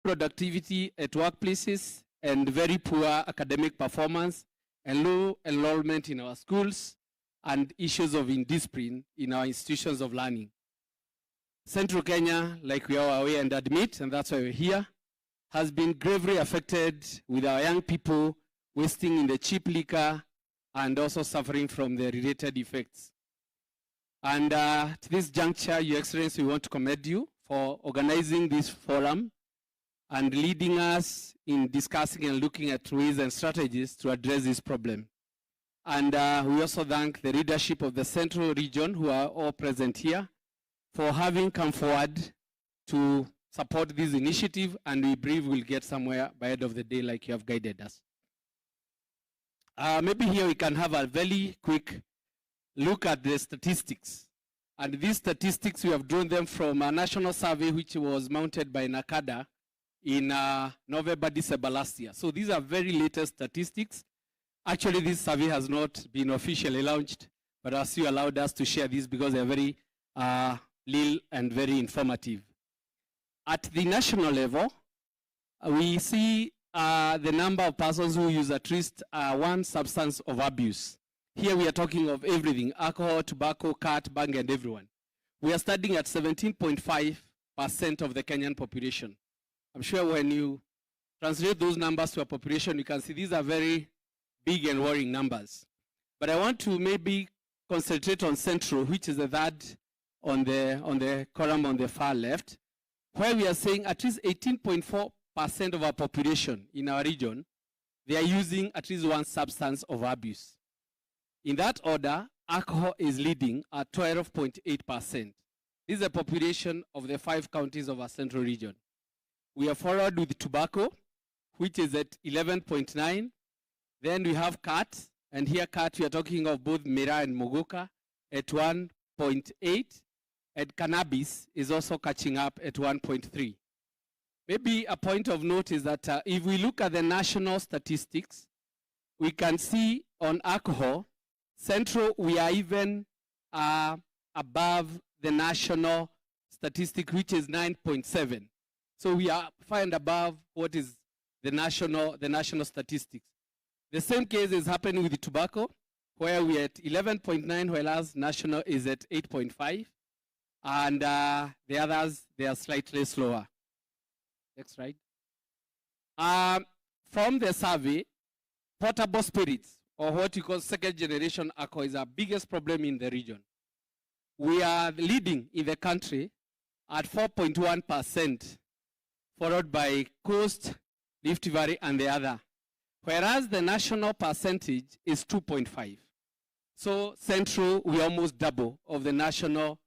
productivity at workplaces and very poor academic performance and low enrollment in our schools and issues of indiscipline in our institutions of learning. Central Kenya, like we are aware and admit, and that's why we're here, has been gravely affected with our young people wasting in the cheap liquor and also suffering from the related effects. And at this juncture, Your Excellency, we want to commend you for organizing this forum and leading us in discussing and looking at ways and strategies to address this problem. And we also thank the leadership of the Central Region, who are all present here, for having come forward to support this initiative, and we believe we'll get somewhere by the end of the day like you have guided us. Maybe here we can have a very quick look at the statistics. And these statistics, we have drawn them from a national survey which was mounted by NACADA in November, December last year. So these are very latest statistics. Actually, this survey has not been officially launched, but as you allowed us to share this because they're very real and very informative. At the national level, we see the number of persons who use at least one substance of abuse. Here we are talking of everything: alcohol, tobacco, cat, bang, and everyone. We are studying at 17.5% of the Kenyan population. I'm sure when you translate those numbers to a population, you can see these are very big and worrying numbers. But I want to maybe concentrate on Central, which is the third on the column on the far left, where we are saying at least 18.4% of our population in our region, they are using at least one substance of abuse. In that order, alcohol is leading at 12.8%. This is the population of the 5 counties of our Central region. We are followed with tobacco, which is at 11.9. Then we have cat, and here cat, we are talking of both Mira and Mogoka at 1.8. And cannabis is also catching up at 1.3. Maybe a point of note is that if we look at the national statistics, we can see on alcohol, Central, we are even above the national statistic, which is 9.7. So we are far and above what is the national statistics. The same case is happening with the tobacco, where we are at 11.9, whereas national is at 8.5. And the others, they are slightly slower. Next slide. From the survey, potable spirits, or what you call second generation alcohol, is our biggest problem in the region. We are leading in the country at 4.1%, followed by Coast, Rift Valley, and the other. Whereas the national percentage is 2.5. So Central, we almost double of the national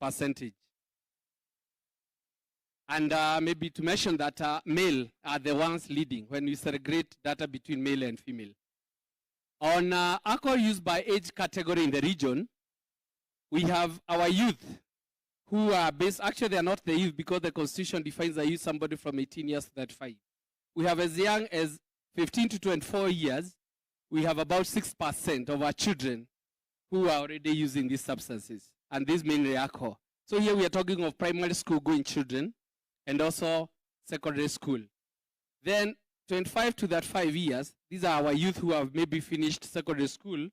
percentage. And maybe to mention that male are the ones leading when we segregate data between male and female. On alcohol use by age category in the region, we have our youth who are based, actually they are not the youth because the constitution defines the youth somebody from 18 years to 35. We have as young as 15 to 24 years, we have about 6% of our children who are already using these substances, and this mainly alcohol. So here we are talking of primary school going children and also secondary school. Then 25 to 35 years, these are our youth who have maybe finished secondary school.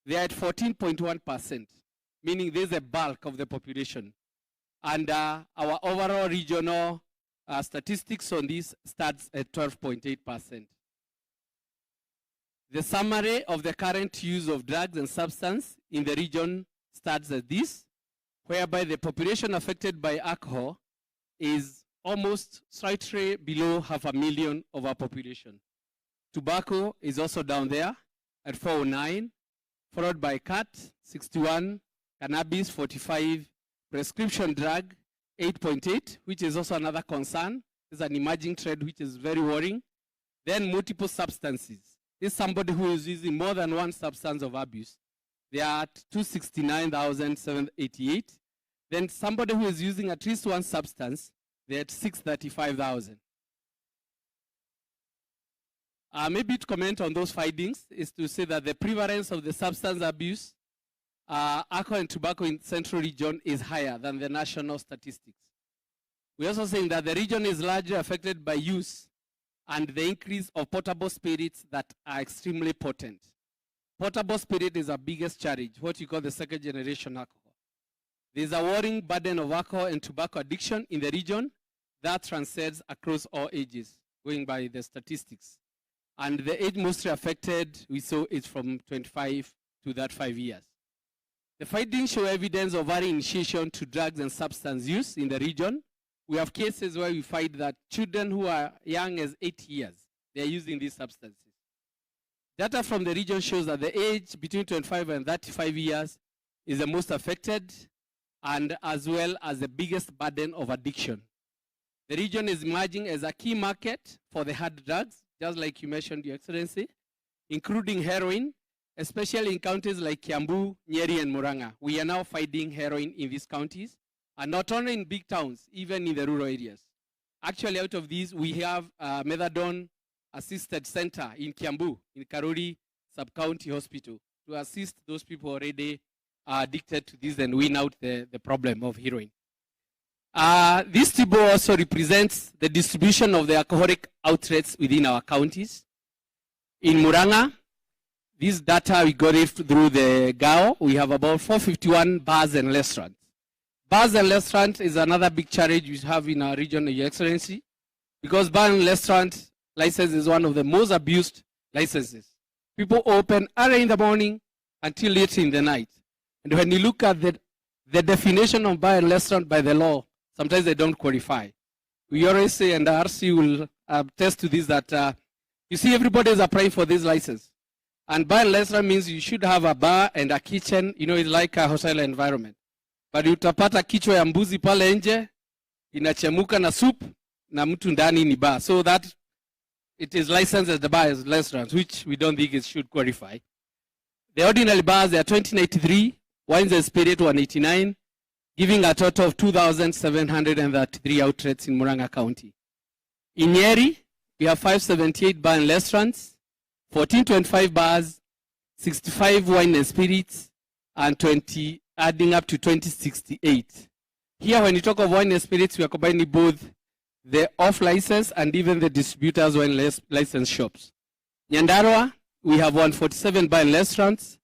They are at 14.1%, meaning there's a bulk of the population. And our overall regional statistics on this starts at 12.8%. The summary of the current use of drugs and substance in the region starts at this, whereby the population affected by alcohol is almost slightly below 500,000 of our population. Tobacco is also down there at 409, followed by cat, 61, cannabis, 45, prescription drug, 8.8, which is also another concern. It's an emerging trend which is very worrying. Then multiple substances. This is somebody who is using more than one substance of abuse. They are at 269,788. Then somebody who is using at least one substance, they're at 635,000. Maybe to comment on those findings is to say that the prevalence of the substance abuse, alcohol and tobacco in Central region is higher than the national statistics. We're also saying that the region is largely affected by use and the increase of potable spirits that are extremely potent. Potable spirit is our biggest challenge, what you call the second generation alcohol. There's a worrying burden of alcohol and tobacco addiction in the region that transcends across all ages, going by the statistics. And the age mostly affected, we saw, is from 25 to that 5 years. The findings show evidence of early initiation to drugs and substance use in the region. We have cases where we find that children who are young as 8 years, they are using these substances. Data from the region shows that the age between 25 and 35 years is the most affected, and as well as the biggest burden of addiction. The region is emerging as a key market for the hard drugs, just like you mentioned, Your Excellency, including heroin, especially in counties like Kiambu, Nyeri, and Murang'a. We are now finding heroin in these counties, and not only in big towns, even in the rural areas. Actually, out of these, we have a methadone assisted center in Kiambu, in Karuri Sub-County Hospital, to assist those people already addicted to this and win out the problem of heroin. This table also represents the distribution of the alcoholic outlets within our counties. In Murang'a, this data we got it through the GAO. We have about 451 bars and restaurants. Bars and restaurants is another big challenge we have in our region, Your Excellency, because bar and restaurant license is one of the most abused licenses. People open early in the morning until late in the night. And when you look at the definition of bar and restaurant by the law, sometimes they don't qualify. We always say, and the RC will attest to this, that you see everybody is applying for this license. And bar and restaurant means you should have a bar and a kitchen, you know, it's like a hotel environment. But utapata kichwa ya mbuzi pale nje, inachemuka na soup, na mtu ndani ni bar. So that it is licensed as the bar as restaurants, which we don't think it should qualify. The ordinary bars, there are 2093, wines and spirit 189, giving a total of 2,733 outlets in Murang'a County. In Nyeri, we have 578 bar and restaurants, 1425 bars, 65 wine and spirits, and 20, adding up to 2068. Here, when you talk of wine and spirits, we are combining both the off-license and even the distributors wine license shops. Nyandarua, we have 147 bar and restaurants.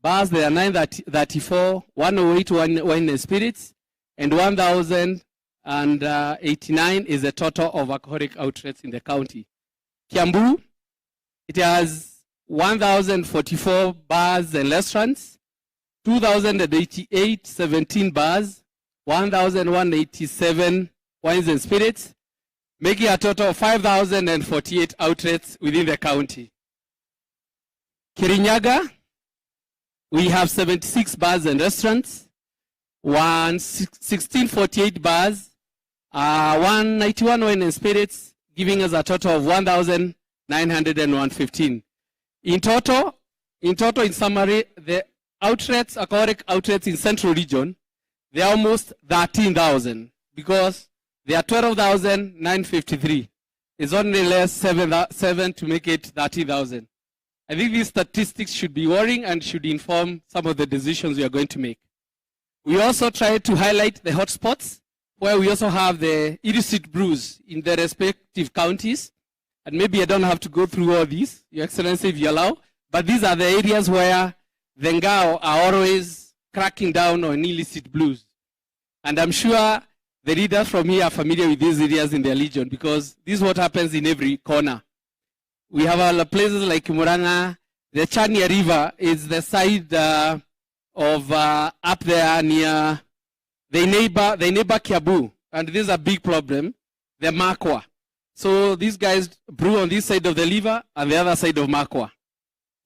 Bars, there are 934, 108 wine and spirits, and 1,089 is the total of alcoholic outlets in the county. Kiambu, it has 1,044 bars and restaurants, 2,088, 17 bars, 1,187 wines and spirits, making a total of 5,048 outlets within the county. Kirinyaga, we have 76 bars and restaurants, 1,648 bars, 191 wine and spirits, giving us a total of 1,915. In total, in summary, the outlets, alcoholic outlets in Central Region, they are almost 13,000 because there are 12,953. It's only less 7 to make it 30,000. I think these statistics should be worrying and should inform some of the decisions we are going to make. We also try to highlight the hotspots where we also have the illicit brews in the respective counties. And maybe I don't have to go through all these, Your Excellency, if you allow, but these are the areas where the Ngao are always cracking down on illicit brews. And I'm sure the leaders from here are familiar with these areas in their region because this is what happens in every corner. We have other places like Murang'a. The Chania River is the side of up there near the neighbor Kiabu, and this is a big problem, the Makwa. So these guys brew on this side of the river and the other side of Makwa.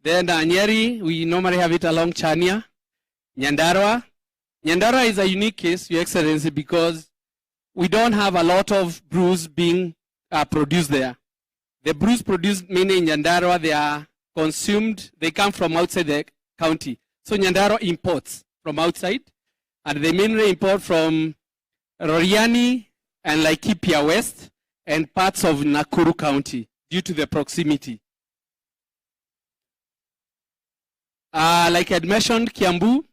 Then Nyeri, we normally have it along Chania. Nyandarua. Nyandarua is a unique case, Your Excellency, because we don't have a lot of brews being produced there. The brews produced mainly in Nyandarua, they are consumed, they come from outside the county. So Nyandarua imports from outside, and they mainly import from Roriani and Laikipia West and parts of Nakuru County due to the proximity. Like I mentioned, Kiambu,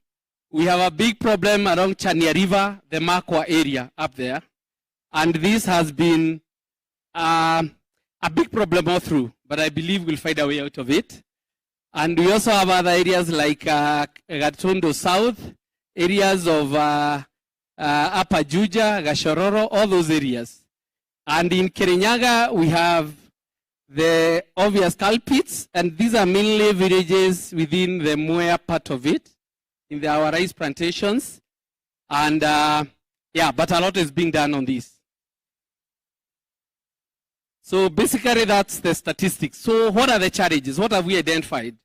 we have a big problem around Chania River, the Makwa area up there. And this has been a big problem all through, but I believe we'll find a way out of it. And we also have other areas like Gatondo South, areas of Upper Juja, Gashororo, all those areas. And in Kirinyaga, we have the obvious culprits, and these are mainly villages within the Mwea part of it, in our rice plantations. And yeah, but a lot is being done on this. So basically that's the statistics. So what are the challenges? What have we identified?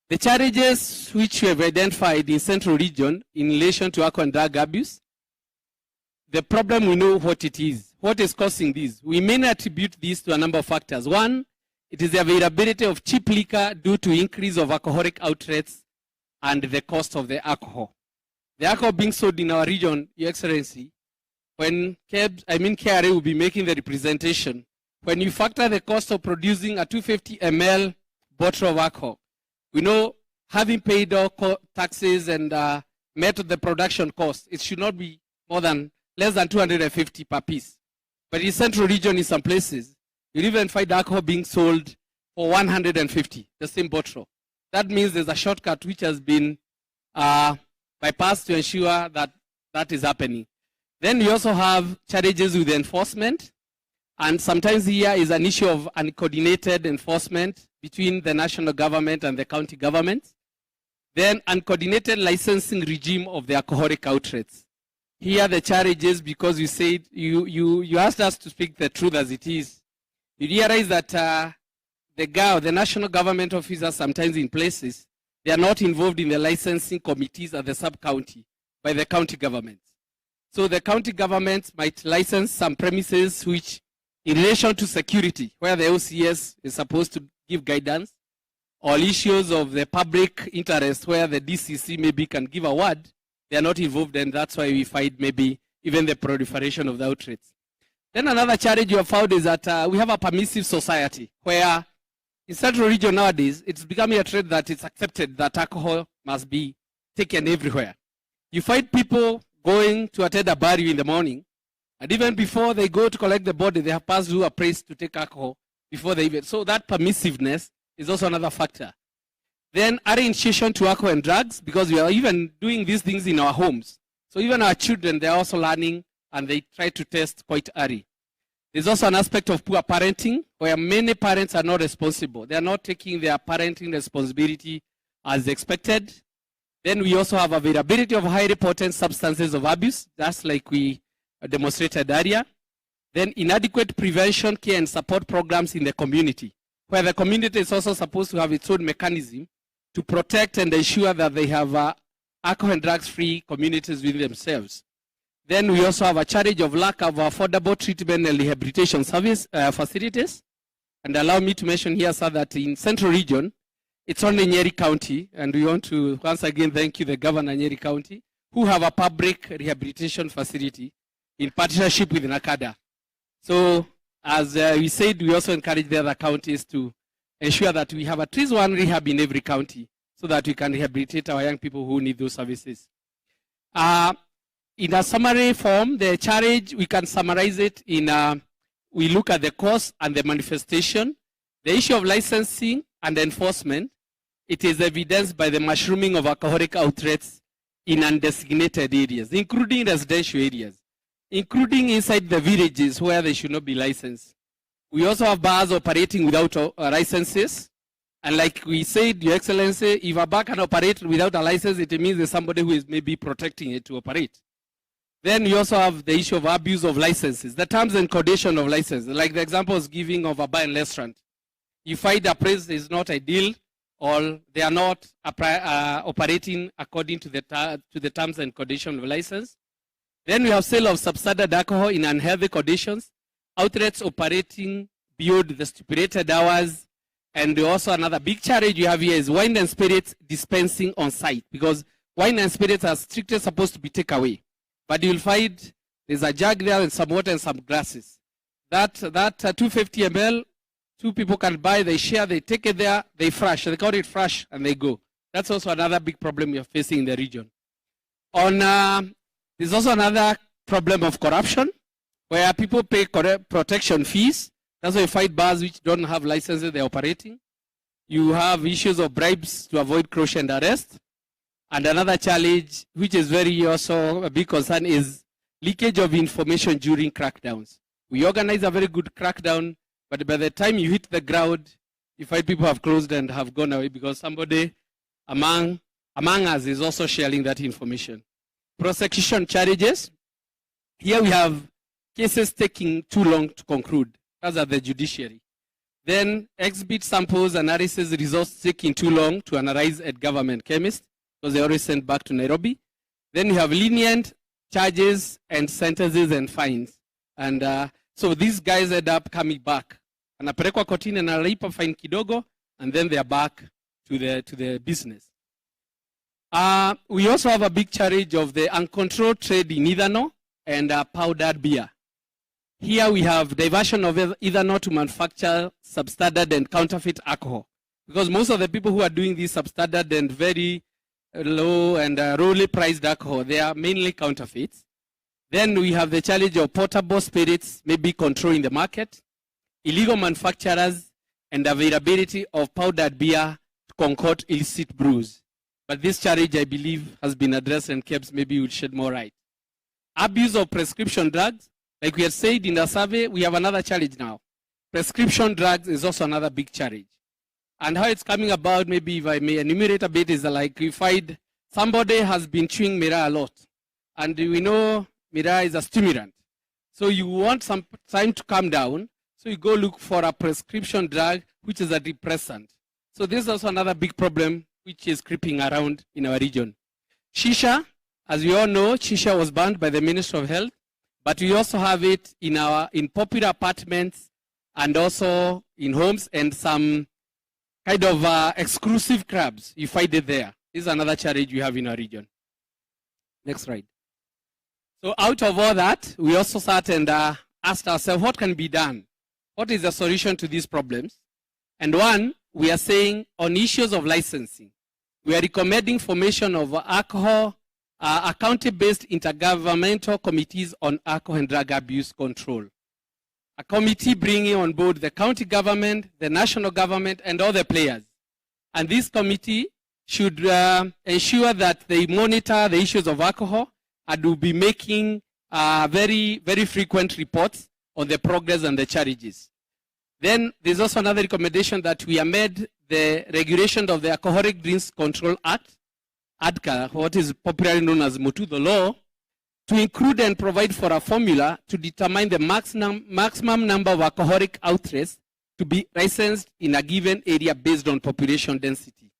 The challenges which we have identified in Central Region in relation to alcohol and drug abuse, the problem, we know what it is. What is causing this? We may attribute this to a number of factors. One, it is the availability of cheap liquor due to increase of alcoholic outlets and the cost of the alcohol. The alcohol being sold in our region, Your Excellency, when KRA will be making the representation, when you factor the cost of producing a 250 ml bottle of alcohol, we know having paid all taxes and met the production cost, it should not be more than less than 250 per piece. But in Central Region, in some places, you even find alcohol being sold for 150, the same bottle. That means there's a shortcut which has been bypassed to ensure that that is happening. Then you also have challenges with enforcement. And sometimes here is an issue of uncoordinated enforcement between the national government and the county governments. Then uncoordinated licensing regime of the alcoholic outlets. Here the challenges, because you said, you asked us to speak the truth as it is. You realize that the national government officers sometimes in places, they are not involved in the licensing committees at the sub-county by the county governments. So the county governments might license some premises which, in relation to security, where the OCS is supposed to give guidance, or issues of the public interest where the DCC maybe can give a word, they are not involved, and that's why we find maybe even the proliferation of the outlets. Then another challenge you have found is that we have a permissive society where in Central Region nowadays, it's becoming a trend that it's accepted that alcohol must be taken everywhere. You find people going to attend a burial in the morning, and even before they go to collect the body, they have passed through a place to take alcohol before they even. So that permissiveness is also another factor. Then our initiation to alcohol and drugs, because we are even doing these things in our homes. So even our children, they're also learning and they try to test quite early. There's also an aspect of poor parenting where many parents are not responsible. They are not taking their parenting responsibility as expected. Then we also have availability of highly potent substances of abuse, just like we demonstrated earlier. Then inadequate prevention, care, and support programs in the community, where the community is also supposed to have its own mechanism to protect and ensure that they have alcohol and drugs-free communities within themselves. Then we also have a challenge of lack of affordable treatment and rehabilitation service facilities. And allow me to mention here, sir, that in Central Region, it's only Nyeri County, and we want to once again thank you, the Governor Nyeri County, who have a public rehabilitation facility in partnership with NACADA. So, as we said, we also encourage the other counties to ensure that we have at least one rehab in every county so that we can rehabilitate our young people who need those services. In a summary form, the challenge, we can summarize it in, we look at the cause and the manifestation. The issue of licensing and enforcement, it is evidenced by the mushrooming of alcoholic outlets in undesignated areas, including residential areas, including inside the villages where they should not be licensed. We also have bars operating without licenses. And like we said, Your Excellency, if a bar can operate without a license, it means there's somebody who is maybe protecting it to operate. Then you also have the issue of abuse of licenses, the terms and conditions of licenses, like the example I was giving of a bar and restaurant. You find a place is not ideal, or they are not operating according to the terms and conditions of license. Then we have sale of substandard alcohol in unhealthy conditions, outlets operating beyond the stipulated hours, and also another big challenge you have here is wine and spirits dispensing on site, because wine and spirits are strictly supposed to be taken away. But you'll find there's a jug there and some water and some glasses. That 250 ml, two people can buy, they share, they take it there, they fresh, they call it fresh, and they go. That's also another big problem we are facing in the region. There's also another problem of corruption, where people pay protection fees. That's why you fight bars which don't have licenses they're operating. You have issues of bribes to avoid closure and arrest. And another challenge, which is very also a big concern, is leakage of information during crackdowns. We organize a very good crackdown, but by the time you hit the ground, you find people have closed and have gone away because somebody among us is also sharing that information. Prosecution charges. Here we have cases taking too long to conclude. Those are the judiciary. Then exhibit samples analysis results taking too long to analyze at government chemists because they always sent back to Nairobi. Then you have lenient charges and sentences and fines. And so these guys end up coming back. Anapelekwa kotini na analipa fine kidogo, and then they are back to the business. We also have a big challenge of the uncontrolled trade in ethanol and powdered beer. Here we have diversion of ethanol to manufacture substandard and counterfeit alcohol. Because most of the people who are doing this substandard and very low and lowly priced alcohol, they are mainly counterfeits. Then we have the challenge of portable spirits maybe controlling the market, illegal manufacturers, and availability of powdered beer to concoct illicit brews. But this challenge, I believe, has been addressed, and KEBS maybe will shed more light. Abuse of prescription drugs. Like we had said in the survey, we have another challenge now. Prescription drugs is also another big challenge. And how it's coming about, maybe if I may enumerate a bit, is like you find somebody has been chewing miraa a lot. And we know miraa is a stimulant. So you want some time to calm down, so you go look for a prescription drug, which is a depressant. So this is also another big problem which is creeping around in our region. Shisha, as we all know, shisha was banned by the Ministry of Health, but we also have it in popular apartments and also in homes and some kind of exclusive clubs. You find it there. This is another challenge we have in our region. Next slide. So out of all that, we also sat and asked ourselves, what can be done? What is the solution to these problems? And one, we are saying on issues of licensing, we are recommending formation of alcohol, county-based intergovernmental committees on alcohol and drug abuse control. A committee bringing on board the county government, the national government, and all the players. And this committee should ensure that they monitor the issues of alcohol and will be making very, very frequent reports on the progress and the challenges. Then there's also another recommendation that we amend the regulation of the Alcoholic Drinks Control Act, ADCA, what is popularly known as Mutudo Law, to include and provide for a formula to determine the maximum number of alcoholic outlets to be licensed in a given area based on population density.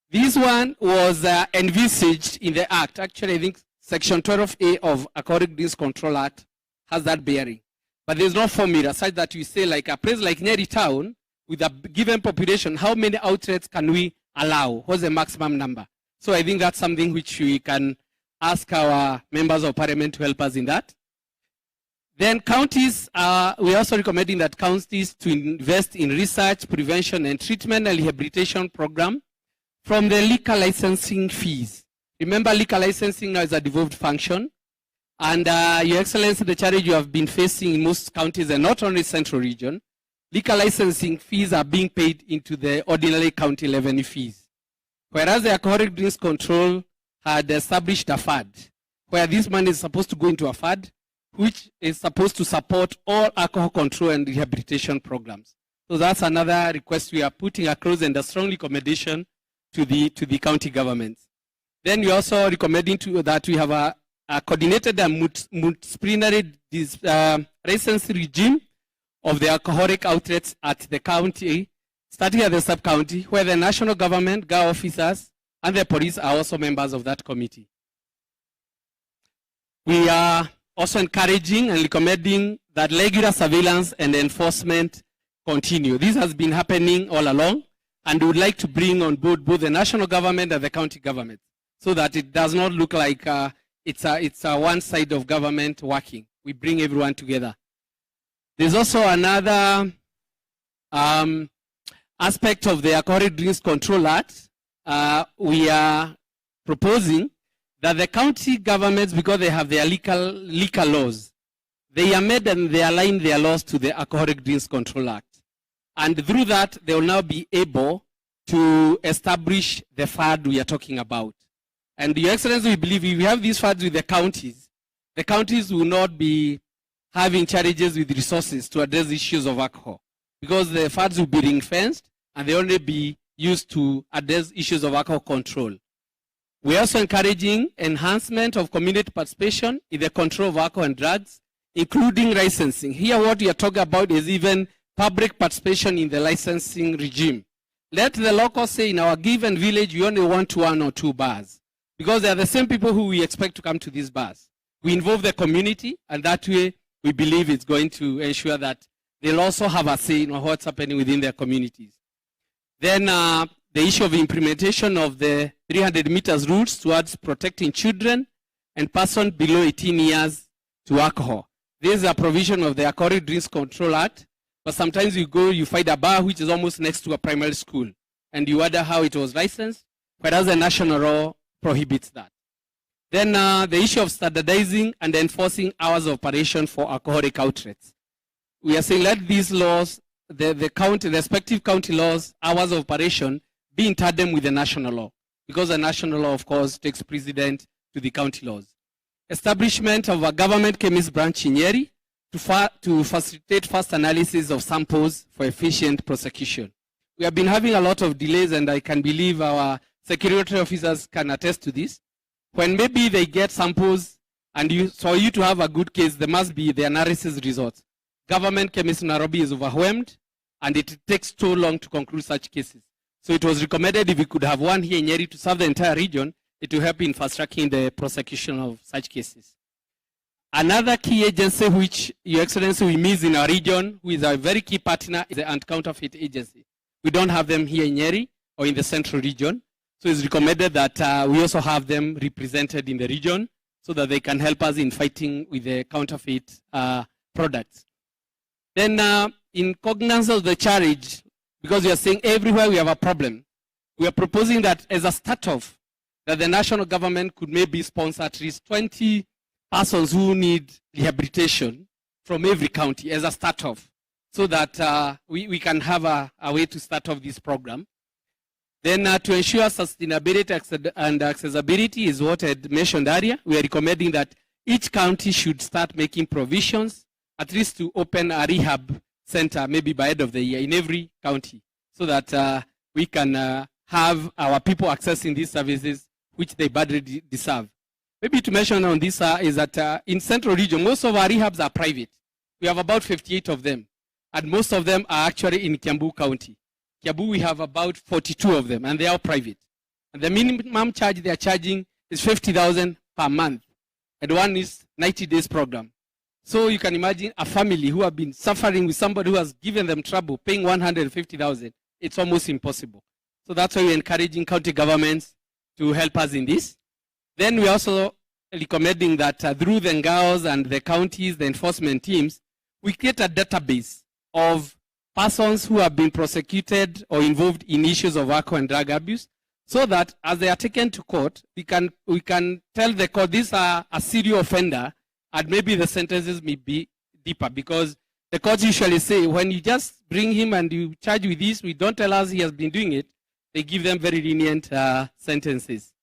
This one was envisaged in the Act. Actually, I think Section 12A of Alcoholic Drinks Control Act has that bearing. But there's no formula such that we say like a place like Nyeri Town, with a given population, how many outlets can we allow? What's the maximum number? So I think that's something which we can ask our members of parliament to help us in that. Then counties, we're also recommending that counties to invest in research, prevention, and treatment and rehabilitation program from the liquor licensing fees. Remember, liquor licensing now is a devolved function. And Your Excellency, the challenge you have been facing in most counties and not only central region, liquor licensing fees are being paid into the ordinary county revenue fees. Whereas the Alcoholic Drinks Control had established a fund, where this money is supposed to go into a fund, which is supposed to support all alcohol control and rehabilitation programs. So that's another request we are putting across and a strong recommendation to the county governments. Then we're also recommending that we have a coordinated and multidisciplinary license regime of the alcoholic outlets at the county, starting at the sub-county, where the national government, GA officers, and the police are also members of that committee. We are also encouraging and recommending that regular surveillance and enforcement continue. This has been happening all along, and we would like to bring on board both the national government and the county government, so that it does not look like it's a one side of government working. We bring everyone together. There's also another aspect of the Alcoholic Drinks Control Act. We are proposing that the county governments, because they have their liquor laws, they amend and they align their laws to the Alcoholic Drinks Control Act. And through that, they will now be able to establish the fund we are talking about. And Your Excellency, we believe if we have these funds with the counties will not be having challenges with resources to address issues of alcohol, because the funds will be ring-fenced and they only be used to address issues of alcohol control. We're also encouraging enhancement of community participation in the control of alcohol and drugs, including licensing. Here what we are talking about is even public participation in the licensing regime. Let the locals say in our given village we only want 1 or 2 bars, because they are the same people who we expect to come to these bars. We involve the community, and that way we believe it's going to ensure that they'll also have a say in what's happening within their communities. Then the issue of implementation of the 300 meters rules towards protecting children and persons below 18 years to alcohol. This is a provision of the Alcoholic Drinks Control Act, but sometimes you go, you find a bar which is almost next to a primary school, and you wonder how it was licensed, whereas the national law prohibits that. Then the issue of standardizing and enforcing hours of operation for alcoholic outlets. We are saying let these laws, the respective county laws, hours of operation, be in tandem with the national law, because the national law, of course, takes precedent to the county laws. Establishment of a government chemist branch in Nyeri to facilitate fast analysis of samples for efficient prosecution. We have been having a lot of delays, and I can believe our security officers can attest to this. When maybe they get samples, and for you to have a good case, there must be the analysis results. Government chemist in Nairobi is overwhelmed, and it takes too long to conclude such cases. So it was recommended if we could have one here in Nyeri to serve the entire region, it will help in fast-tracking the prosecution of such cases. Another key agency which Your Excellency we miss in our region, who is a very key partner, is the Anti-Counterfeit Agency. We don't have them here in Nyeri or in the central region. So it's recommended that we also have them represented in the region so that they can help us in fighting with the counterfeit products. Then in cognizance of the challenge, because we are saying everywhere we have a problem, we are proposing that as a start-off, that the national government could maybe sponsor at least 20 persons who need rehabilitation from every county as a start-off, so that we can have a way to start off this program. Then to ensure sustainability and accessibility is what I had mentioned earlier. We are recommending that each county should start making provisions, at least to open a rehab center maybe by end of the year in every county, so that we can have our people accessing these services which they badly deserve. Maybe to mention on this is that in Central Region, most of our rehabs are private. We have about 58 of them, and most of them are actually in Kiambu County. Kiambu, we have about 42 of them, and they are private. And the minimum charge they are charging is 50,000 per month, and one is 90 days program. So you can imagine a family who have been suffering with somebody who has given them trouble, paying 150,000. It's almost impossible. So that's why we're encouraging county governments to help us in this. Then we're also recommending that through the NGAOs and the counties, the enforcement teams, we create a database of persons who have been prosecuted or involved in issues of alcohol and drug abuse, so that as they are taken to court, we can tell the court these are a serious offender, and maybe the sentences may be deeper, because the courts usually say when you just bring him and you charge with this, we don't tell us he has been doing it, they give them very lenient sentences.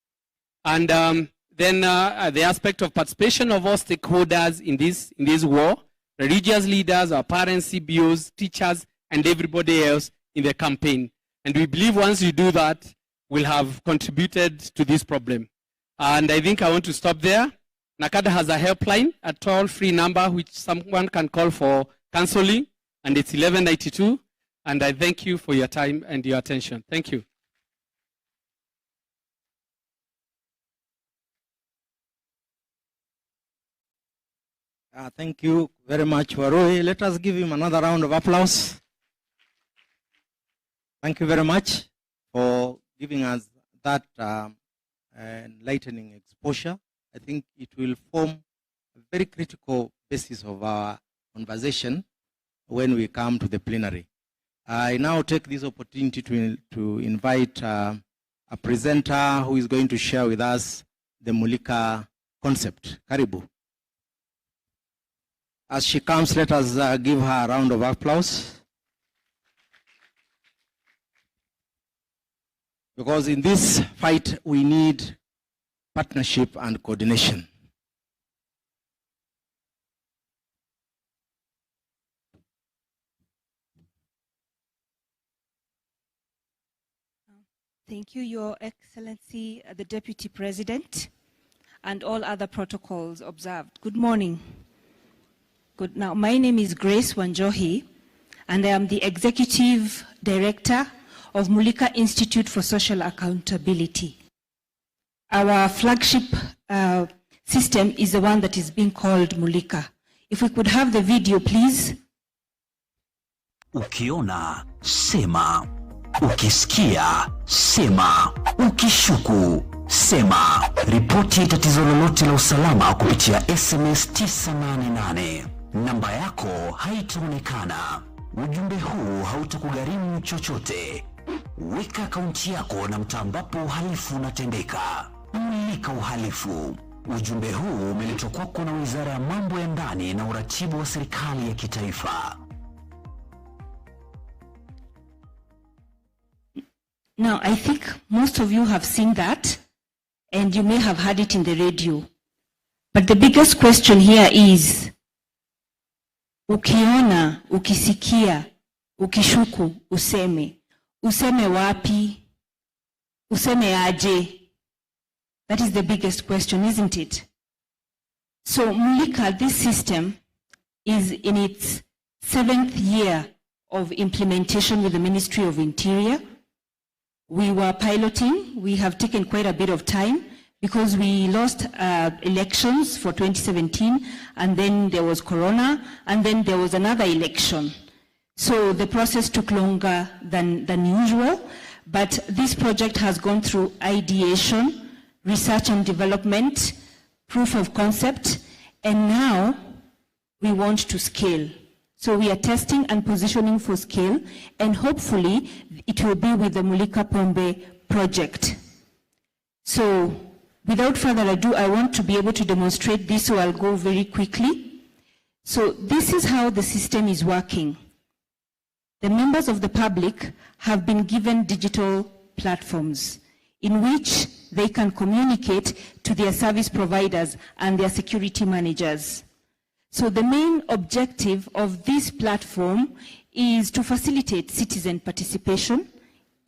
And then the aspect of participation of all stakeholders in this war, religious leaders, our parents, CBOs, teachers, and everybody else in the campaign. And we believe once you do that, we'll have contributed to this problem. And I think I want to stop there. NACADA has a helpline, a toll-free number which someone can call for counseling, and it's 1192. And I thank you for your time and your attention. Thank you. Thank you very much, Warui. Let us give him another round of applause. Thank you very much for giving us that enlightening exposure. I think it will form a very critical basis of our conversation when we come to the plenary. I now take this opportunity to invite a presenter who is going to share with us the Mulika concept. Karibu. As she comes, let us give her a round of applause. Because in this fight, we need partnership and coordination. Thank you, Your Excellency, the Deputy President, and all other protocols observed. Good morning. Good. Now, my name is Grace Wanjohi, and I am the Executive Director of Mulika Institute for Social Accountability. Our flagship system is the one that is being called Mulika. If we could have the video, please. Ukiona, sema. Ukisikia, sema. Ukishuku, sema. Ripoti tatizo lolote la usalama kupitia SMS 988. Namba yako haitaonekana. Ujumbe huu hautakugharimu chochote. Weka akaunti yako na mtaa ambapo uhalifu unatendeka. Mulika uhalifu. Ujumbe huu umeletwa kwako na Wizara ya Mambo ya Ndani na Uratibu wa Serikali ya Kitaifa. Now, I think most of you have seen that, and you may have heard it in the radio. But the biggest question here is, ukiona, ukisikia, ukishuku, useme. Useme wapi? Useme aje? That is the biggest question, isn't it? So, Mulika, this system is in its 7th year of implementation with the Ministry of Interior. We were piloting. We have taken quite a bit of time because we lost elections for 2017, and then there was Corona, and then there was another election. So the process took longer than usual, but this project has gone through ideation, research and development, proof of concept, and now we want to scale. So we are testing and positioning for scale, and hopefully it will be with the Mulika Pombe project. So without further ado, I want to be able to demonstrate this, so I'll go very quickly. So this is how the system is working. The members of the public have been given digital platforms in which they can communicate to their service providers and their security managers. So the main objective of this platform is to facilitate citizen participation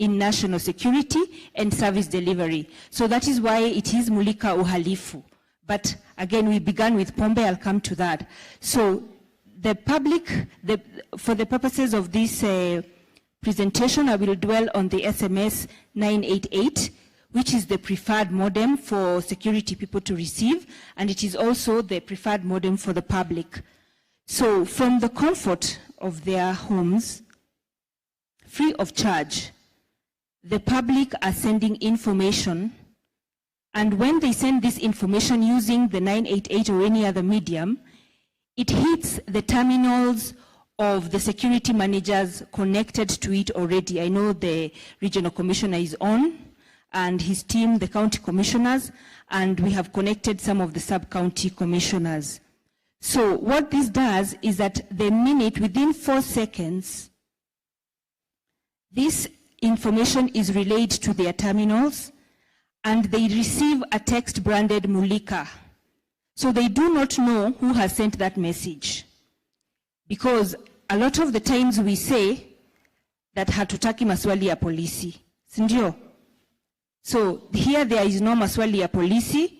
in national security and service delivery. So that is why it is Mulika Uhalifu. But again, we began with Pombe, I'll come to that. So the public, for the purposes of this presentation, I will dwell on the SMS 988, which is the preferred modem for security people to receive, and it is also the preferred modem for the public. So from the comfort of their homes, free of charge, the public are sending information, and when they send this information using the 988 or any other medium, it hits the terminals of the security managers connected to it already. I know the regional commissioner is on, and his team, the county commissioners, and we have connected some of the sub-county commissioners. So what this does is that the minute, within 4 seconds, this information is relayed to their terminals, and they receive a text branded Mulika. So they do not know who has sent that message. Because a lot of the times we say that hatutaki maswali ya polisi. Sindio? So here there is no maswali ya polisi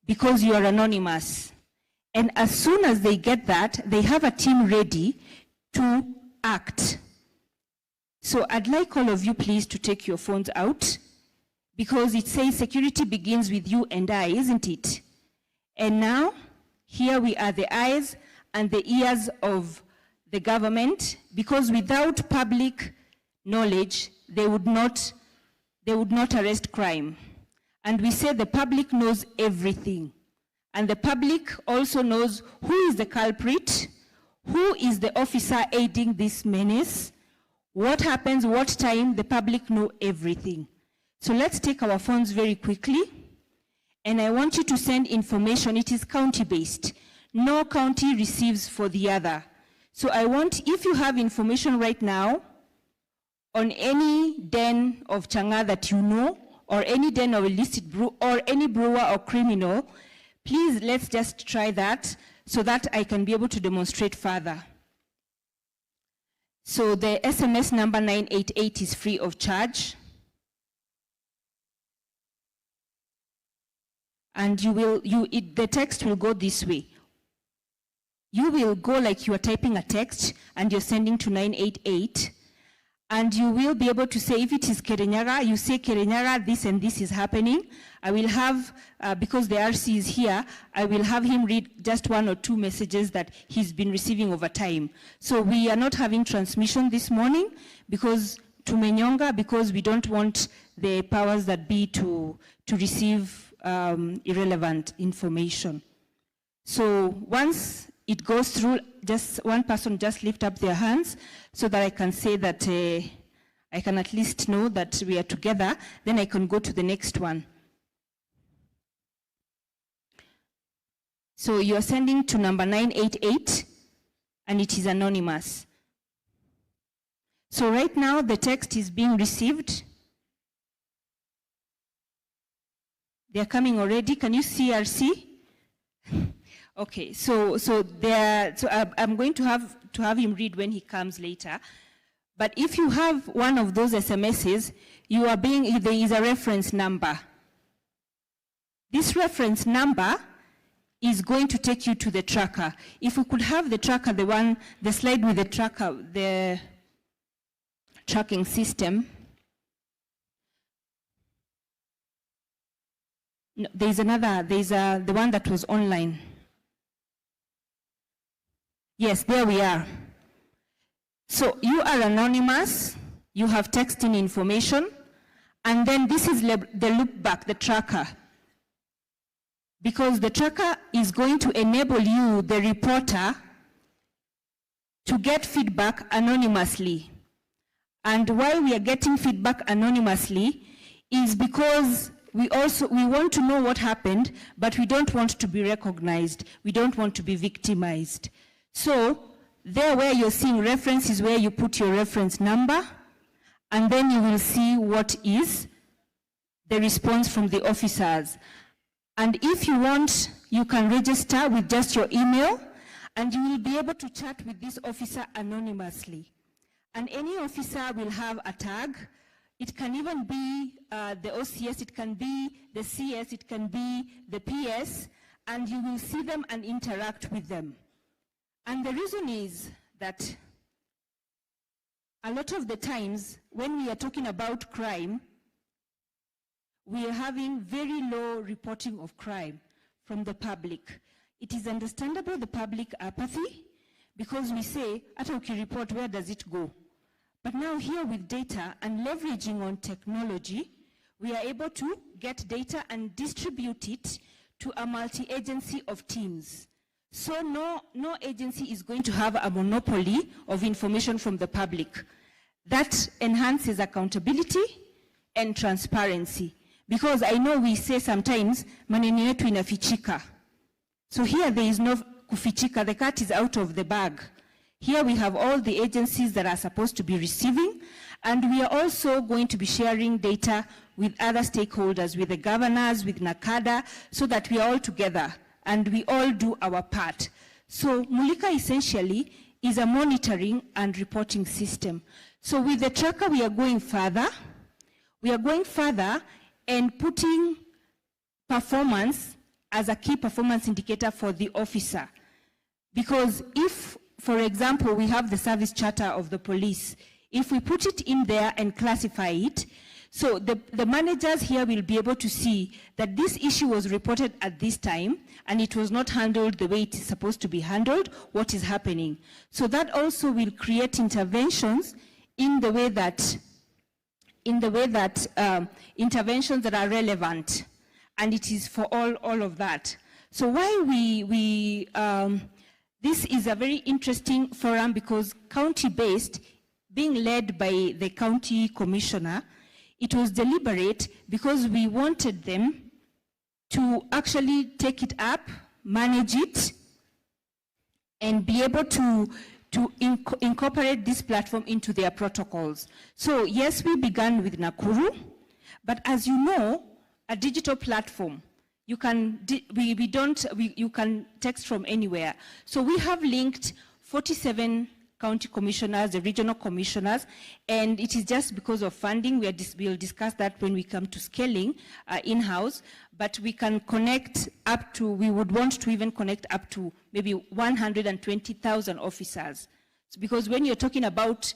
because you are anonymous. And as soon as they get that, they have a team ready to act. So I'd like all of you please to take your phones out, because it says security begins with you and I, isn't it? And now, here we are, the eyes and the ears of the government, because without public knowledge, they would not arrest crime. And we say the public knows everything. And the public also knows who is the culprit, who is the officer aiding this menace, what happens, what time, the public know everything. So let's take our phones very quickly. And I want you to send information. It is county-based. no county receives for the other. So I want, if you have information right now on any den of changa that you know, or any den of illicit brew, or any brewer or criminal, please let's just try that so that I can be able to demonstrate further. So the SMS number 988 is free of charge. And the text will go this way. You will go like you are typing a text and you're sending to 988. And you will be able to say, if it is Kirinyaga, you say Kirinyaga, this and this is happening. I will have, because the RC is here, I will have him read just 1 or 2 messages that he's been receiving over time. So we are not having transmission this morning because tumenyonga, because we don't want the powers that be to receive irrelevant information. So once it goes through, just one person just lift up their hands so that I can say that I can at least know that we are together, then I can go to the next one. So you're sending to number 988 and it is anonymous. So right now the text is being received. They're coming already. Can you see RC? Okay, so I'm going to have him read when he comes later. But if you have one of those SMSs, there is a reference number. This reference number is going to take you to the tracker. If we could have the tracker, the slide with the tracker, the tracking system. No, there's the one that was online. Yes, there we are. So you are anonymous, you have texting information, and then this is the loop back, the tracker. Because the tracker is going to enable you, the reporter, to get feedback anonymously. And why we are getting feedback anonymously is because we want to know what happened, but we don't want to be recognized. We don't want to be victimized. So there where you're seeing reference is where you put your reference number, and then you will see what is the response from the officers. And if you want, you can register with just your email, and you will be able to chat with this officer anonymously. And any officer will have a tag. It can even be the OCS, it can be the CS, it can be the PS, and you will see them and interact with them. And the reason is that a lot of the times when we are talking about crime, we are having very low reporting of crime from the public. It is understandable, the public apathy, because we say, ata ukireport, where does it go? But now here with data and leveraging on technology, we are able to get data and distribute it to a multi-agency of teams. So no agency is going to have a monopoly of information from the public. That enhances accountability and transparency. Because I know we say sometimes, maneno yetu inafichika. So here there is no kufichika, the cat is out of the bag. Here we have all the agencies that are supposed to be receiving, and we are also going to be sharing data with other stakeholders, with the governors, with NACADA, so that we are all together and we all do our part. So Mulika essentially is a monitoring and reporting system. So with the tracker, we are going further. We are going further and putting performance as a key performance indicator for the officer. Because if, for example, we have the service charter of the police, if we put it in there and classify it, so the managers here will be able to see that this issue was reported at this time and it was not handled the way it is supposed to be handled, what is happening. So that also will create interventions in the way that interventions that are relevant, and it is for all of that. So why this is a very interesting forum, because county-based, being led by the county commissioner, it was deliberate because we wanted them to actually take it up, manage it, and be able to incorporate this platform into their protocols. So yes, we began with Nakuru, but as you know, a digital platform, you can you can text from anywhere. So we have linked 47 county commissioners, the regional commissioners, and it is just because of funding. We'll discuss that when we come to scaling in-house, but we can connect up to, we would want to even connect up to maybe 120,000 officers. So because when you're talking about,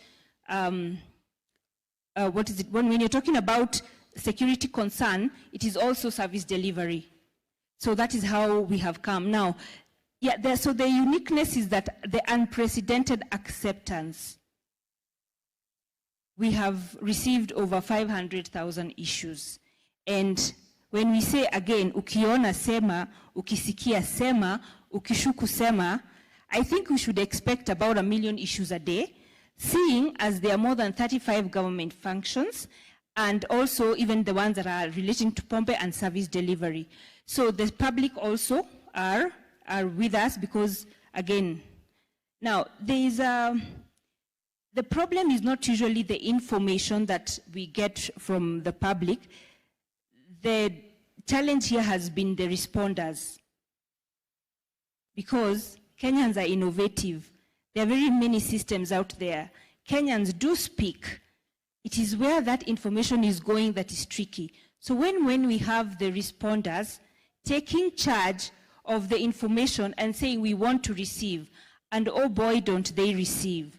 when you're talking about security concern, it is also service delivery. So that is how we have come. Now, yeah, so the uniqueness is that the unprecedented acceptance. We have received over 500,000 issues. And when we say again, ukiona sema, ukisikia sema, ukishuku sema, I think we should expect about 1 million issues a day, seeing as there are more than 35 government functions, and also even the ones that are relating to Pompe and service delivery. So the public also are with us because, again, now there is the problem is not usually the information that we get from the public. The challenge here has been the responders, because Kenyans are innovative. There are very many systems out there. Kenyans do speak. It is where that information is going that is tricky. So when we have the responders taking charge of the information and saying we want to receive, and oh boy, don't they receive.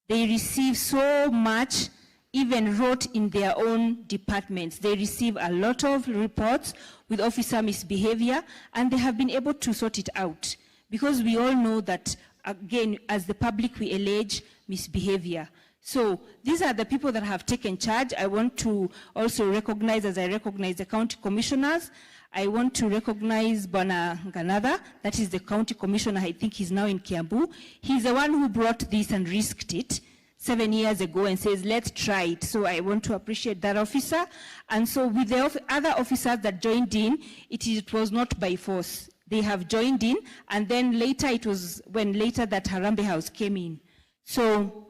They receive so much, even wrote in their own departments. They receive a lot of reports with officer misbehavior, and they have been able to sort it out. Because we all know that, again, as the public, we allege misbehavior. So these are the people that have taken charge. I want to also recognize, as I recognize the county commissioners, I want to recognize Bwana Ganada, that is the county commissioner, I think he's now in Kiambu. He's the one who brought this and risked it 7 years ago and says, let's try it. So I want to appreciate that officer. And so with the other officers that joined in, it was not by force. They have joined in, and then later it was when later that Harambee House came in. So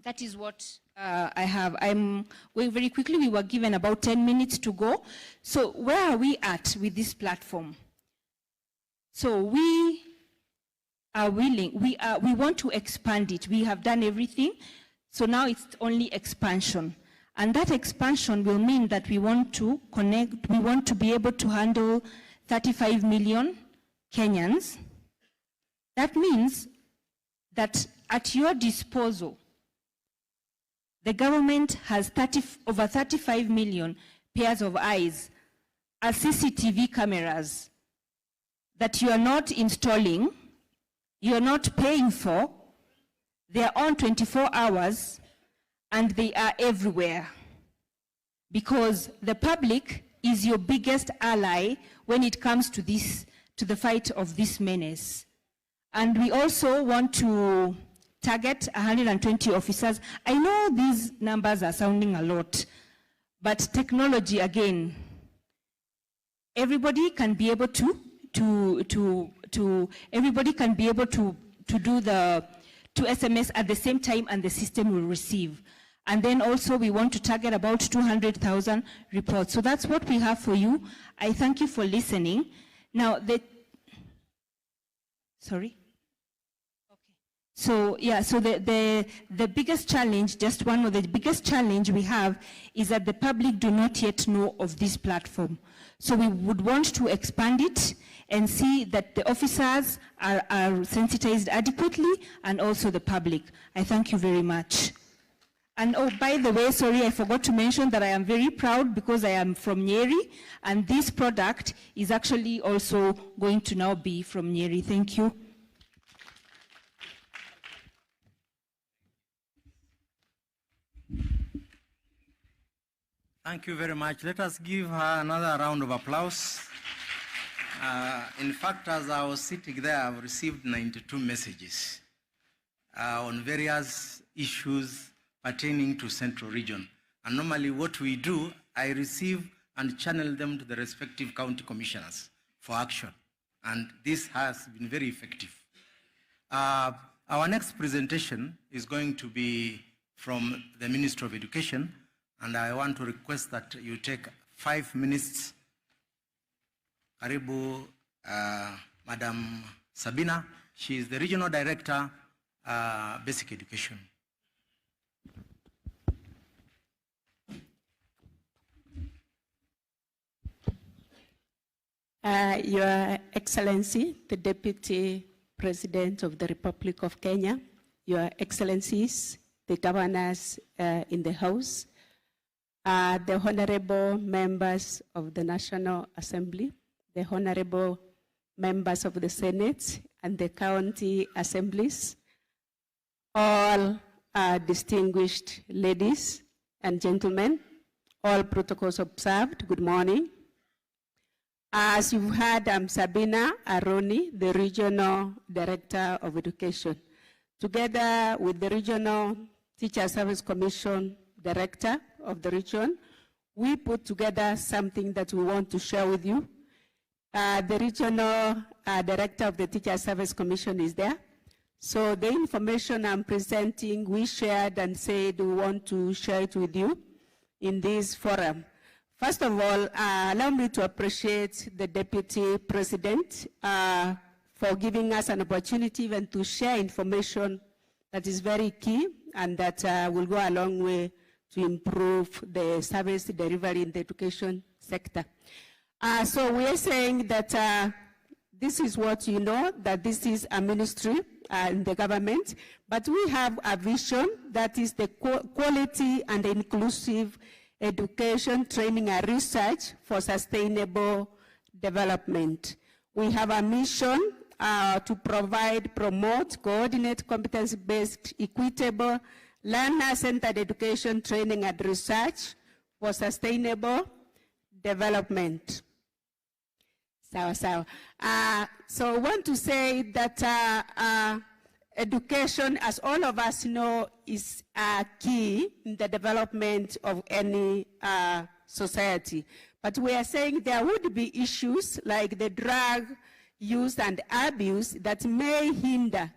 that is what I have. I'm going very quickly. We were given about 10 minutes to go. So where are we at with this platform? So we are willing, we want to expand it. We have done everything. So now it's only expansion. And that expansion will mean that we want to connect, we want to be able to handle 35 million Kenyans. That means that at your disposal, the government has over 35 million pairs of eyes as CCTV cameras that you are not installing, you are not paying for. They are on 24 hours and they are everywhere, because the public is your biggest ally when it comes to this, to the fight of this menace. And we also want to target 120 officers. I know these numbers are sounding a lot, but technology, again, everybody can be able to SMS at the same time, and the system will receive. And then also we want to target about 200,000 reports. So that's what we have for you. I thank you for listening. Now, sorry? So yeah, so the biggest challenge, just one of the biggest challenge we have is that the public do not yet know of this platform. So we would want to expand it and see that the officers are sensitized adequately, and also the public. I thank you very much. And oh, by the way, sorry, I forgot to mention that I am very proud because I am from Nyeri, and this product is actually also going to now be from Nyeri. Thank you. Thank you very much. Let us give her another round of applause. In fact, as I was sitting there, I've received 92 messages on various issues pertaining to Central Region. And normally what we do, I receive and channel them to the respective county commissioners for action. And this has been very effective. Our next presentation is going to be from the Ministry of Education, and I want to request that you take 5 minutes. Karibu, Madam Sabina. She is the Regional Director, Basic Education. Your Excellency, the Deputy President of the Republic of Kenya, Your Excellencies, the governors in the House, the honorable members of the National Assembly, the honorable members of the Senate and the county assemblies, all distinguished ladies and gentlemen, all protocols observed, good morning. As you've heard, I'm Sabina Aroni, the Regional Director of Education. Together with the Regional Teacher Service Commission Director of the region, we put together something that we want to share with you. The Regional Director of the Teacher Service Commission is there. So the information I'm presenting, we shared and said we want to share it with you in this forum. First of all, allow me to appreciate the Deputy President for giving us an opportunity even to share information that is very key and that will go a long way to improve the service delivery in the education sector. So we are saying that this is what you know, that this is a ministry in the government, but we have a vision that is the quality and inclusive education, training, and research for sustainable development. We have a mission to provide, promote, coordinate competence-based, equitable, learner-centered education, training, and research for sustainable development. So I want to say that education, as all of us know, is key in the development of any society. But we are saying there would be issues like the drug use and abuse that may hinder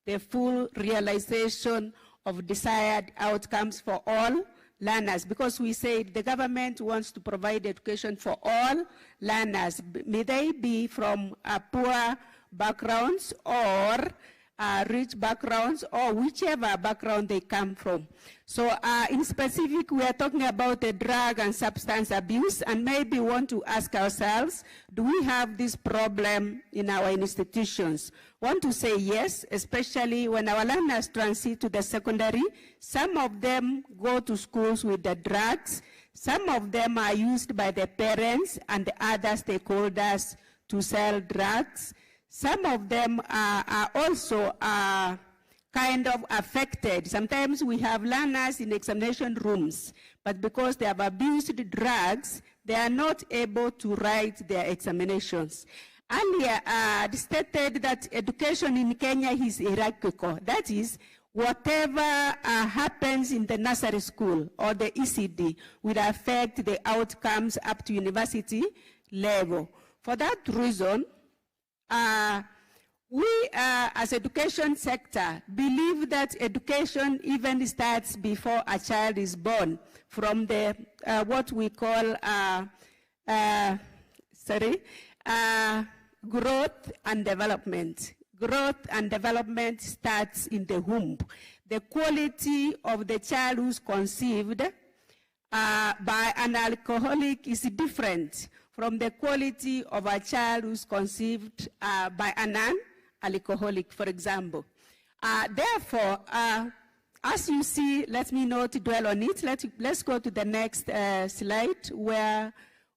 the full realization of desired outcomes for all learners, because we say the government wants to provide education for all learners, may they be from poor backgrounds or rich backgrounds or whichever background they come from. So in specific, we are talking about the drug and substance abuse, and maybe want to ask ourselves, do we have this problem in our institutions? Want to say yes, especially when our learners transit to the secondary. Some of them go to schools with the drugs. Some of them are used by the parents and the other stakeholders to sell drugs. Some of them are also kind of affected. Sometimes we have learners in examination rooms, but because they have abused drugs, they are not able to write their examinations. Earlier, stated that education in Kenya is hierarchical. That is, whatever happens in the nursery school or the ECD will affect the outcomes up to university level. For that reason, we as education sector believe that education even starts before a child is born, from the what we call growth and development. Growth and development starts in the womb. The quality of the child who's conceived by an alcoholic is different from the quality of a child who's conceived by a non-alcoholic, for example. Therefore, as you see, let me not dwell on it. Let's go to the next slide where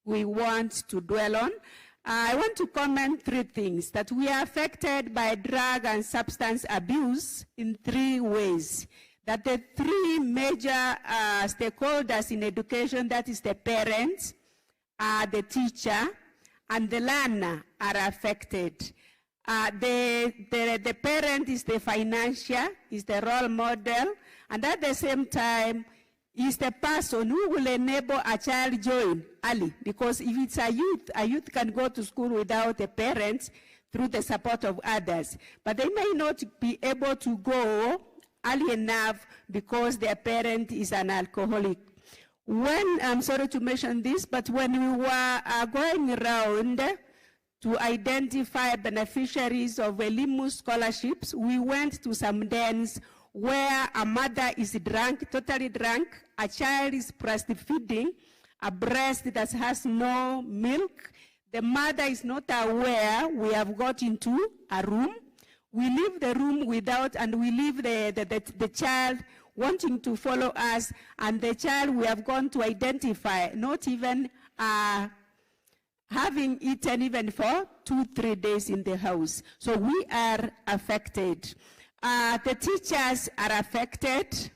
we want to dwell on. I want to comment 3 things: that we are affected by drug and substance abuse in 3 ways. That the 3 major stakeholders in education, that is the parents, the teacher, and the learner, are affected. The parent is the financier, is the role model, and at the same time is the person who will enable a child join early. Because if it's a youth can go to school without a parent through the support of others. But they may not be able to go early enough because their parent is an alcoholic. When, I'm sorry to mention this, but when we were going around to identify beneficiaries of Elimu scholarships, we went to some dens where a mother is drunk, totally drunk, a child is breastfeeding, a breast that has no milk. The mother is not aware. We have got into a room. We leave the room without, and we leave the child wanting to follow us, and the child we have gone to identify, not even having eaten even for 2-3 days in the house. So we are affected. The teachers are affected,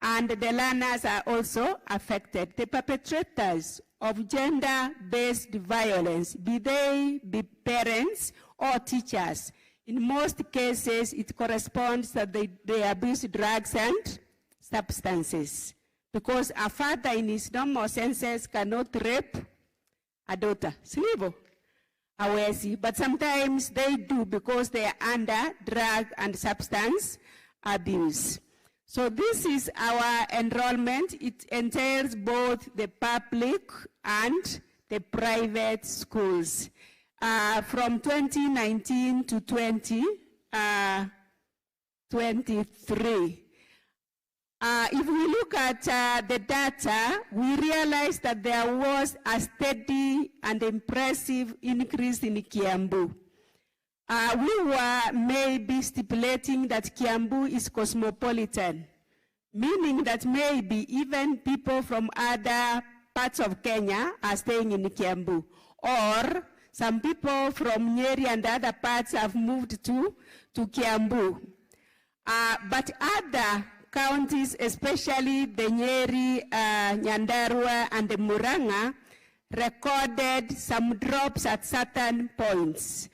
and the learners are also affected. The perpetrators of gender-based violence, be they parents or teachers, in most cases, it corresponds that they abuse drugs and substances, because a father in his normal senses cannot rape a daughter. But sometimes they do because they are under drug and substance abuse. So this is our enrollment. It entails both the public and the private schools. From 2019 to 2023. If we look at the data, we realize that there was a steady and impressive increase in Kiambu. We were maybe stipulating that Kiambu is cosmopolitan, meaning that maybe even people from other parts of Kenya are staying in Kiambu, or some people from Nyeri and other parts have moved to Kiambu. But other counties, especially the Nyeri, Nyandarua, and the Murang'a, recorded some drops at certain points.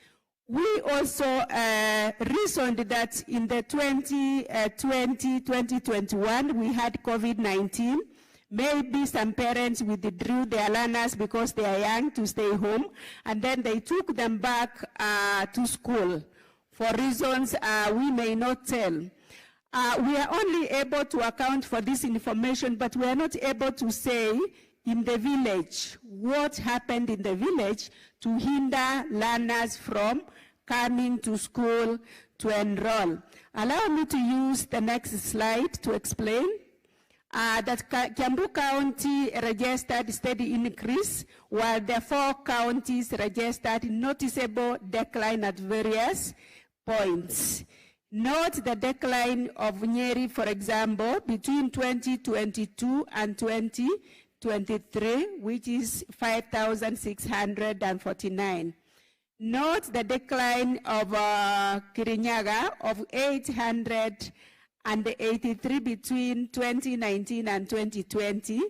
We also reasoned that in the 2020-2021, we had COVID-19. Maybe some parents withdrew their learners because they are young to stay home, and then they took them back to school for reasons we may not tell. We are only able to account for this information, but we are not able to say in the village what happened in the village to hinder learners from coming to school to enroll. Allow me to use the next slide to explain. That Kiambu County registered steady increase, while the 4 counties registered noticeable decline at various points. Note the decline of Nyeri, for example, between 2022 and 2023, which is 5,649. Note the decline of Kirinyaga of 883 between 2019 and 2020. We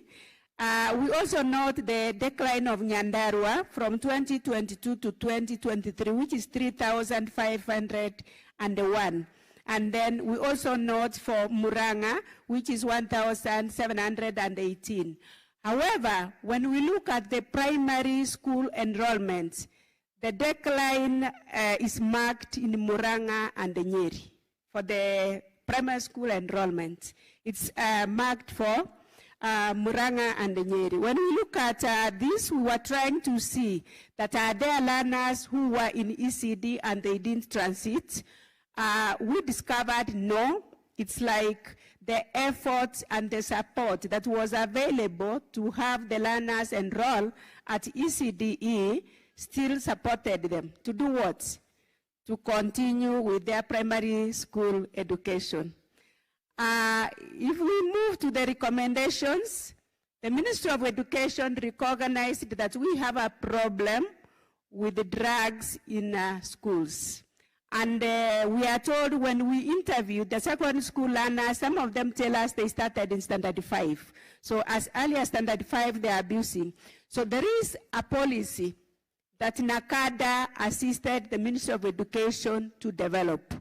also note the decline of Nyandarua from 2022 to 2023, which is 3,501. And then we also note for Murang'a, which is 1,718. However, when we look at the primary school enrollment, the decline is marked in Murang'a and Nyeri for the primary school enrollment. It's marked for Murang'a and Nyeri. When we look at this, we were trying to see that are there learners who were in ECD and they didn't transit. We discovered no. It's like the effort and the support that was available to have the learners enroll at ECDE still supported them to do what? To continue with their primary school education. If we move to the recommendations, the Ministry of Education recognized that we have a problem with the drugs in schools. And we are told when we interviewed the secondary school learners, some of them tell us they started in standard 5. So as early as standard 5, they are abusing. So there is a policy that NACADA assisted the Ministry of Education to develop.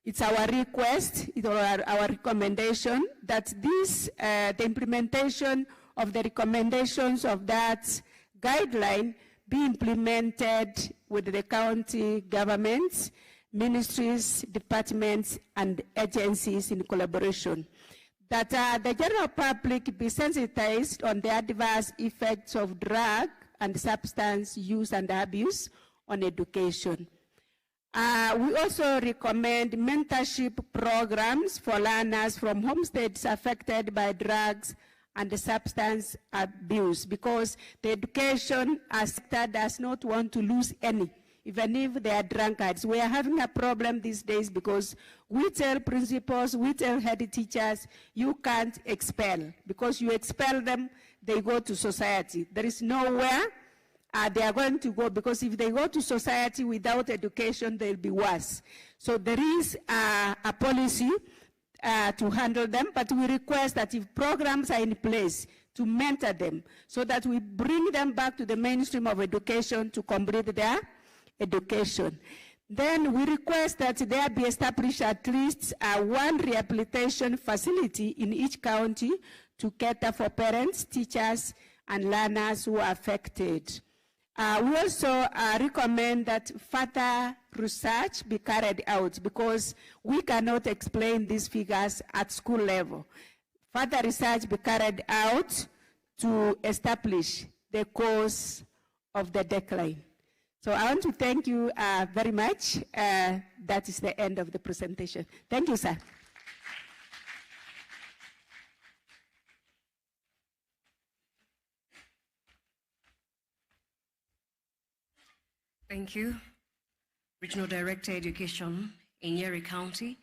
It's our request, it's our recommendation that this, the implementation of the recommendations of that guideline be implemented with the county governments, ministries, departments, and agencies in collaboration. That the general public be sensitized on the adverse effects of drug and substance use and abuse on education. We also recommend mentorship programs for learners from homesteads affected by drugs and substance abuse, because the education sector does not want to lose any, even if they are drunkards. We are having a problem these days because we tell principals, we tell head teachers, you can't expel, because you expel them, they go to society. There is nowhere they are going to go, because if they go to society without education, they'll be worse. So there is a policy to handle them, but we request that if programs are in place to mentor them, so that we bring them back to the mainstream of education to complete their education. Then we request that there be established at least one rehabilitation facility in each county to cater for parents, teachers, and learners who are affected. We also recommend that further research be carried out, because we cannot explain these figures at school level. Further research be carried out to establish the cause of the decline. So I want to thank you very much. That is the end of the presentation. Thank you, sir. Thank you. Regional Director Education in Nyeri County.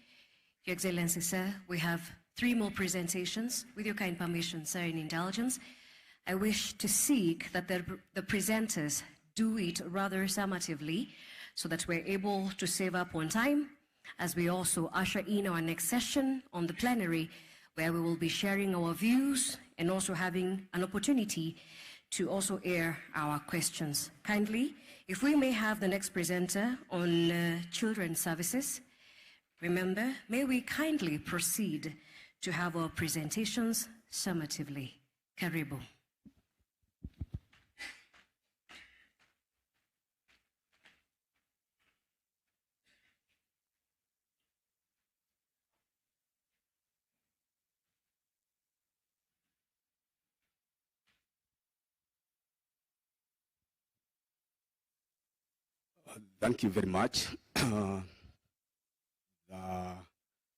Your Excellency, sir, we have 3 more presentations. With your kind permission, sir, and indulgence, I wish to seek that the presenters do it rather summatively, so that we're able to save up on time, as we also usher in our next session on the plenary, where we will be sharing our views and also having an opportunity to also air our questions. Kindly, if we may have the next presenter on children's services. Remember, may we kindly proceed to have our presentations summatively. Karibu. Thank you very much.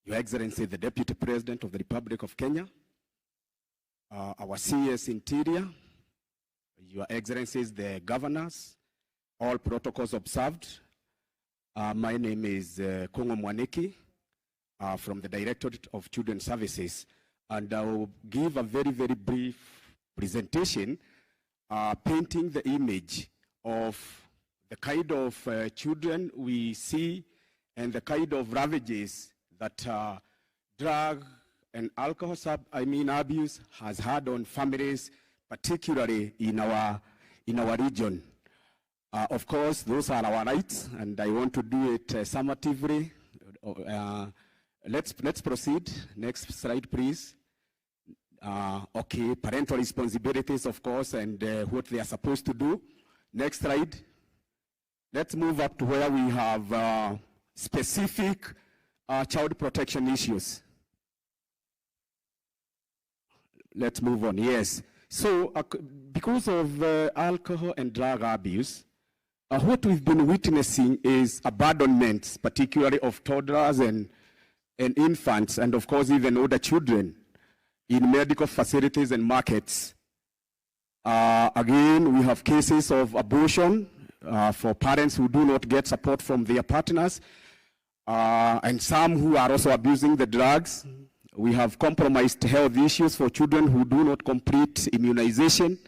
Your Excellency, the Deputy President of the Republic of Kenya, our CS Interior, Your Excellencies, the governors, all protocols observed. My name is Kongo Mwaniki from the Directorate of Children's Services, and I will give a very, very brief presentation painting the image of the kind of children we see and the kind of ravages that drug and alcohol abuse has had on families, particularly in our region. Of course, those are our rights, and I want to do it summatively. Let's proceed. Next slide, please. Okay, parental responsibilities, of course, and what they are supposed to do. Next slide. Let's move up to where we have specific child protection issues. Let's move on, yes. So because of alcohol and drug abuse, what we've been witnessing is abandonments, particularly of toddlers and infants, and of course even older children in medical facilities and markets. Again, we have cases of abortion for parents who do not get support from their partners, and some who are also abusing the drugs. We have compromised health issues for children who do not complete immunization.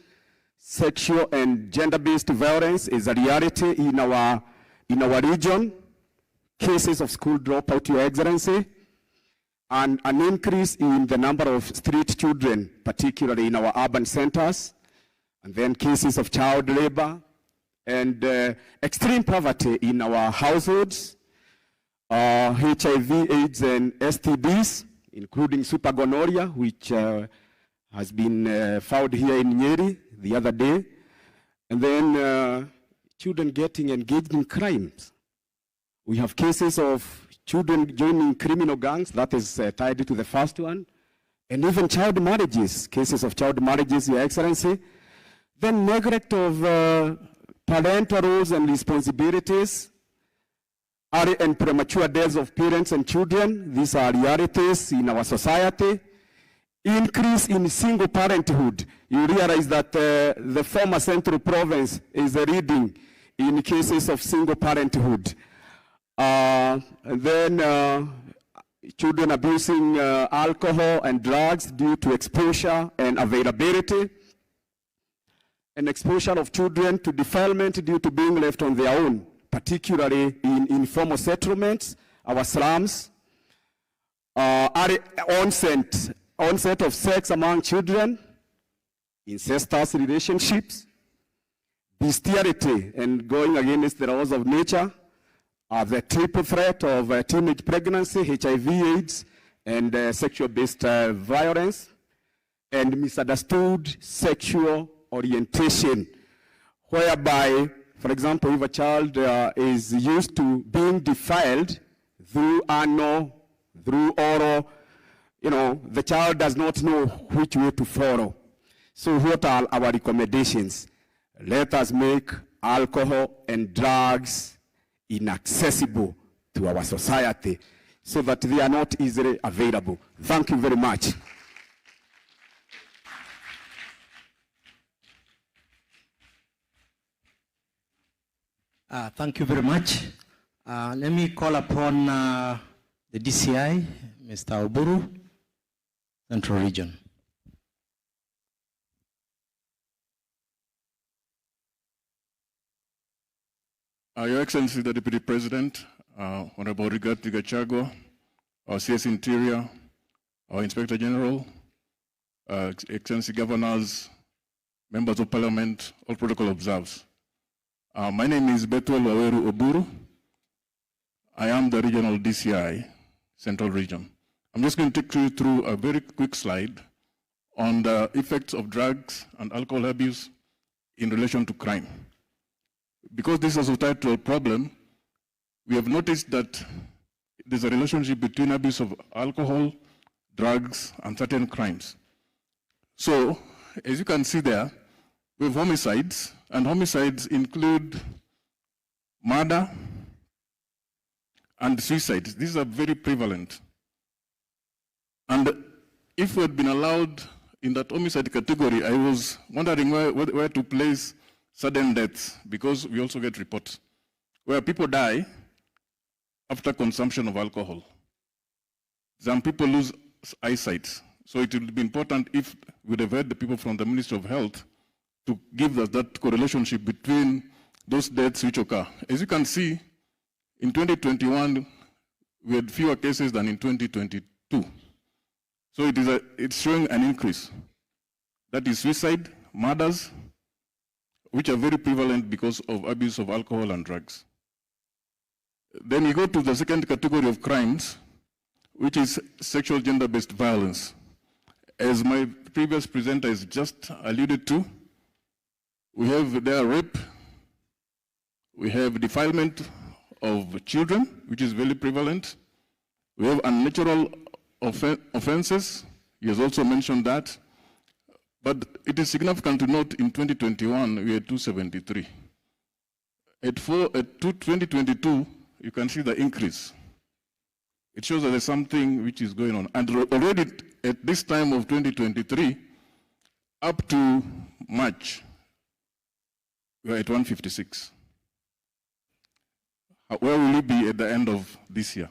Sexual and gender-based violence is a reality in our region. Cases of school dropout, Your Excellency, and an increase in the number of street children, particularly in our urban centers, and then cases of child labor, and extreme poverty in our households, HIV, AIDS, and STDs, including supergonorrhea, which has been found here in Nyeri the other day, And then children getting engaged in crimes. We have cases of children joining criminal gangs, that is tied to the first one. And even child marriages, cases of child marriages, Your Excellency. Then neglect of parental roles and responsibilities, early and premature deaths of parents and children. These are realities in our society. Increase in single parenthood. You realize that the former Central Province is leading in cases of single parenthood. Children abusing alcohol and drugs due to exposure and availability. And exposure of children to defilement due to being left on their own, particularly in informal settlements, our slums. Onset of sex among children, incestuous relationships, bestiality, and going against the laws of nature, the triple threat of teenage pregnancy, HIV/AIDS, and sexual-based violence, and misunderstood sexual orientation, whereby, for example, if a child is used to being defiled through anal, through oral, the child does not know which way to follow. So what are our recommendations? Let us make alcohol and drugs inaccessible to our society so that they are not easily available. Thank you very much. Thank you very much. Let me call upon the DCI, Mr. Oburu, Central Region. Your Excellency, the Deputy President, Honorable Rigathi Gachagua, our CS Interior, our Inspector General, Excellency Governors, Members of Parliament, all protocol observes. My name is Bethuel Waweru Oburu. I am the Regional DCI, Central Region. I'm just going to take you through a very quick slide on the effects of drugs and alcohol abuse in relation to crime. Because this is a societal problem, we have noticed that there's a relationship between abuse of alcohol, drugs, and certain crimes. So, as you can see there, we have homicides, and homicides include murder and suicides. These are very prevalent. And if we had been allowed in that homicide category, I was wondering where to place sudden deaths, because we also get reports where people die after consumption of alcohol. Some people lose eyesight. So it would be important if we would have heard the people from the Ministry of Health to give us that correlation between those deaths which occur. As you can see, in 2021, we had fewer cases than in 2022. So it's showing an increase. That is suicide, murders, which are very prevalent because of abuse of alcohol and drugs. Then you go to the second category of crimes, which is sexual gender-based violence. As my previous presenter has just alluded to, we have there rape, we have defilement of children, which is very prevalent. We have unnatural offenses, he has also mentioned that. But it is significant to note in 2021, we had 273. At 2022, you can see the increase. It shows that there's something which is going on. And already at this time of 2023, up to March, we are at 156. Where will we be at the end of this year?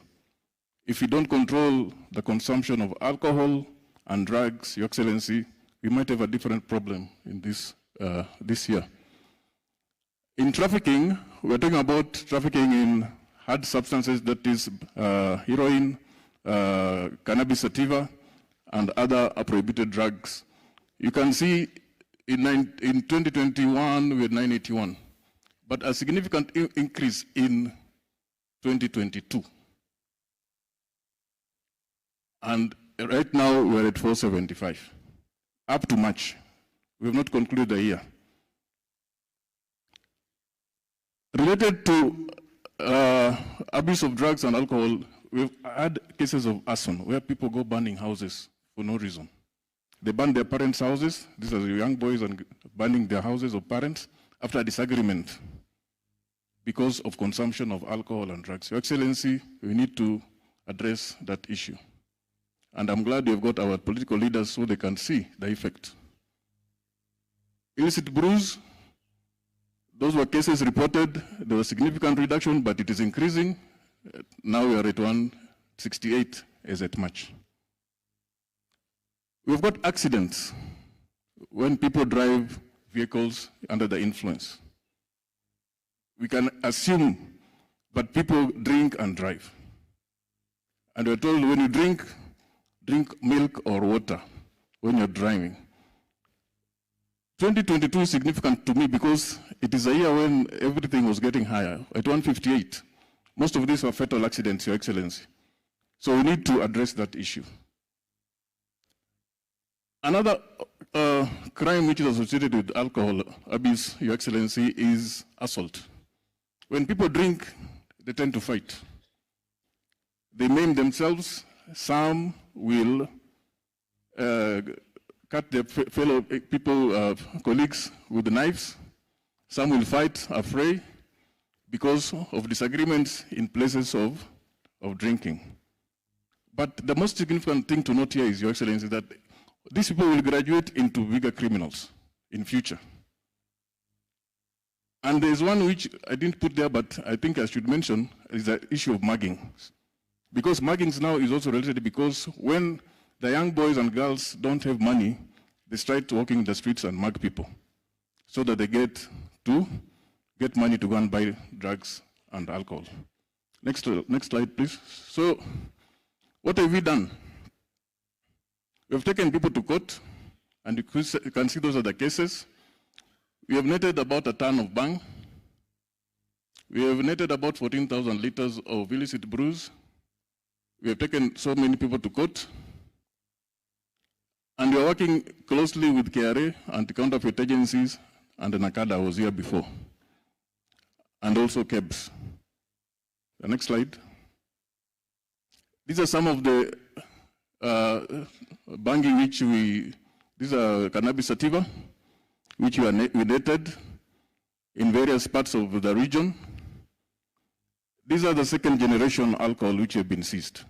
If we don't control the consumption of alcohol and drugs, Your Excellency, we might have a different problem in this year. In trafficking, we're talking about trafficking in hard substances, that is heroin, cannabis sativa, and other prohibited drugs. You can see in 2021, we had 981, but a significant increase in 2022. And right now, we're at 475. Up to March. We have not concluded the year. Related to abuse of drugs and alcohol, we've had cases of arson where people go burning houses for no reason. They burn their parents' houses. These are the young boys and burning their houses of parents after a disagreement because of consumption of alcohol and drugs. Your Excellency, we need to address that issue. And I'm glad you've got our political leaders so they can see the effect. Illicit brews, those were cases reported. There was significant reduction, but it is increasing. Now we are at 168 as at March. We've got accidents when people drive vehicles under the influence. We can assume, but people drink and drive. And we're told when you drink milk or water when you're driving. 2022 is significant to me because it is a year when everything was getting higher. At 158, most of these were fatal accidents, Your Excellency. So we need to address that issue. Another crime which is associated with alcohol abuse, Your Excellency, is assault. When people drink, they tend to fight. They maim themselves. Some will cut their fellow people, colleagues with knives. Some will fight a fray because of disagreements in places of drinking. But the most significant thing to note here is, Your Excellency, that these people will graduate into bigger criminals in future. And there's one which I didn't put there, but I think I should mention, is the issue of mugging. Because mugging now is also related because when the young boys and girls don't have money, they start walking the streets and mug people so that they get money to go and buy drugs and alcohol. Next slide, please. So what have we done? We've taken people to court, and you can see those are the cases. We have netted about a ton of bang. We have netted about 14,000 liters of illicit brews. We have taken so many people to court. And we are working closely with KRA and counterfeit agencies, and NACADA was here before, and also KEBS. The next slide. These are some of the banging which these are cannabis sativa, which we netted in various parts of the region. These are the second generation alcohol which have been seized.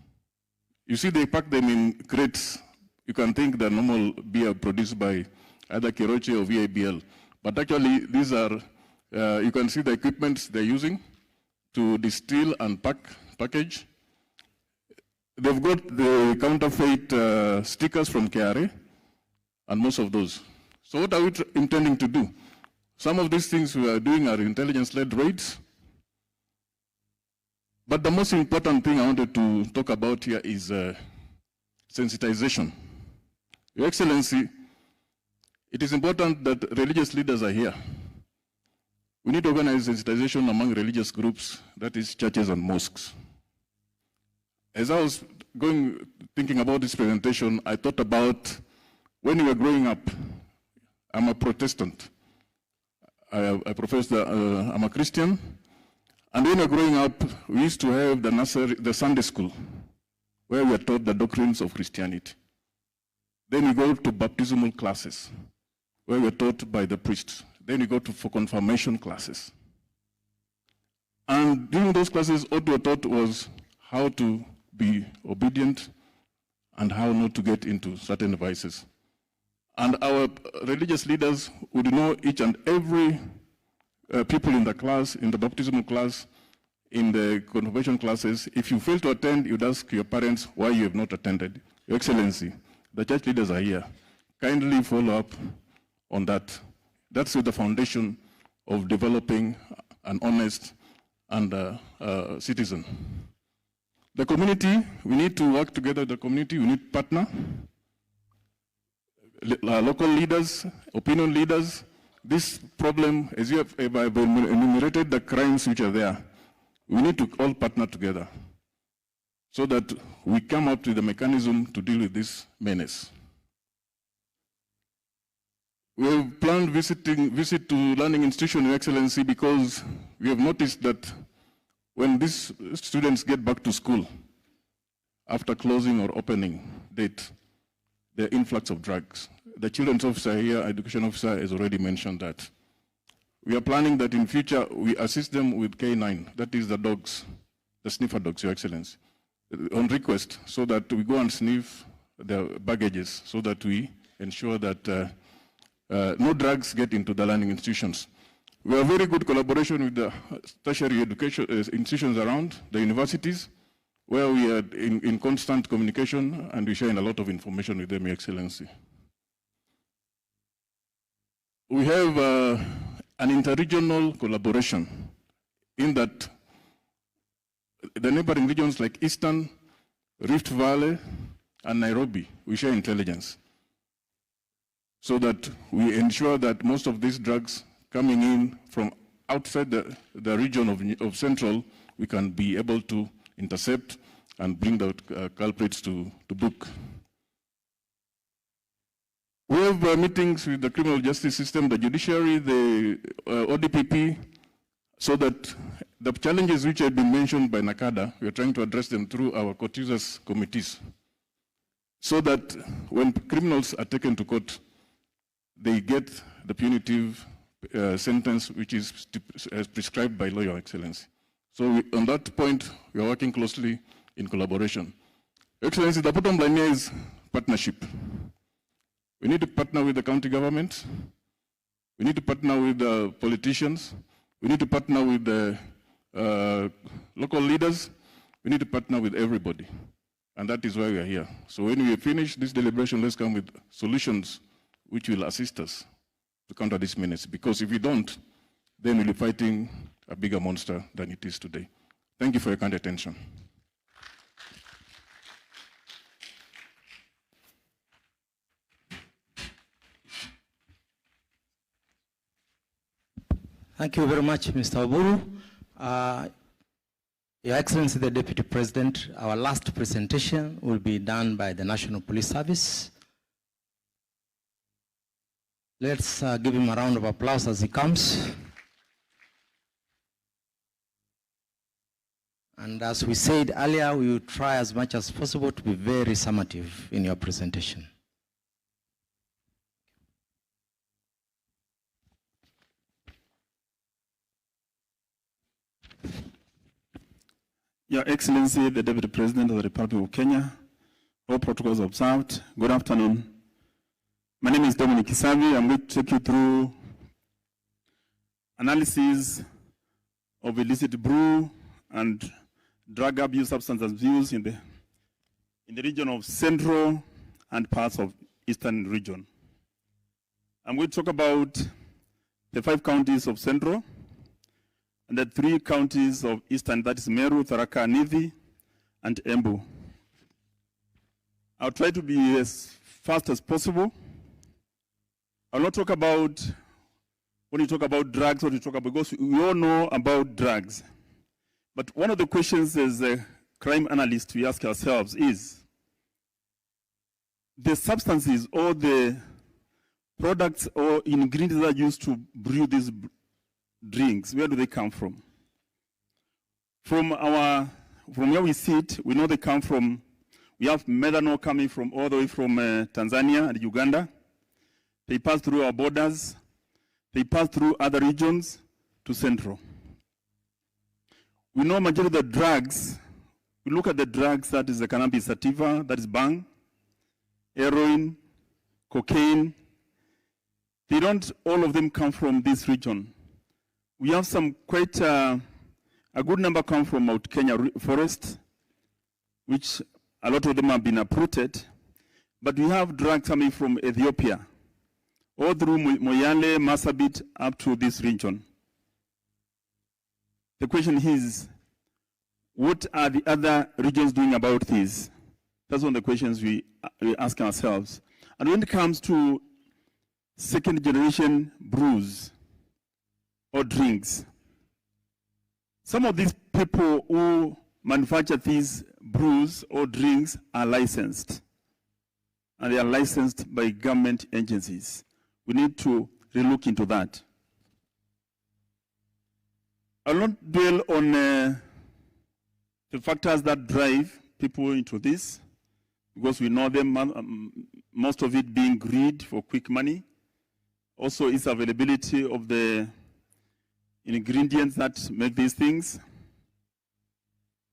You see, they pack them in crates. You can think the normal beer produced by either Kiroche or VABL. But actually, these are, you can see the equipment they're using to distill and package. They've got the counterfeit stickers from KRA and most of those. So what are we intending to do? Some of these things we are doing are intelligence-led raids. But the most important thing I wanted to talk about here is sensitization. Your Excellency, it is important that religious leaders are here. We need to organize sensitization among religious groups, that is churches and mosques. As I was thinking about this presentation, I thought about when we were growing up. I'm a Protestant. I profess I'm a Christian. And when we were growing up, we used to have the Sunday school, where we are taught the doctrines of Christianity. Then we go to baptismal classes, where we are taught by the priests. Then we go for confirmation classes. And during those classes, what we were taught was how to be obedient and how not to get into certain vices. And our religious leaders would know each and every people in the class, in the baptismal class, in the confirmation classes. If you fail to attend, you'd ask your parents why you have not attended. Your Excellency, the church leaders are here. Kindly follow up on that. That's the foundation of developing an honest and citizen. The community, we need to work together with the community. We need partner. Local leaders, opinion leaders. This problem, as you have enumerated the crimes which are there, we need to all partner together so that we come up with a mechanism to deal with this menace. We have planned visit to learning institution, Your Excellency, because we have noticed that when these students get back to school after closing or opening date, the influx of drugs. The children's officer here, education officer, has already mentioned that. We are planning that in future we assist them with K9, that is the dogs, the sniffer dogs, Your Excellency, on request, so that we go and sniff their baggages, so that we ensure that no drugs get into the learning institutions. We have very good collaboration with the tertiary education institutions around, the universities, where we are in constant communication and we share a lot of information with them, Your Excellency. We have an interregional collaboration in that the neighboring regions like Eastern, Rift Valley, and Nairobi, we share intelligence so that we ensure that most of these drugs coming in from outside the region of Central, we can be able to intercept and bring the culprits to book. We have meetings with the criminal justice system, the judiciary, the ODPP, so that the challenges which have been mentioned by NACADA, we are trying to address them through our court users committees, so that when criminals are taken to court, they get the punitive sentence which is prescribed by law, Your Excellency. So on that point, we are working closely in collaboration. Your Excellency, the bottom line here is partnership. We need to partner with the county government. We need to partner with the politicians. We need to partner with the local leaders. We need to partner with everybody. And that is why we are here. So when we finish this deliberation, let's come with solutions which will assist us to counter these menace. Because if we don't, then we'll be fighting a bigger monster than it is today. Thank you for your kind attention. Thank you very much, Mr. Oburu. Your Excellency, the Deputy President, our last presentation will be done by the National Police Service. Let's give him a round of applause as he comes. And as we said earlier, we will try as much as possible to be very summative in your presentation. Your Excellency, the Deputy President of the Republic of Kenya, all protocols observed, good afternoon. My name is Dominic Kisavi. I'm going to take you through analysis of illicit brew and drug abuse, substance abuse in the region of Central and parts of Eastern region. I'm going to talk about the 5 counties of Central and the 3 counties of Eastern, that is Meru, Tharaka Nithi, and Embu. I'll try to be as fast as possible. I'll not talk about, when you talk about drugs, what you talk about, because we all know about drugs. But one of the questions as a crime analyst we ask ourselves is, the substances or the products or ingredients that are used to brew these drinks, where do they come from? From where we sit, we know they come from, we have methanol coming from all the way from Tanzania and Uganda. They pass through our borders. They pass through other regions to Central. We know majority of the drugs, we look at the drugs, that is the cannabis sativa, that is bang, heroin, cocaine. They don't, all of them come from this region. We have some quite, a good number come from Mount Kenya forest, which a lot of them have been uprooted. But we have drugs coming from Ethiopia, all through Moyale, Marsabit, up to this region. The question is, what are the other regions doing about this? That's one of the questions we ask ourselves. And when it comes to second generation brews or drinks, some of these people who manufacture these brews or drinks are licensed. And they are licensed by government agencies. we need to relook into that. I'll not dwell on the factors that drive people into this, because we know them, most of it being greed for quick money. Also, its availability of the ingredients that make these things.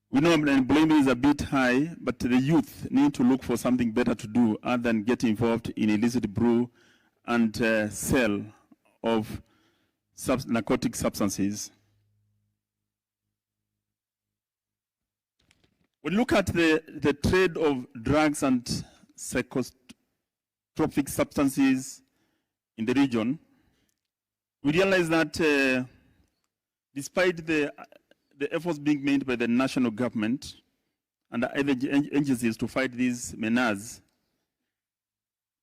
We know unemployment is a bit high, but the youth need to look for something better to do other than get involved in illicit brew and sale of narcotic substances. When you look at the trade of drugs and psychotropic substances in the region, we realize that despite the efforts being made by the national government and other agencies to fight these menaces,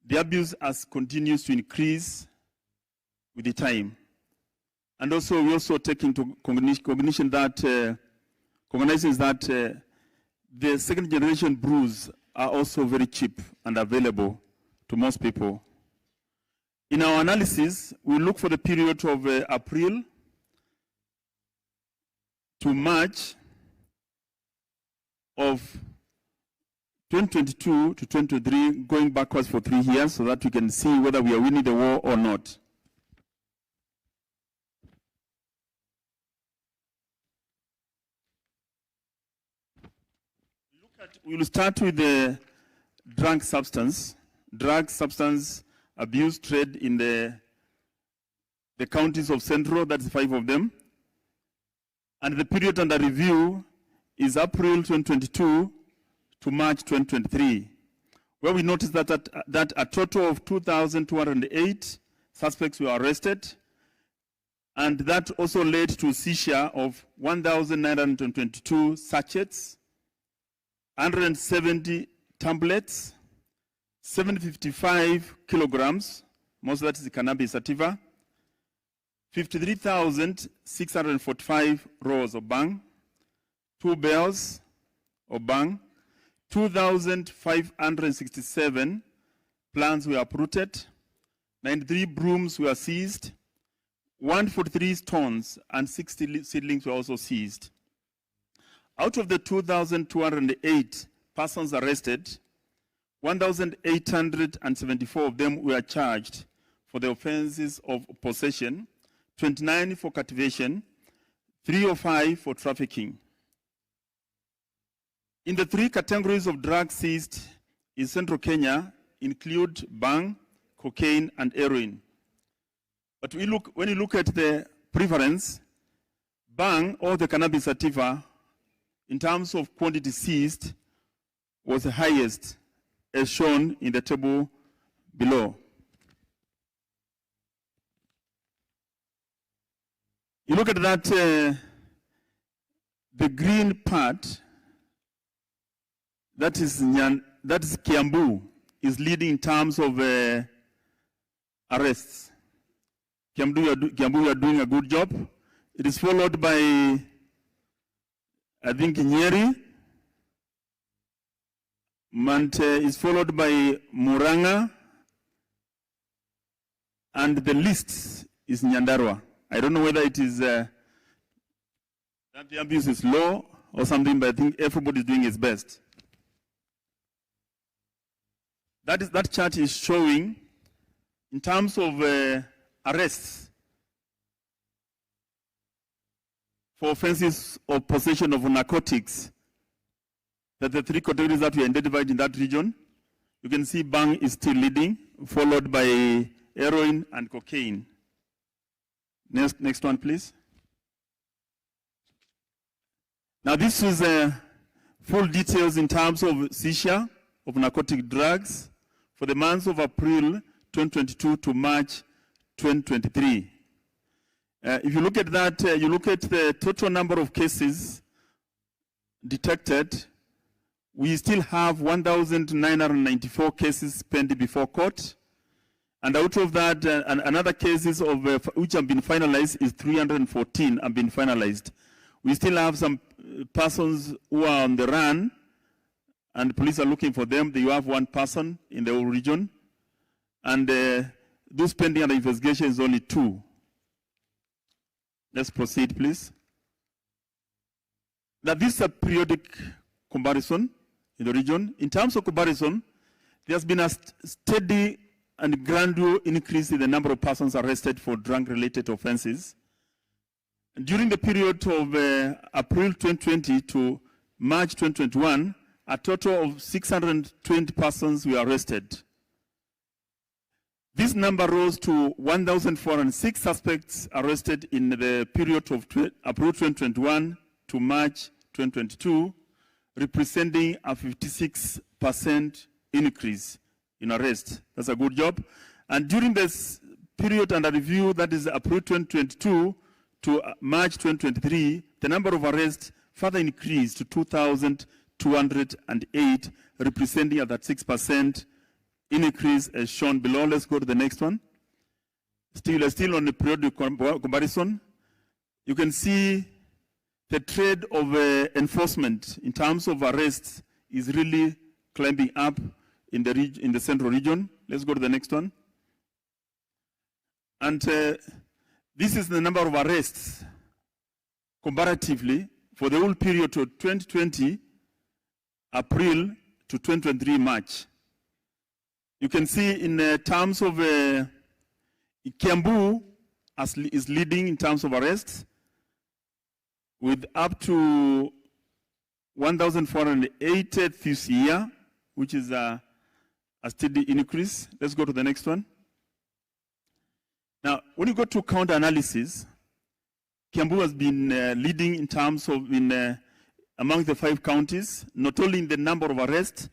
the abuse continues to increase with the time. And also, we also take into cognition that, cognizance that the second generation brews are also very cheap and available to most people. In our analysis, we look for the period of April to March of 2022 to 2023, going backwards for 3 years so that we can see whether we are winning the war or not. We will start with the drug substance abuse trade in the counties of Central, that's 5 of them. And the period under review is April 2022 to March 2023, where we noticed that a total of 2,208 suspects were arrested, and that also led to seizure of 1,922 sachets, 170 tablets, 755 kilograms, most of that is cannabis sativa, 53,645 rolls of bang, 2 bales of bang, 2,567 plants were uprooted, 93 brooms were seized, 143 stones and 60 seedlings were also seized. Out of the 2,208 persons arrested, 1,874 of them were charged for the offenses of possession, 29 for cultivation, 305 for trafficking. In the 3 categories of drugs seized in Central Kenya include bang, cocaine, and heroin. But when you look at the preference, bang, or the cannabis sativa, in terms of quantity seized, was the highest, as shown in the table below. You look at that, the green part, that is Kiambu, is leading in terms of arrests. Kiambu are doing a good job. It is followed by, I think, Nyeri. Mante is followed by Muranga. And the list is Nyandarua. I don't know whether it is that the abuse is low or something, but I think everybody is doing his best. That chart is showing, in terms of arrests for offenses of possession of narcotics, that the 3 categories that we identified in that region, you can see bang is still leading, followed by heroin and cocaine. Next one, please. Now this is full details in terms of seizure of narcotic drugs for the months of April 2022 to March 2023. If you look at that, you look at the total number of cases detected, we still have 1,994 cases pending before court. And out of that, another cases of which have been finalized is 314 have been finalized. We still have some persons who are on the run, and police are looking for them. You have 1 person in the whole region. And those pending under investigation is only 2. Let's proceed, please. Now, this is a periodic comparison in the region. In terms of comparison, there has been a steady and gradual increase in the number of persons arrested for drug-related offenses. During the period of April 2020 to March 2021, a total of 620 persons were arrested. This number rose to 1,406 suspects arrested in the period of April 2021 to March 2022, representing a 56% increase in arrest. That's a good job. And during this period under review, that is April 2022 to March 2023, the number of arrests further increased to 2,208, representing a 6% increase as shown below. Let's go to the next one. Still on the periodic comparison, you can see the trend of enforcement in terms of arrests is really climbing up in the central region. Let's go to the next one. And this is the number of arrests comparatively for the whole period of 2020 April to 2023 March. You can see in terms of Kiambu is leading in terms of arrests with up to 1,480 this year, which is a steady increase. Let's go to the next one. Now, when you go to count analysis, Kiambu has been leading in terms of among the 5 counties, not only in the number of arrests,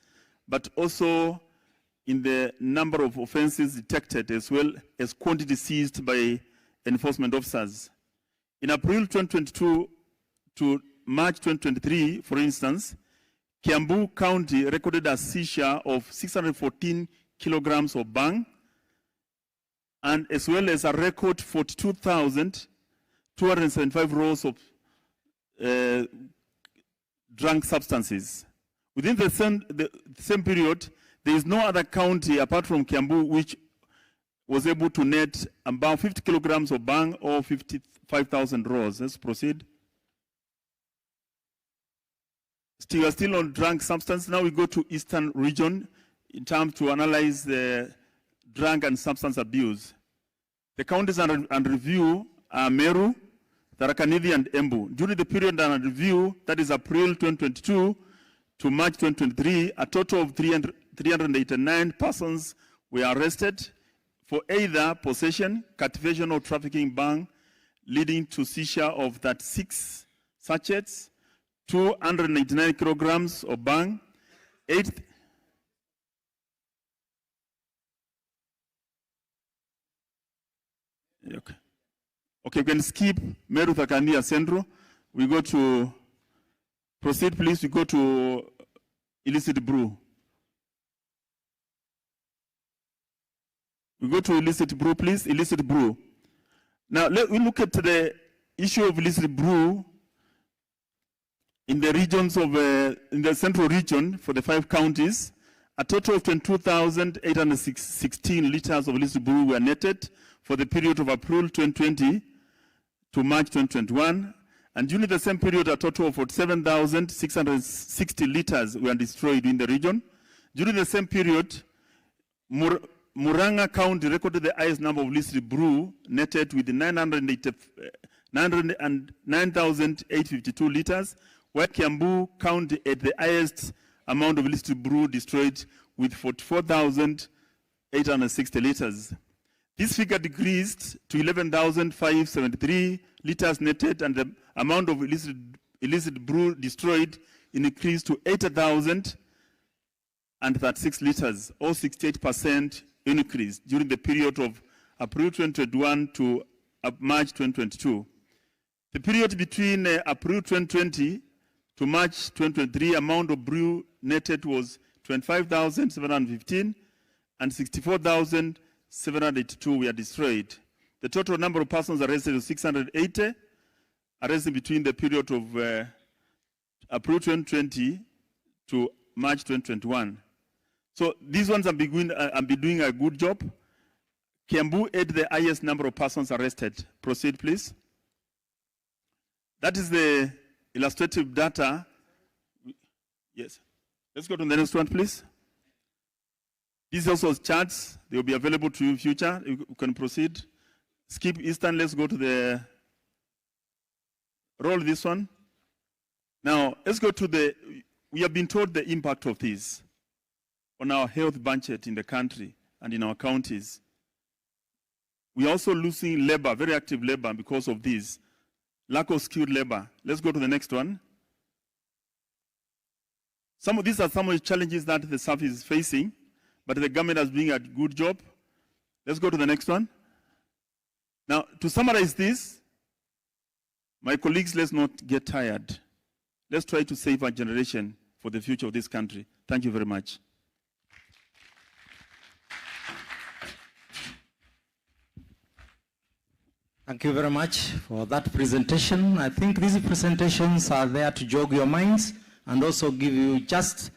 but also in the number of offenses detected, as well as quantity seized by enforcement officers. In April 2022 to March 2023, for instance, Kiambu County recorded a seizure of 614 kilograms of bang, and as well as a record 42,275 rolls of drug substances. Within the same period, there is no other county apart from Kiambu which was able to net about 50 kilograms of bang or 55,000 rolls. Let's proceed. We are still on drug substance. Now we go to Eastern region in terms to analyze the drug and substance abuse. The counties under review are Meru, Tharaka Nithi, and Embu. During the period under review, that is April 2022 to March 2023, a total of 389 persons were arrested for either possession, cultivation, or trafficking bang, leading to seizure of 36 sachets, 299 kilograms of bang, 8. Okay, we can skip Meru, Tharaka Nithi, Central. We go to, proceed please, we go to Illicit Brew. We go to Illicit Brew, please, Illicit Brew. Now, we look at the issue of Illicit Brew in the regions of, in the central region for the 5 counties. A total of 22,816 liters of illicit brew were netted for the period of April 2020 to March 2021. And during the same period, a total of 47,660 liters were destroyed in the region. During the same period, Muranga County recorded the highest number of illicit brew netted with 9,852 liters, where Kiambu County had the highest amount of illicit brew destroyed with 44,860 liters. This figure decreased to 11,573 liters netted, and the amount of illicit brew destroyed increased to 80,036 liters, or 68% increase during the period of April 2021 to March 2022. The period between April 2020 to March 2023, amount of brew netted was 25,715 and 64,782 were destroyed. The total number of persons arrested was 680, arrested between the period of April 2020 to March 2021. So these ones have been doing a good job. Kiambu had the highest number of persons arrested. Proceed, please. That is the illustrative data. Yes. Let's go to the next one, please. These also charts. They will be available to you in future. You can proceed. Skip Eastern. Let's go to the... Roll this one. Now, let's go to the... We have been told the impact of this on our health budget in the country and in our counties. We are also losing labor, very active labor, because of this. Lack of skilled labor. Let's go to the next one. These are some of the challenges that the service is facing, but the government is doing a good job. Let's go to the next one. Now, to summarize this, my colleagues, let's not get tired. Let's try to save our generation for the future of this country. Thank you very much. Thank you very much for that presentation. I think these presentations are there to jog your minds and also give you just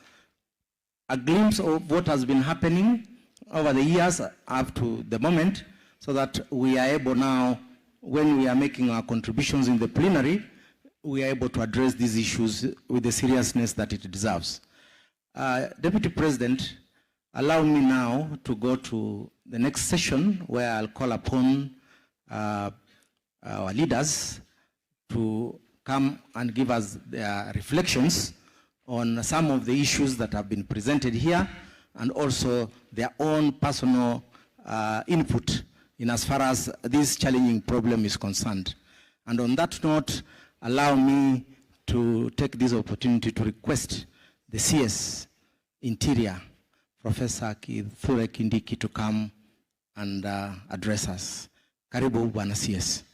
a glimpse of what has been happening over the years up to the moment, so that we are able now, when we are making our contributions in the plenary, we are able to address these issues with the seriousness that it deserves. Deputy President, allow me now to go to the next session, where I'll call upon our leaders to come and give us their reflections on some of the issues that have been presented here, and also their own personal input in as far as this challenging problem is concerned. And on that note, allow me to take this opportunity to request the CS Interior, Professor Kithure Kindiki, to come and address us. Karibu Bwana CS.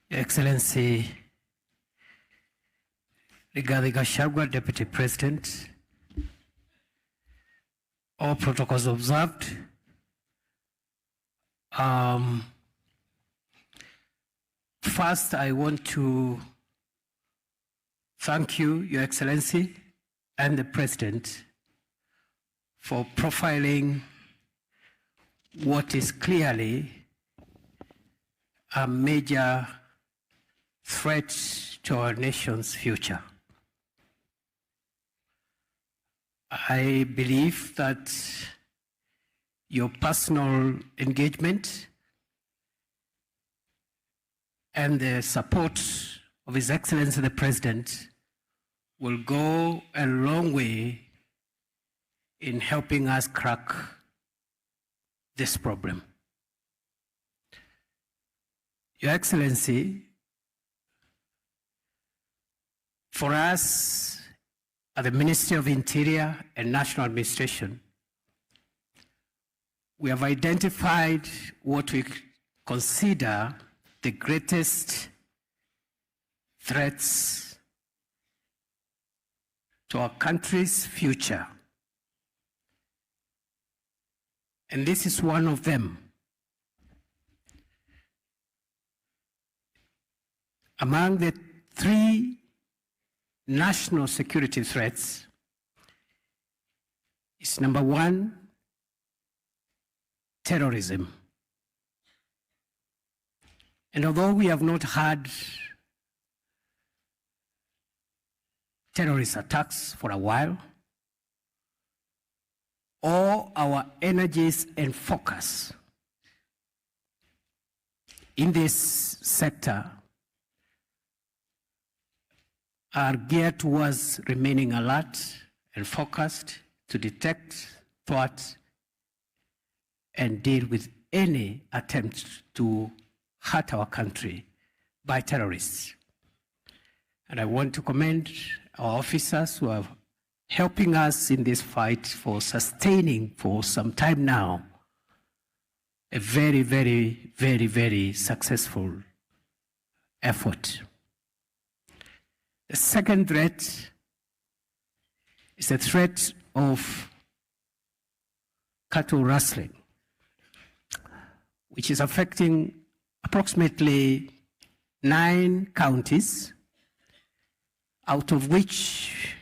Your Excellency, regarding Gachagua, Deputy President, all protocols observed. First, I want to thank you, Your Excellency, and the President for profiling what is clearly a major threat to our nation's future. I believe that your personal engagement and the support of His Excellency the President will go a long way in helping us crack this problem. Your Excellency, for us at the Ministry of Interior and National Administration, we have identified what we consider the greatest threats to our country's future. And this is one of them. Among the three national security threats is number one, terrorism. And although we have not had terrorist attacks for a while, all our energies and focus in this sector are geared towards remaining alert and focused to detect, thwart, and deal with any attempt to hurt our country by terrorists. And I want to commend our officers who are helping us in this fight for sustaining for some time now a very, very, very, very successful effort. The second threat is the threat of cattle rustling which is affecting approximately 9 counties, out of which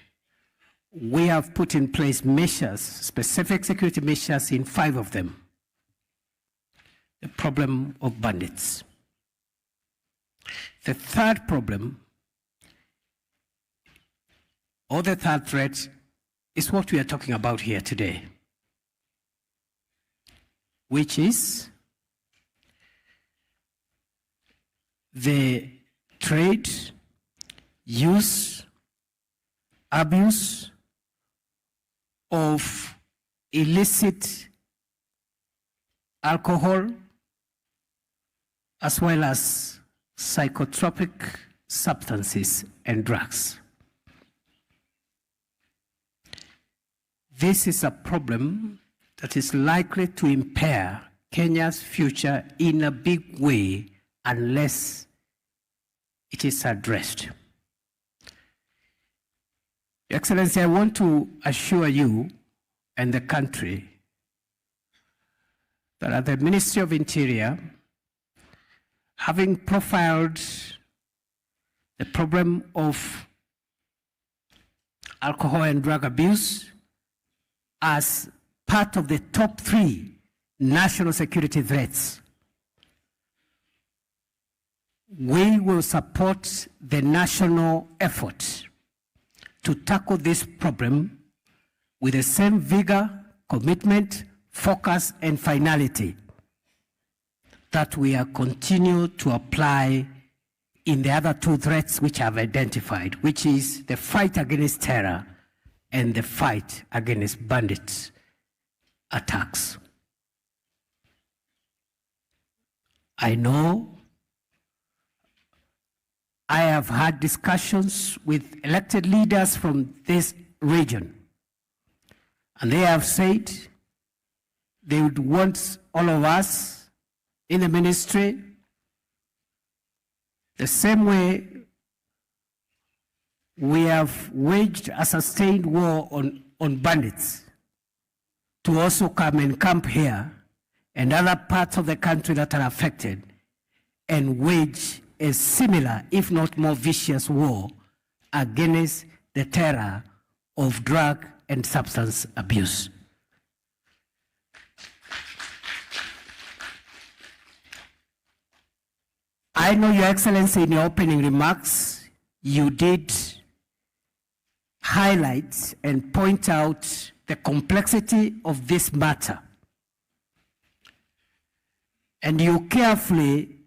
we have put in place measures, specific security measures in 5 of them. The problem of bandits. The third problem, or the third threat, is what we are talking about here today, which is the trade, use, abuse of illicit alcohol as well as psychotropic substances and drugs. This is a problem that is likely to impair Kenya's future in a big way unless it is addressed. Your Excellency, I want to assure you and the country that at the Ministry of Interior, having profiled the problem of alcohol and drug abuse as part of the top 3 national security threats, we will support the national effort to tackle this problem with the same vigor, commitment, focus, and finality that we are continuing to apply in the other 2 threats which I've identified, which is the fight against terror and the fight against bandit attacks. I know I have had discussions with elected leaders from this region, and they have said they would want all of us in the ministry, the same way we have waged a sustained war on bandits, to also come and camp here and other parts of the country that are affected and wage a similar, if not more vicious war against the terror of drug and substance abuse. I know, Your Excellency, in your opening remarks, you did highlight and point out the complexity of this matter. And you carefully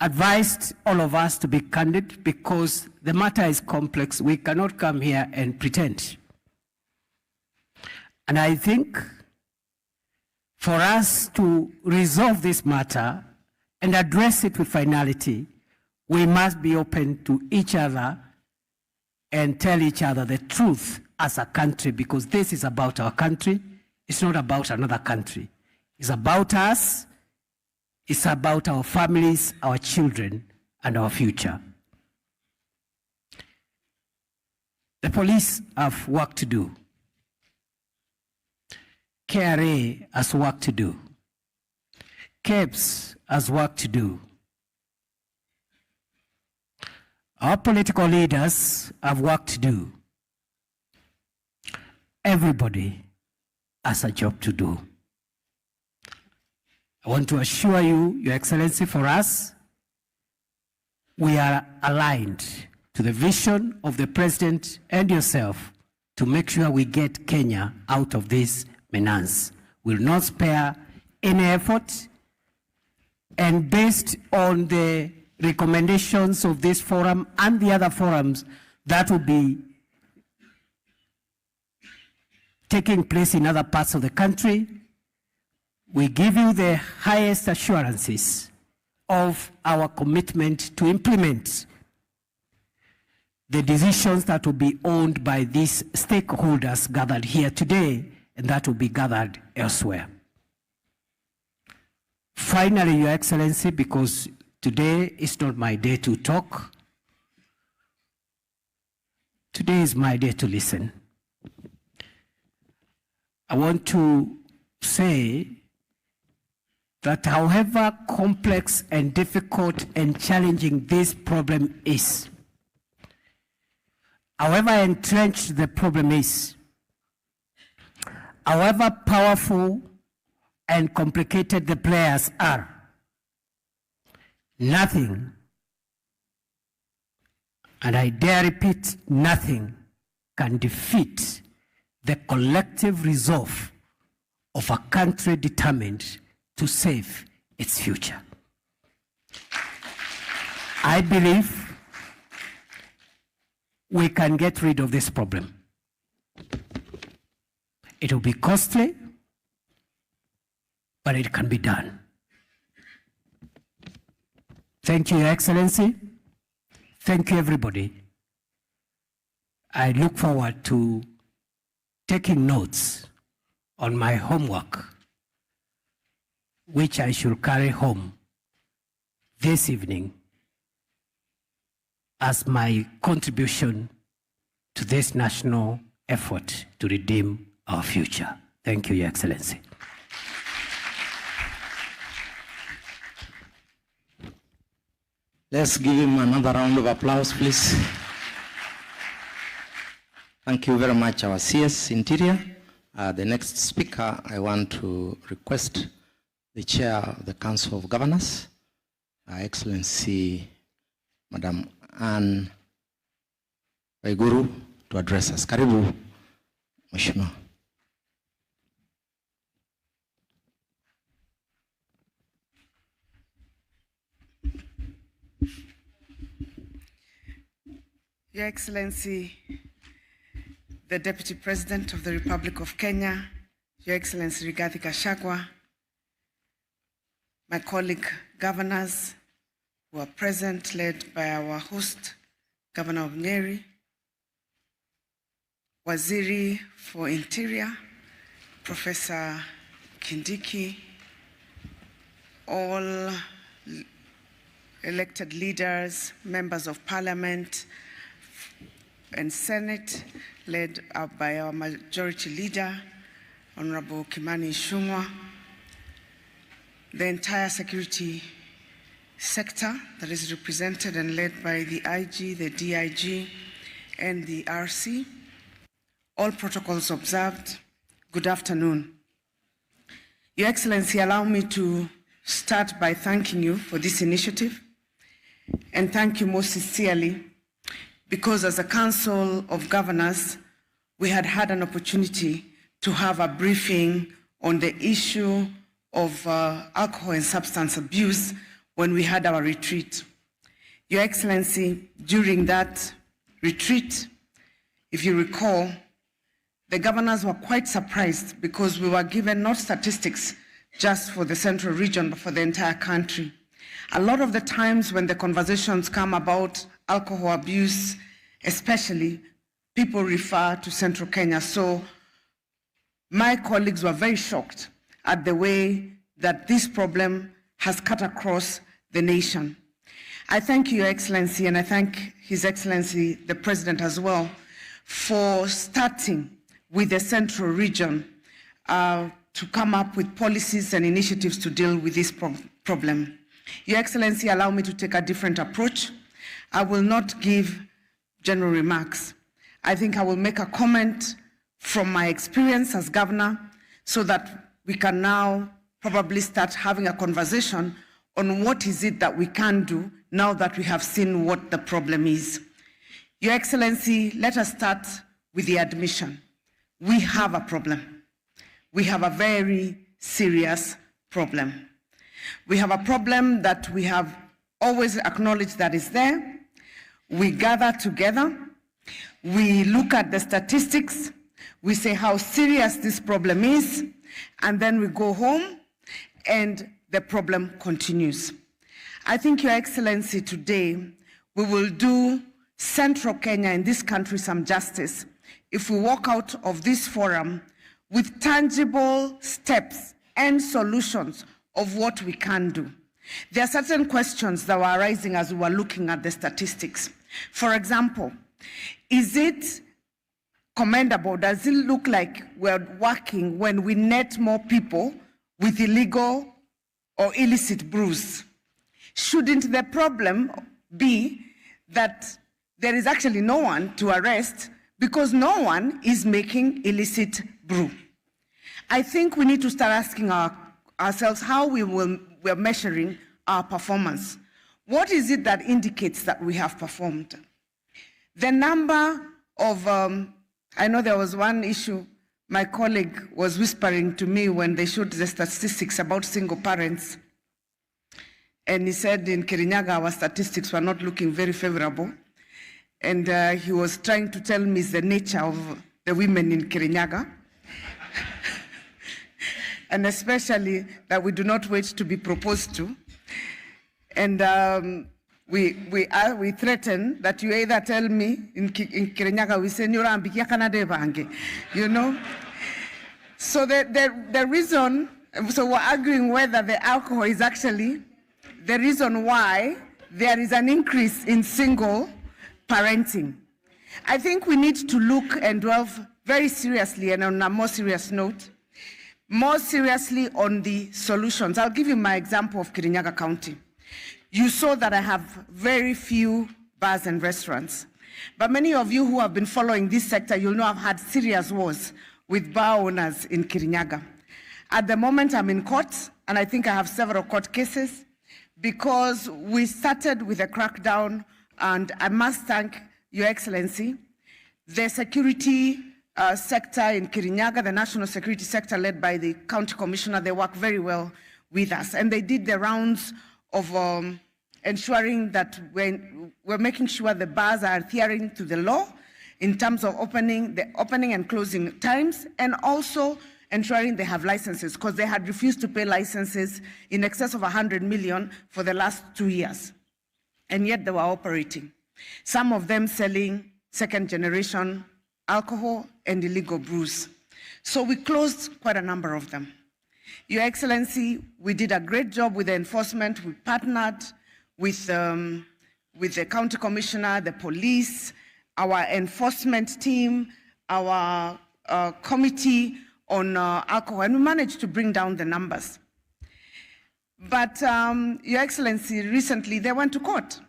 advised all of us to be candid because the matter is complex. We cannot come here and pretend. And I think for us to resolve this matter and address it with finality, we must be open to each other and tell each other the truth as a country, because this is about our country. It's not about another country. It's about us. It's about our families, our children, and our future. The police have work to do. KRA has work to do. KEBS has work to do. Our political leaders have work to do. Everybody has a job to do. I want to assure you, Your Excellency, for us, we are aligned to the vision of the President and yourself to make sure we get Kenya out of this menace. We'll not spare any effort, and based on the recommendations of this forum and the other forums that will be taking place in other parts of the country, we give you the highest assurances of our commitment to implement the decisions that will be owned by these stakeholders gathered here today and that will be gathered elsewhere. Finally, Your Excellency, because today is not my day to talk, today is my day to listen. I want to say that however complex and difficult and challenging this problem is, however entrenched the problem is, however powerful and complicated the players are, nothing, and I dare repeat, nothing can defeat the collective resolve of a country determined to save its future. I believe we can get rid of this problem. It will be costly, but it can be done. Thank you, Your Excellency. Thank you, everybody. I look forward to taking notes on my homework, which I should carry home this evening as my contribution to this national effort to redeem our future. Thank you, Your Excellency. Let's give him another round of applause, please. Thank you very much, our CS Interior. The next speaker, I want to request the Chair of the Council of Governors, Her Excellency, Madam Anne Waiguru, to address us. Karibu, Mheshimiwa. Your Excellency, the Deputy President of the Republic of Kenya, Your Excellency Rigathi Gachagua, my colleague governors who are present, led by our host, Governor of Nyeri, Waziri for Interior, Professor Kindiki, all elected leaders, members of Parliament, and Senate, led by our majority leader, Honorable Kimani Ichung'wah, the entire security sector that is represented and led by the IG, the DIG, and the RC. All protocols observed. Good afternoon. Your Excellency, allow me to start by thanking you for this initiative, and thank you most sincerely because as a Council of Governors, we had an opportunity to have a briefing on the issue of alcohol and substance abuse when we had our retreat. Your Excellency, during that retreat, if you recall, the governors were quite surprised because we were given not statistics just for the central region, but for the entire country. A lot of the times when the conversations come about alcohol abuse, especially, people refer to central Kenya. So my colleagues were very shocked at the way that this problem has cut across the nation. I thank you, Your Excellency, and I thank His Excellency, the President as well, for starting with the central region to come up with policies and initiatives to deal with this problem. Your Excellency, allow me to take a different approach. I will not give general remarks. I think I will make a comment from my experience as governor so that we can now probably start having a conversation on what is it that we can do now that we have seen what the problem is. Your Excellency, let us start with the admission. We have a problem. We have a very serious problem. We have a problem that we have always acknowledged that is there. We gather together, we look at the statistics, we say how serious this problem is, and then we go home and the problem continues. I think, Your Excellency, today we will do central Kenya in this country some justice if we walk out of this forum with tangible steps and solutions of what we can do. There are certain questions that were arising as we were looking at the statistics. For example, is it commendable? Does it look like we're working when we net more people with illegal or illicit brews. Shouldn't the problem be that there is actually no one to arrest because no one is making illicit brew? I think we need to start asking ourselves how we're measuring our performance. What is it that indicates that we have performed? The number of, I know there was one issue my colleague was whispering to me when they showed the statistics about single parents. And he said in Kirinyaga, our statistics were not looking very favorable. And he was trying to tell me the nature of the women in Kirinyaga. And especially that we do not wait to be proposed to. And we threaten that you either tell me in Kirinyaga, we say, you know? So the reason, so we're arguing whether the alcohol is actually the reason why there is an increase in single parenting. I think we need to look and delve very seriously, and on a more serious note, more seriously on the solutions. I'll give you my example of Kirinyaga County. You saw that I have very few bars and restaurants. But many of you who have been following this sector, you'll know I've had serious wars with bar owners in Kirinyaga. At the moment, I'm in court, and I think I have several court cases, because we started with a crackdown, and I must thank Your Excellency, the security sector in Kirinyaga, the national security sector led by the county commissioner. They work very well with us, and they did the rounds of ensuring that we're making sure the bars are adhering to the law in terms of the opening and closing times, and also ensuring they have licenses, because they had refused to pay licenses in excess of 100 million for the last 2 years. And yet they were operating. Some of them selling second generation alcohol and illegal brews. So we closed quite a number of them. Your Excellency, we did a great job with the enforcement. We partnered with the county commissioner, the police, our enforcement team, our committee on alcohol, and we managed to bring down the numbers. But Your Excellency, recently they went to court.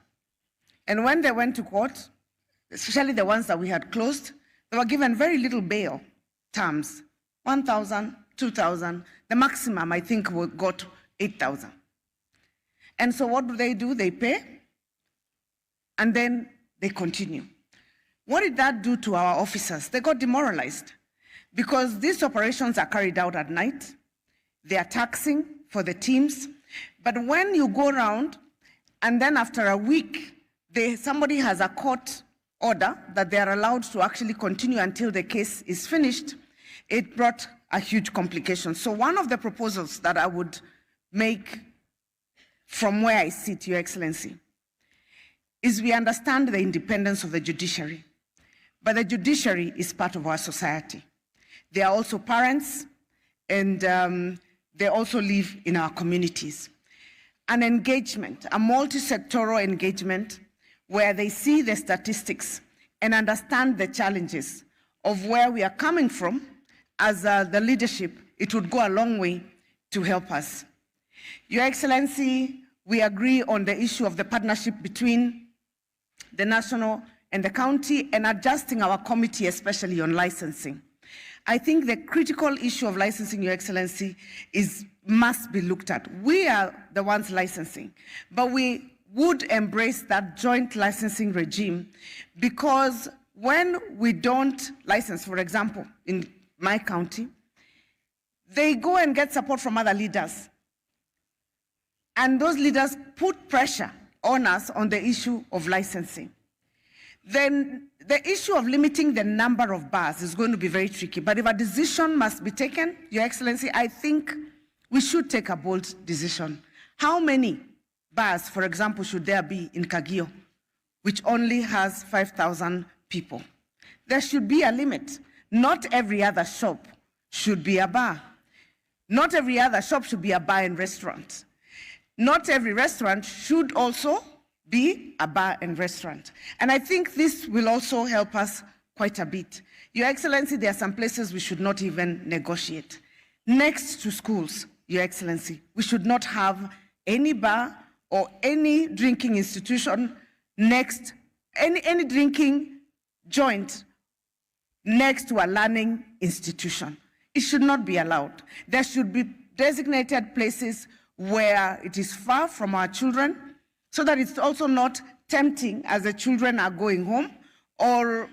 And when they went to court, especially the ones that we had closed, they were given very little bail terms, 1,000, 2,000. The maximum, I think, got 8,000. And so what do? They pay, and then they continue. What did that do to our officers? They got demoralized, because these operations are carried out at night. They are taxing for the teams. But when you go around, and then after a week, somebody has a court order that they are allowed to actually continue until the case is finished, it brought a huge complication. So one of the proposals that I would make from where I sit, Your Excellency, is we understand the independence of the judiciary. But the judiciary is part of our society. They are also parents, and they also live in our communities. An engagement, a multi-sectoral engagement, where they see the statistics and understand the challenges of where we are coming from as the leadership, it would go a long way to help us. Your Excellency, we agree on the issue of the partnership between the national and the county, and adjusting our committee, especially on licensing. I think the critical issue of licensing, Your Excellency, must be looked at. We are the ones licensing, but we would embrace that joint licensing regime, because when we don't license, for example, in my county, they go and get support from other leaders. And those leaders put pressure on us on the issue of licensing. Then the issue of limiting the number of bars is going to be very tricky. But if a decision must be taken, Your Excellency, I think we should take a bold decision. How many bars, for example, should there be in Kagio, which only has 5,000 people? There should be a limit. Not every other shop should be a bar. Not every other shop should be a bar and restaurant. Not every restaurant should also be a bar and restaurant. And I think this will also help us quite a bit. Your Excellency, there are some places we should not even negotiate. Next to schools, Your Excellency. We should not have any bar or any drinking institution next, any drinking joint next to a learning institution. It should not be allowed. There should be designated places where it is far from our children, so that it's also not tempting as the children are going home, or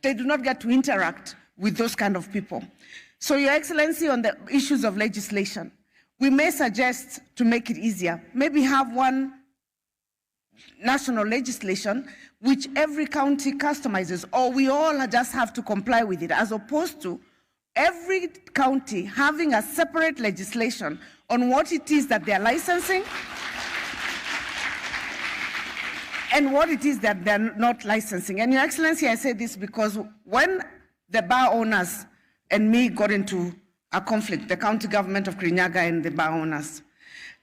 they do not get to interact with those kind of people. So, Your Excellency, on the issues of legislation, we may suggest, to make it easier, maybe have one national legislation which every county customizes, or we all just have to comply with it, as opposed to every county having a separate legislation on what it is that they're licensing and what it is that they're not licensing. And Your Excellency, I say this because when the bar owners and me got into a conflict, the county government of Kirinyaga and the bar owners,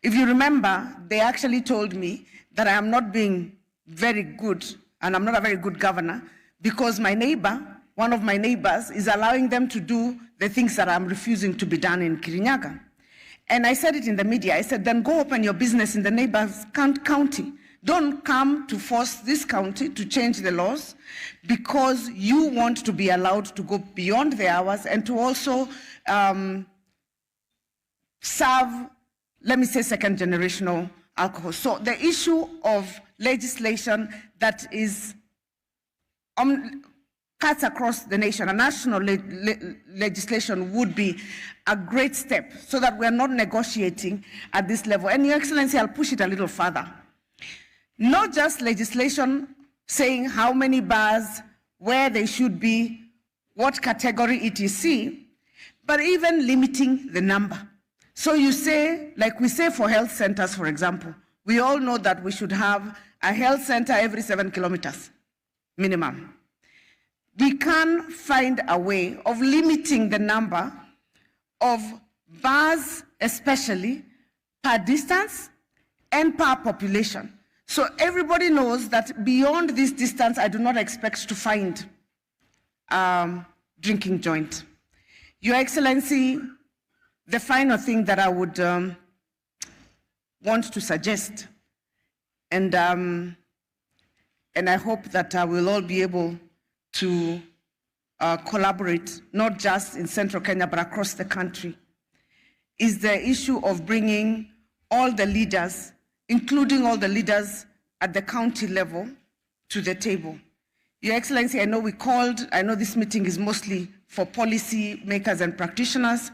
if you remember, they actually told me that I am not being very good, and I'm not a very good governor, because my neighbor, one of my neighbors, is allowing them to do the things that I'm refusing to be done in Kirinyaga. And I said it in the media. I said, then go open your business in the neighbor's county. Don't come to force this county to change the laws because you want to be allowed to go beyond the hours and to also serve, let me say, second generational alcohol. So the issue of legislation that is cuts across the nation, a national legislation would be a great step so that we're not negotiating at this level. And Your Excellency, I'll push it a little further. Not just legislation saying how many bars, where they should be, what category etc., but even limiting the number. So you say, like we say for health centers, for example, we all know that we should have a health center every 7 kilometers, minimum. We can find a way of limiting the number of bars, especially per distance and per population. So everybody knows that beyond this distance, I do not expect to find drinking joint. Your Excellency, the final thing that I would want to suggest, and I hope that we'll all be able to collaborate, not just in central Kenya, but across the country, is the issue of bringing all the leaders, including all the leaders at the county level, to the table. Your Excellency, I know this meeting is mostly for policy makers and practitioners,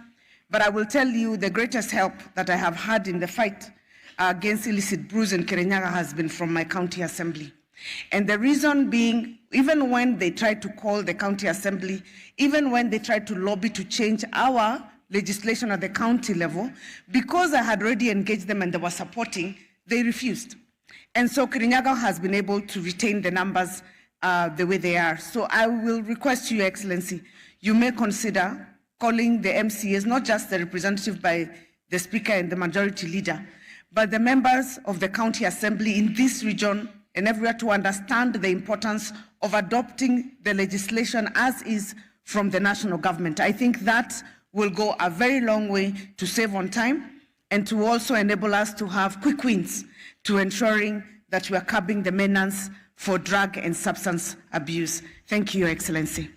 but I will tell you the greatest help that I have had in the fight against illicit brews in Kirinyaga has been from my county assembly. And the reason being, even when they tried to call the county assembly, even when they tried to lobby to change our legislation at the county level, because I had already engaged them and they were supporting, they refused. And so Kirinyaga has been able to retain the numbers the way they are. So I will request Your Excellency, you may consider calling the MCAs, not just the representative by the Speaker and the Majority Leader, but the members of the County Assembly in this region and everywhere, to understand the importance of adopting the legislation as is from the national government. I think that will go a very long way to save on time and to also enable us to have quick wins to ensuring that we are curbing the menace for drug and substance abuse. Thank you, Your Excellency.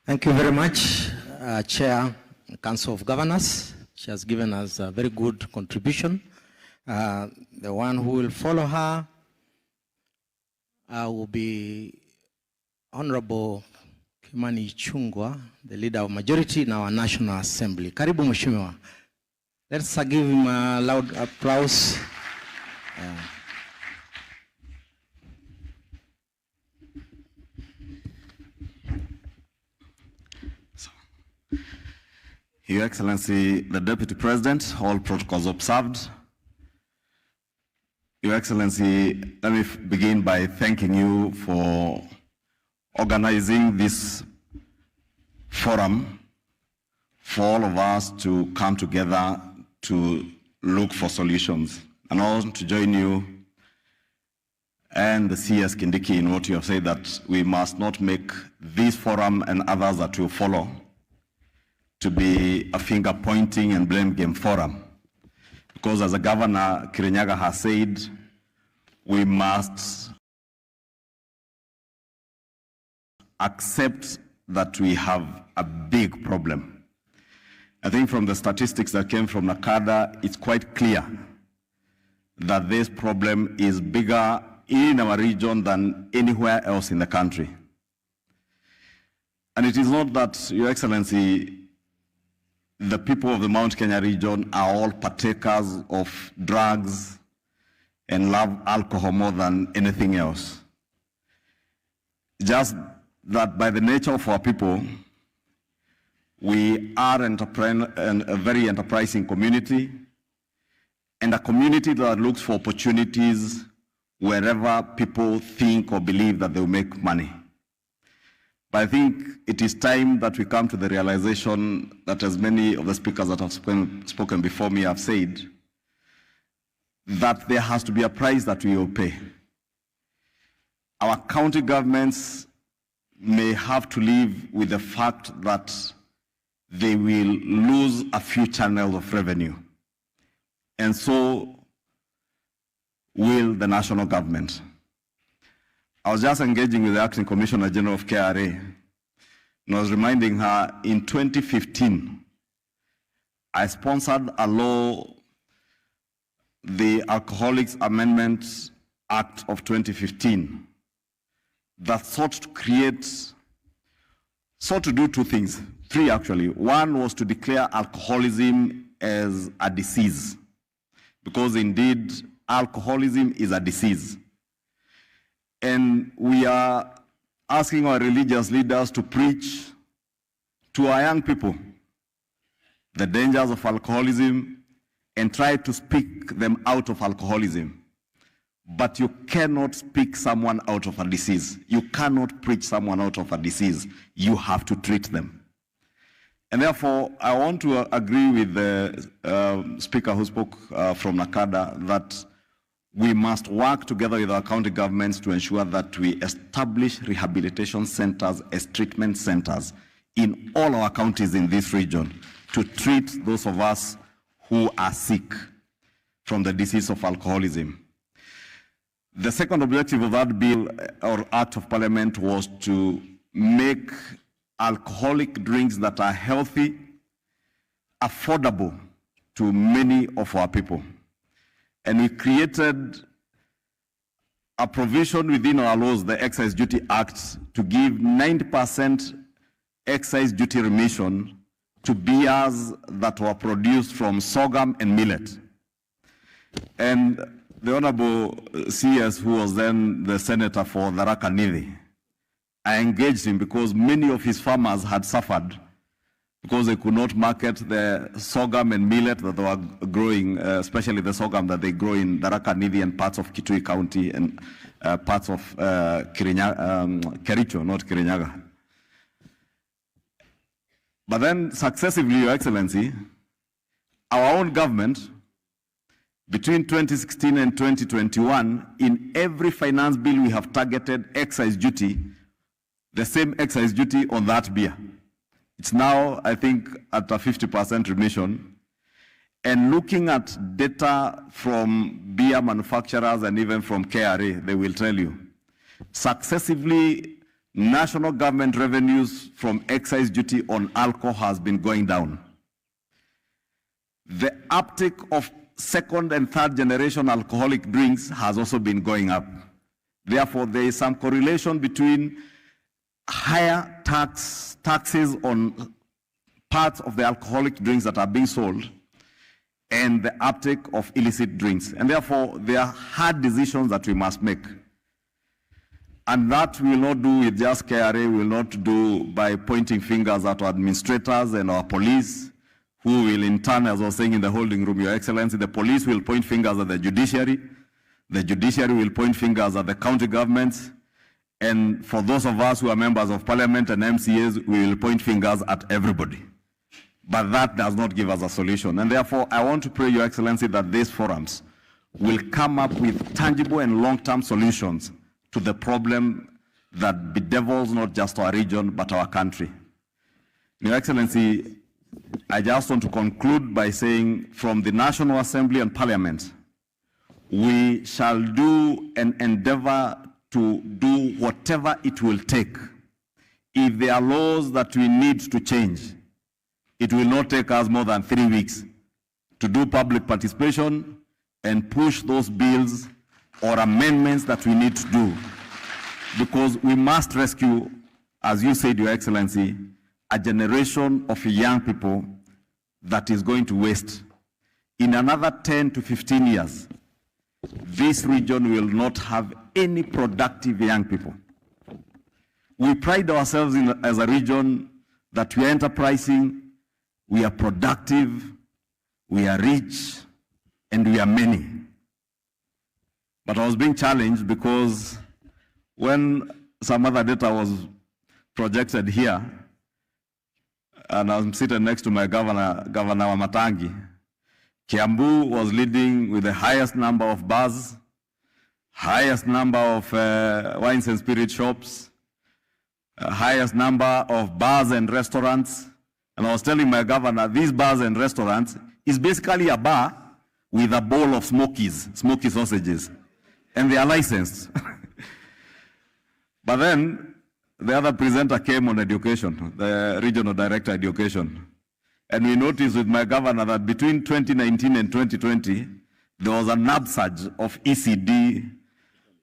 Thank you very much, Chair, Council of Governors. She has given us a very good contribution. The one who will follow her will be Honorable Kimani Ichung'wah, the Leader of Majority in our National Assembly. Karibu Mheshimiwa. Let's give him a loud applause. Your Excellency, the Deputy President, all protocols observed. Your Excellency, let me begin by thanking you for organizing this forum for all of us to come together to look for solutions. And I want to join you and the CS Kindiki in what you have said, that we must not make this forum and others that will follow to be a finger pointing and blame game forum. Because as the Governor Kirinyaga has said, we must accept that we have a big problem. I think from the statistics that came from NACADA, it's quite clear that this problem is bigger in our region than anywhere else in the country. And it is not that, Your Excellency, the people of the Mount Kenya region are all partakers of drugs and love alcohol more than anything else. Just that by the nature of our people, we are a very enterprising community, and a community that looks for opportunities wherever people think or believe that they'll make money. But I think it is time that we come to the realization that, as many of the speakers that have spoken before me have said, that there has to be a price that we will pay. Our county governments may have to live with the fact that they will lose a few channels of revenue. And so will the national government. I was just engaging with the Acting Commissioner General of KRA, and I was reminding her in 2015, I sponsored a law, the Alcoholics Amendment Act of 2015, that sought to do two things, three actually. One was to declare alcoholism as a disease, because indeed alcoholism is a disease. And we are asking our religious leaders to preach to our young people the dangers of alcoholism and try to speak them out of alcoholism. But you cannot speak someone out of a disease. You cannot preach someone out of a disease. You have to treat them. And therefore, I want to agree with the speaker who spoke from NACADA that we must work together with our county governments to ensure that we establish rehabilitation centers as treatment centers in all our counties in this region to treat those of us who are sick from the disease of alcoholism. The second objective of that bill or act of parliament was to make alcoholic drinks that are healthy affordable to many of our people. And we created a provision within our laws, the Excise Duty Act, to give 90% excise duty remission to beers that were produced from sorghum and millet. And the Honorable CS, who was then the senator for Tharaka Nithi, I engaged him because many of his farmers had suffered because they could not market the sorghum and millet that they were growing, especially the sorghum that they grow in Tharaka Nithi and parts of Kitui County and parts of Kericho, not Kirinyaga. But then successively, Your Excellency, our own government, between 2016 and 2021, in every finance bill we have targeted excise duty, the same excise duty on that beer. It's now, I think, at a 50% remission. And looking at data from beer manufacturers and even from KRA, they will tell you, successively, national government revenues from excise duty on alcohol has been going down. The uptake of second and third generation alcoholic drinks has also been going up. Therefore, there is some correlation between higher taxes on parts of the alcoholic drinks that are being sold and the uptake of illicit drinks. And therefore, there are hard decisions that we must make. And that we will not do with just KRA, we will not do by pointing fingers at our administrators and our police, who will in turn, as I was saying in the holding room, Your Excellency, the police will point fingers at the judiciary will point fingers at the county governments, and for those of us who are members of parliament and MCAs, we will point fingers at everybody. But that does not give us a solution. And therefore, I want to pray, Your Excellency, that these forums will come up with tangible and long-term solutions to the problem that bedevils not just our region, but our country. Your Excellency, I just want to conclude by saying from the National Assembly and Parliament, we shall do and endeavor to do whatever it will take. If there are laws that we need to change, it will not take us more than 3 weeks to do public participation and push those bills or amendments that we need to do. Because we must rescue, as you said, Your Excellency, a generation of young people that is going to waste. In another 10 to 15 years, this region will not have any productive young people. We pride ourselves as a region that we are enterprising, we are productive, we are rich, and we are many. But I was being challenged because when some other data was projected here, and I'm sitting next to my Governor Wamatangi, Kiambu was leading with the highest number of bars, highest number of wines and spirit shops, highest number of bars and restaurants. And I was telling my governor, these bars and restaurants is basically a bar with a bowl of smoky sausages, and they are licensed. But then the other presenter came on education, the regional director education. And we noticed with my governor that between 2019 and 2020, there was an upsurge of ECD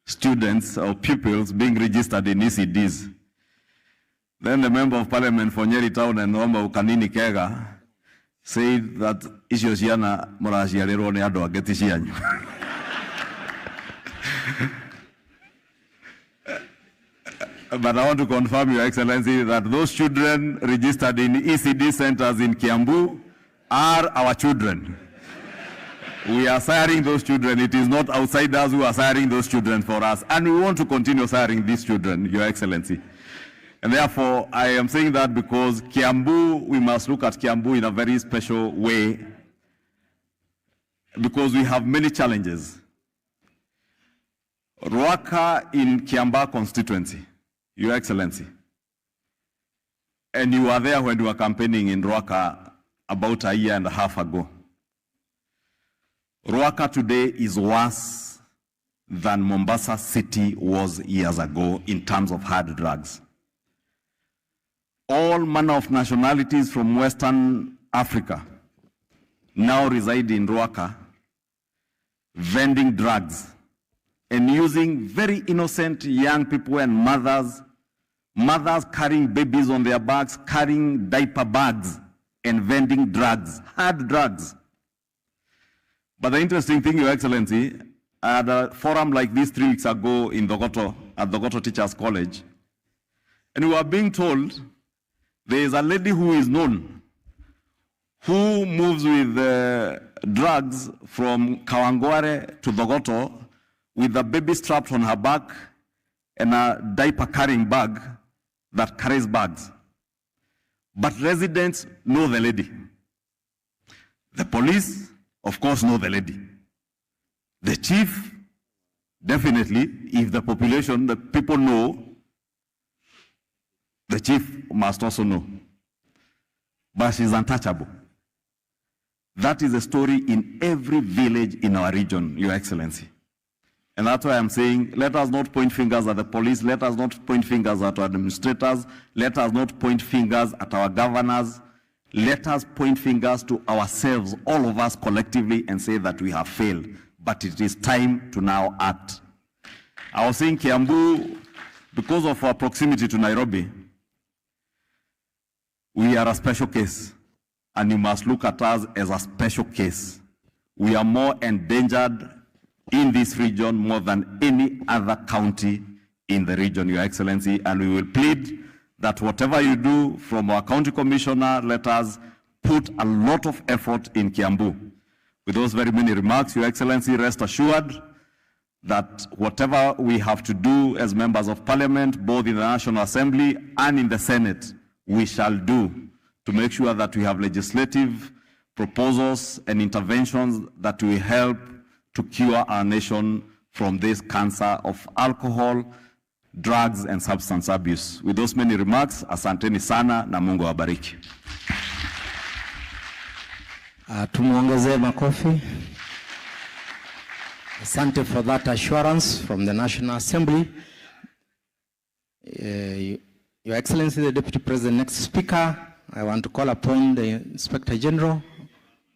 students or pupils being registered in ECDs. Then the member of parliament for Nyeri Town and Nomba Ukanini Kega said that Ishioshiana Morashiarero Neado Agetishianyu. But I want to confirm, Your Excellency, that those children registered in ECD centers in Kiambu are our children. We are siring those children. It is not outsiders who are siring those children for us. And we want to continue siring these children, Your Excellency. And therefore, I am saying that because Kiambu, we must look at Kiambu in a very special way, because we have many challenges. Ruaka in Kiamba constituency, Your Excellency, and you were there when we were campaigning in Ruaka about a year and a half ago. Ruaka today is worse than Mombasa City was years ago in terms of hard drugs. All manner of nationalities from Western Africa now reside in Ruaka, vending drugs and using very innocent young people and mothers carrying babies on their backs, carrying diaper bags and vending drugs, hard drugs. But the interesting thing, Your Excellency, I had a forum like this 3 weeks ago in Dogoto, at Dogoto Teachers College, and we were being told there is a lady who is known who moves with drugs from Kawangware to Dogoto with a baby strapped on her back and a diaper carrying bag that carries bags. But residents know the lady. The police, of course, know the lady. The chief, definitely, if the population, the people know, the chief must also know. But she's untouchable. That is a story in every village in our region, Your Excellency. And that's why I'm saying, let us not point fingers at the police, let us not point fingers at our administrators, let us not point fingers at our governors, let us point fingers to ourselves, all of us collectively, and say that we have failed. But it is time to now act. I was saying Kiambu, because of our proximity to Nairobi, we are a special case, and you must look at us as a special case. We are more endangered in this region more than any other county in the region, Your Excellency, and we will plead that whatever you do from our county commissioner, let us put a lot of effort in Kiambu. With those very many remarks, Your Excellency, rest assured that whatever we have to do as members of parliament, both in the National Assembly and in the Senate, we shall do to make sure that we have legislative proposals and interventions that will help to cure our nation from this cancer of alcohol, drugs, and substance abuse. With those many remarks, asanteni sana na Mungu awabariki. Tumuongezee makofi. Asante for that assurance from the National Assembly. Your Excellency, the Deputy President, next speaker, I want to call upon the Inspector General,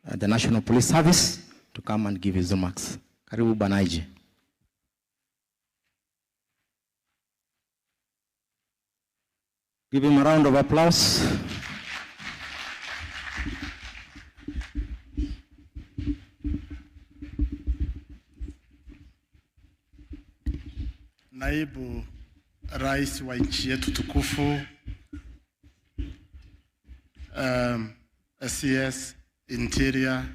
the National Police Service, to come and give his remarks. Karibu Banaiji. Give him a round of applause. Naibu Rais wa nchi yetu tukufu, SCS Interior,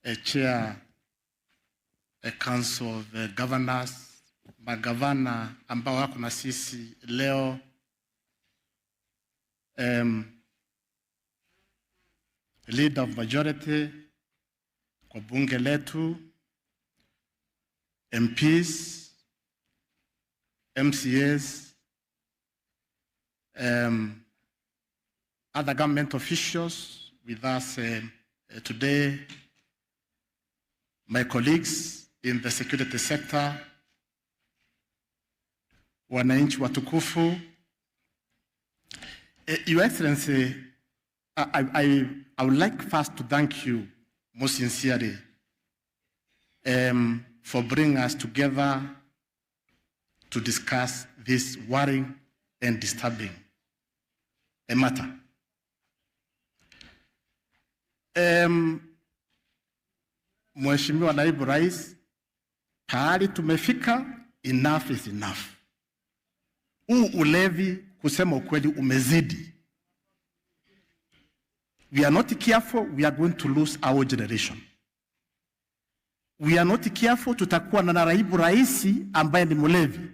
a chair, a council of governors, magavana ambao wako na sisi leo, leader of majority kwa bunge letu, MPs, MCAs, other government officials with us today, my colleagues in the security sector, wananchi watukufu. Your Excellency, I would like first to thank you most sincerely for bringing us together to discuss this worrying and disturbing matter. Mheshimiwa Naibu Rais, pahali tumefika, enough is enough. Ulevi kusema ukweli umezidi. We are not careful, we are going to lose our generation. We are not careful, tutakuwa na naibu raisi ambaye ni mulevi.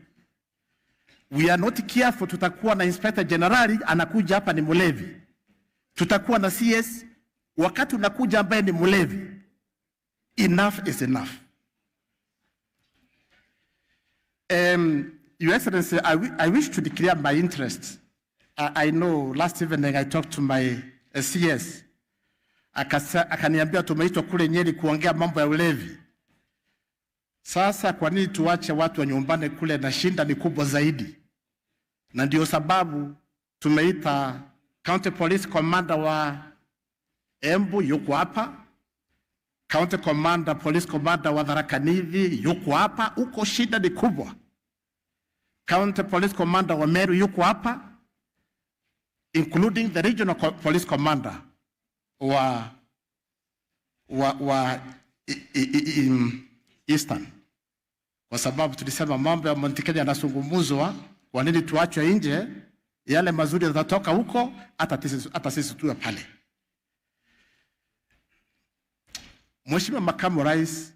We are not careful, tutakuwa na inspector generali anakuja hapa ni mulevi. Tutakuwa na CS wakati unakuja ambaye ni mulevi. Enough is enough. Your Excellency, I wish to declare my interest. I know last evening I talked to my CS. Akaniambia tumeitwa kule Nyeri kuongea mambo ya ulevi. Sasa kwa nini tuache watu wa nyumbani kule, na shinda ni kubwa zaidi? Na ndio sababu tumeita County Police Commander wa Embu yuko hapa. County Commander, Police Commander wa Tharaka Nithi yuko hapa. Uko shida ni kubwa. County Police Commander wa Meru yuko hapa, including the Regional Police Commander wa Eastern. Kwa sababu tulisema mambo ya Mount Kenya yanazungumzwa, kwa nini tuachwe nje? Yale mazuri yanatoka huko, hata sisi tuwe pale. Mheshimiwa Makamu Rais,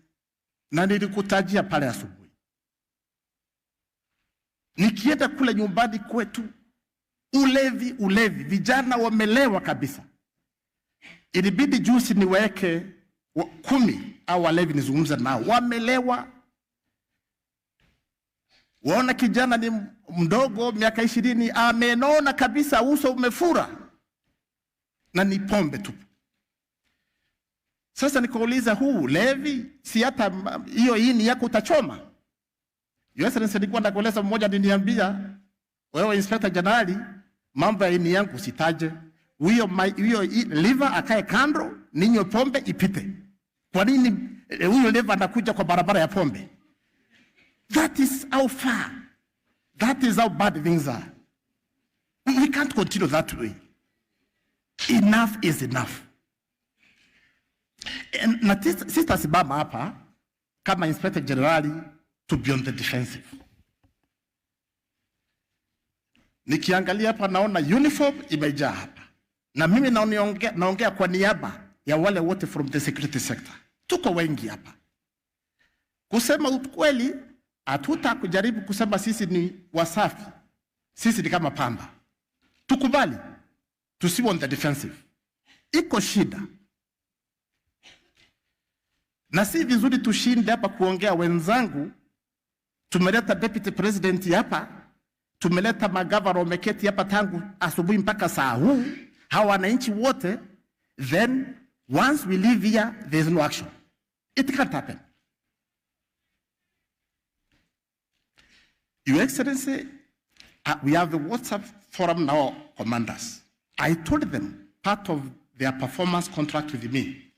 na nilikutajia pale asubuhi, nikienda kule nyumbani kwetu, ulevi, vijana wamelewa kabisa. Ilibidi juzi niweke 10 au walevi nizungumza nao, wamelewa. Waona kijana ni mdogo miaka 20 amenona kabisa, uso umefura, na ni pombe tu. Sasa nikauliza, huu levi si hata hiyo ini yako utachoma? Your Excellency, nilikuwa nakueleza mmoja aliniambia, wewe Inspector General, mambo ya ini yangu sitaje. Huyo liver akae kando, ninyo pombe ipite. Kwa nini huyo liver anakuja kwa barabara ya pombe? That is how far. That is how bad things are. We can't continue that way. Enough is enough. Na sista simama hapa kama Inspector General to be on the defensive. Nikiangalia hapa naona uniform imejaa hapa. Na mimi naongea kwa niaba ya wale wote from the security sector. Tuko wengi hapa. Kusema ukweli, hatuta kujaribu kusema sisi ni wasafi. Sisi ni kama pamba. Tukubali. Tusiwe on the defensive. Iko shida. Na si vizuri tushinde hapa kuongea. Wenzangu, tumeleta Deputy President hapa, tumeleta magavana wameketi hapa tangu asubuhi mpaka saa huu, hawa wananchi wote, then once we leave here, there is no action. It can't happen. Your Excellency, we have the WhatsApp forum now, commanders. I told them part of their performance contract with me,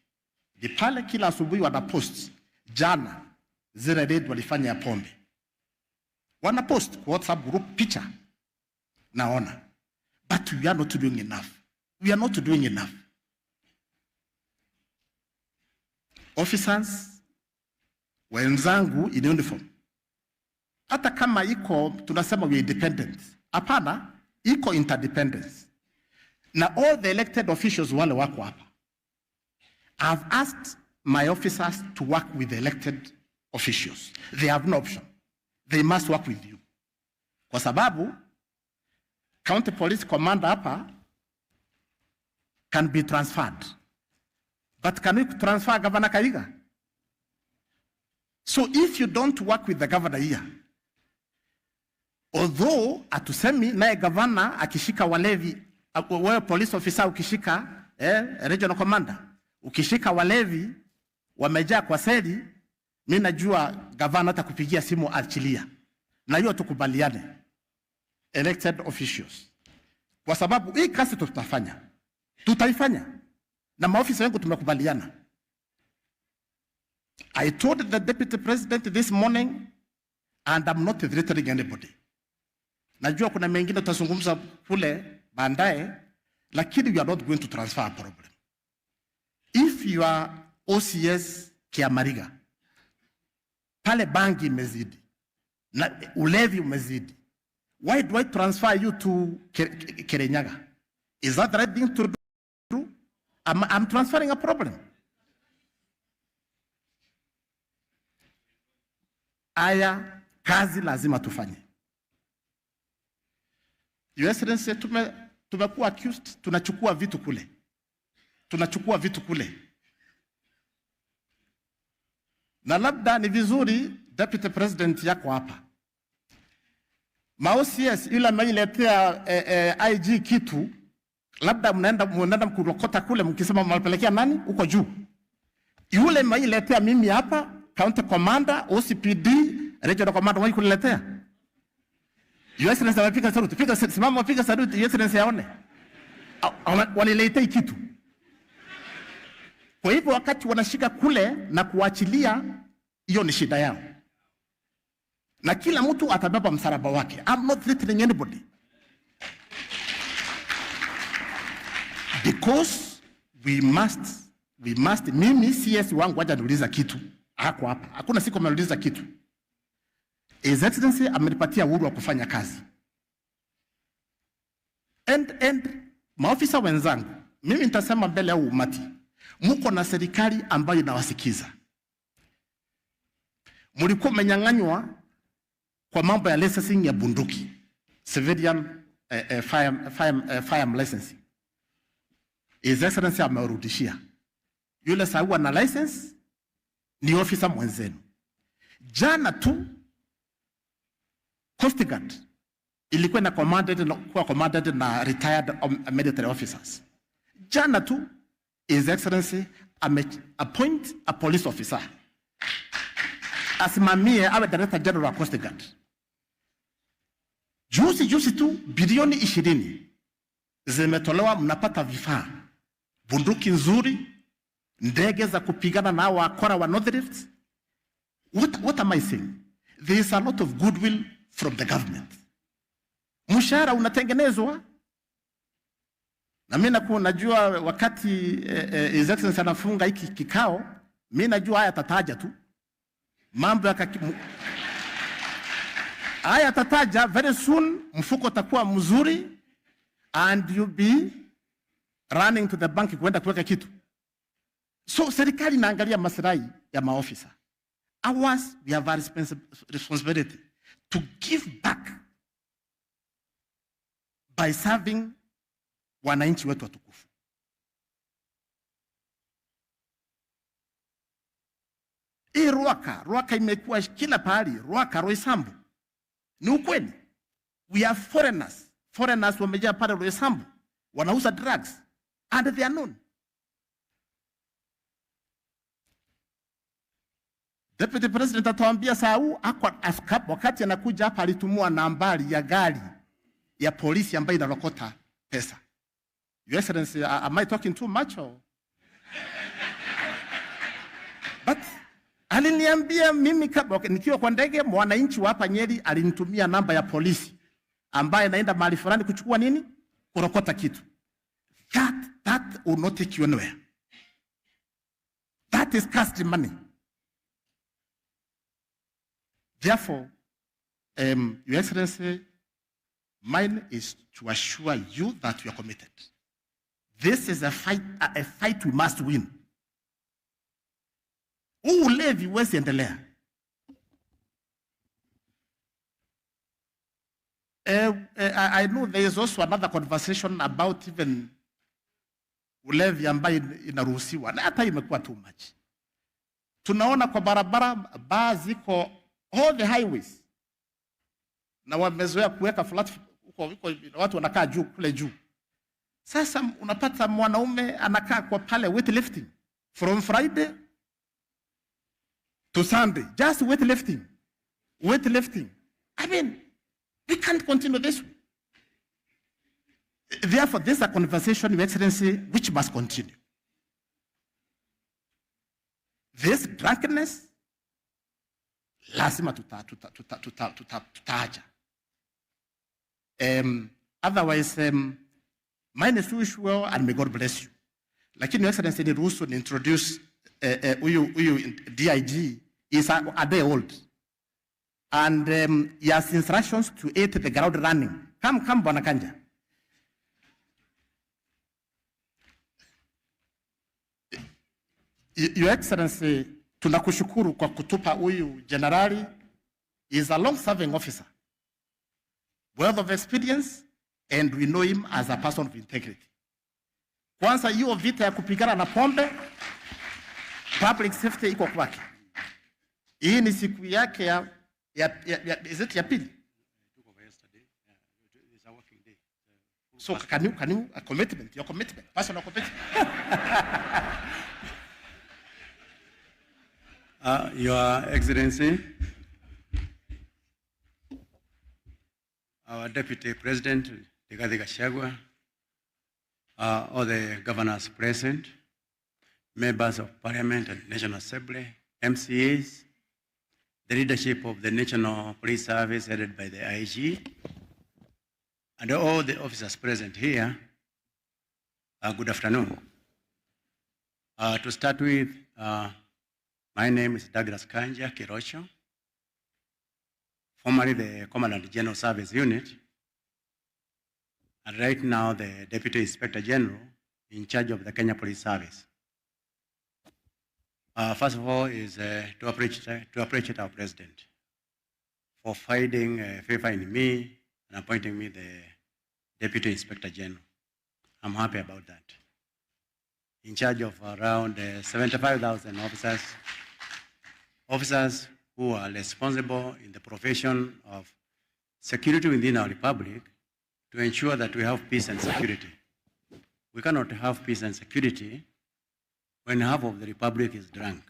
the pale kila asubuhi wana post jana zile raid walifanya ya pombe, wana post WhatsApp group picha, naona. But we are not doing enough. We are not doing enough. Officers wenzangu in uniform, hata kama iko tunasema we independent, hapana, iko interdependence. Na all the elected officials wale wako hapa, I've asked my officers to work with the elected officials. They have no option. They must work with you. Kwa sababu county police commander hapa can be transferred. But can we transfer Governor Kaiga? So if you don't work with the governor here, although atusemi naye governor akishika walevi, wewe police officer ukishika regional commander ukishika walevi wamejaa kwa seli, mimi najua governor atakupigia simu achilia. Na hiyo tukubaliane, elected officials, kwa sababu hii kazi tutaifanya na maofisa wengi tumekubaliana. I told the deputy president this morning, and I'm not threatening anybody. Najua kuna mengine tutazungumza kule baadaye, lakini we are not going to transfer a problem. If you are OCS Kiamariga, pale bangi imezidi na ulevi umezidi, why do I transfer you to Kirinyaga? Is that the right thing to do? I'm transferring a problem. Aya kazi lazima tufanye. Your Excellency, tumekuwa accused, tunachukua vitu kule. Na labda ni vizuri Deputy President yako hapa, ma-OCS yule ameiletea IG kitu, labda mnaenda mkulokota kule mkisema mnapelekea nani huko juu. Yule ameiletea mimi hapa, county commander, OCPD, regional commander wao kuniletea. Your Excellency wapiga saluti, simama wapiga saluti, Your Excellency yaone. Waliletea kitu. Kwa hivyo wakati wanashika kule na kuachilia, hiyo ni shida yao. Na kila mtu atabeba msalaba wake. I'm not threatening anybody. Because we must, mimi CS wangu waja niuliza kitu. Hako hapa. Hakuna siku ameuliza kitu. His Excellency amenipatia uhuru wa kufanya kazi. And maofisa wenzangu, mimi nitasema mbele ya umati, muko na serikali ambayo inawasikiza. Mulikuwa mmenyang'anywa kwa mambo ya licensing ya bunduki, civilian firearm licensing. His Excellency amewarudishia. Yule sawa na license ni officer mwenzenu. Jana tu Coast Guard ilikuwa na commanded na retired military officers. Jana tu His Excellency appoint a police officer asimamie awe Director General wa Coast Guard. Juzi tu bilioni 20 zimetolewa, mnapata vifaa, bunduki nzuri, ndege za kupigana na wakora wa North Rift. What am I saying? There is a lot of goodwill from the government. Mshahara unatengenezwa. Na mimi najua wakati His Excellency anafunga hiki kikao, mimi najua haya tataja tu. Mambo haya tataja, very soon mfuko utakuwa mzuri and you'll be running to the bank kwenda kuweka kitu. So serikali inaangalia maslahi ya maofisa. Ours, we have a responsibility to give back by serving wananchi wetu watukufu. Hii Ruaka imekuwa kila pahali, Ruaka, Roysambu. Ni ukweli. We have foreigners wamejaa pale Roysambu, wanauza drugs. and they are known. Deputy President atuambia saa huu wakati anakuja hapa alitumua nambari ya gari ya polisi ambayo inarokota pesa. Your Excellency, am I talking too much or? But aliniambia mimi nikiwa kwa ndege, mwananchi wa hapa Nyeri alinitumia namba ya polisi ambaye naenda mahali fulani kuchukua nini? Kurokota kitu. That will not take you anywhere. That is custody money. Therefore, Your Excellency, mine is to assure you that we are committed. This is a fight we must win. Ulevi huwezi endelea. I know there is also another conversation about even ulevi ambayo inaruhusiwa, na hata imekuwa too much. Tunaona kwa barabara baa ziko all the highways, na wamezoea kuweka flat huko watu wanakaa juu kule juu. Sasa unapata mwanaume anakaa kwa pale weightlifting from Friday to Sunday, just weightlifting. I mean, we can't continue this way. Therefore, this is a conversation, Your Excellency, which must continue. This drunkenness, lazima tutaja. Otherwise, mine is too usual, and may God bless you. Lakini Your Excellency, ni ruhusu ni introduce huyu DIG is a day old. And he has instructions to hit the ground running. Come, Bwana Kanja. Your Excellency, tunakushukuru kwa kutupa huyu generali. Is a long-serving officer, wealth of experience, and we know him as a person of integrity. Kwanza hiyo vita ya kupigana na pombe, public safety iko kwake. Hii ni siku yake is it ya pili? So can you a commitment, your commitment, personal commitment? Your Excellency, our Deputy President, Gachagua, all the governors present, members of Parliament and National Assembly, MCAs, the leadership of the National Police Service headed by the IG, and all the officers present here, good afternoon. To start with, my name is Douglas Kanja Kirosho, formerly the Commandant General Service Unit, and right now the Deputy Inspector General in charge of the Kenya Police Service. First of all is to appreciate our President for finding favor in me and appointing me the Deputy Inspector General. I'm happy about that. In charge of around 75,000 officers who are responsible in the profession of security within our republic to ensure that we have peace and security. We cannot have peace and security when half of the republic is drunk.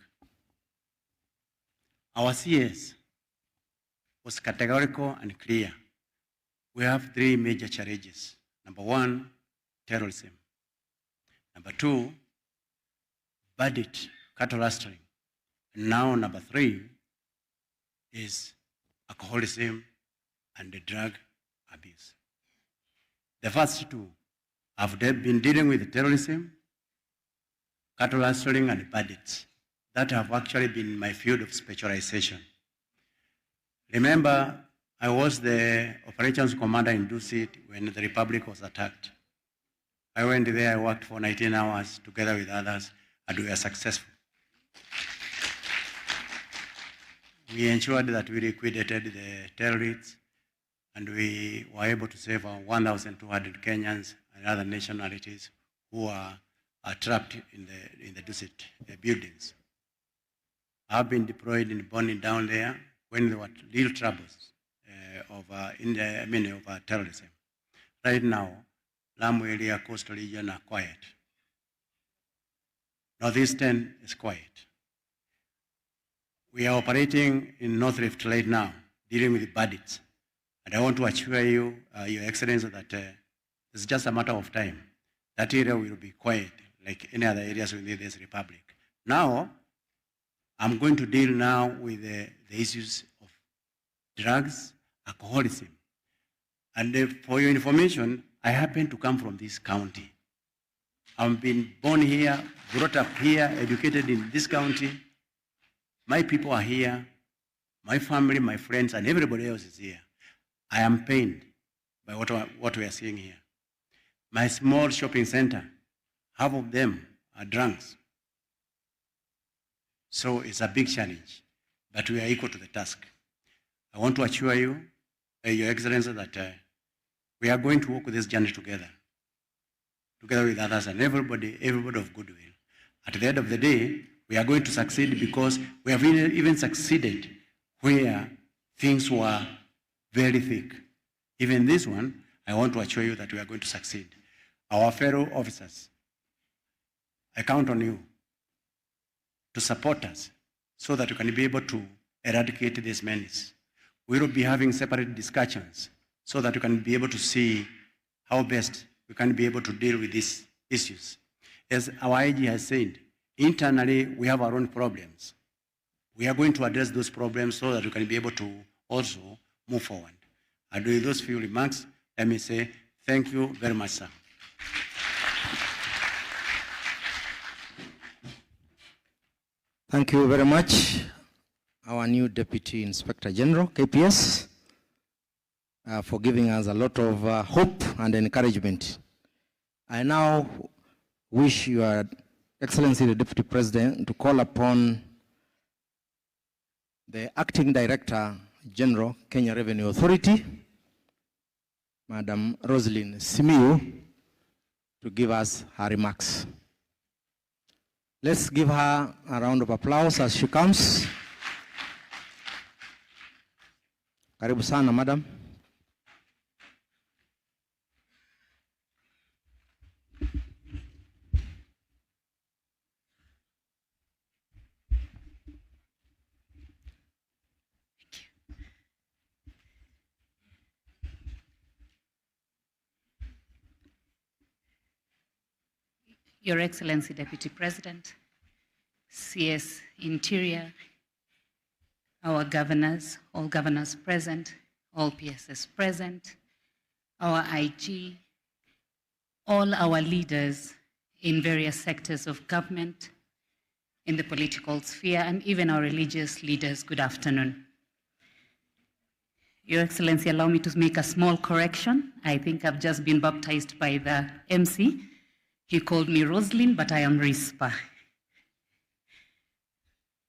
Our CS was categorical and clear. We have three major challenges. Number one, terrorism. Number two, bandit, cattle rustling. And now number three is alcoholism and the drug abuse. The first two have been dealing with terrorism, cattle rustling, and bandits. That have actually been my field of specialization. Remember, I was the operations commander in Illicit when the Republic was attacked. I went there, I worked for 19 hours together with others, and we were successful. We ensured that we liquidated the terrorists, and we were able to save 1,200 Kenyans and other nationalities who are trapped in the Illicit buildings. I've been deployed in burning down there when there were real troubles of terrorism. Right now, Lamu area, coastal region are quiet. Northeastern is quiet. We are operating in North Rift right now, dealing with the bandits. And I want to assure you, Your Excellency, that it's just a matter of time. That area will be quiet, like any other areas within this republic. Now, I'm going to deal now with the issues of drugs, alcoholism. And for your information, I happen to come from this county. I've been born here, brought up here, educated in this county. My people are here, my family, my friends, and everybody else is here. I am pained by what we are seeing here. My small shopping center, half of them are drunks. So it's a big challenge, but we are equal to the task. I want to assure you, Your Excellency, that we are going to walk this journey together with others and everybody of goodwill. At the end of the day, we are going to succeed because we have even succeeded where things were very thick. Even this one, I want to assure you that we are going to succeed. Our fellow officers, I count on you to support us so that we can be able to eradicate this menace. We will be having separate discussions so that we can be able to see how best we can be able to deal with these issues. As our IG has said, internally we have our own problems. We are going to address those problems so that we can be able to also move forward. And with those few remarks, let me say thank you very much, sir. Thank you very much, our new Deputy Inspector General, KPS, for giving us a lot of hope and encouragement. I now wish Your Excellency, the Deputy President, to call upon the Acting Director General, Kenya Revenue Authority, Madam Roslyn Simiyu, to give us her remarks. Let's give her a round of applause as she comes. Karibu sana, Madam. Your Excellency, Deputy President, CS Interior, our governors, all governors present, all PSS present, our IG, all our leaders in various sectors of government, in the political sphere, and even our religious leaders, good afternoon. Your Excellency, allow me to make a small correction. I think I've just been baptized by the MC. He called me Roslyn, but I am Rispa.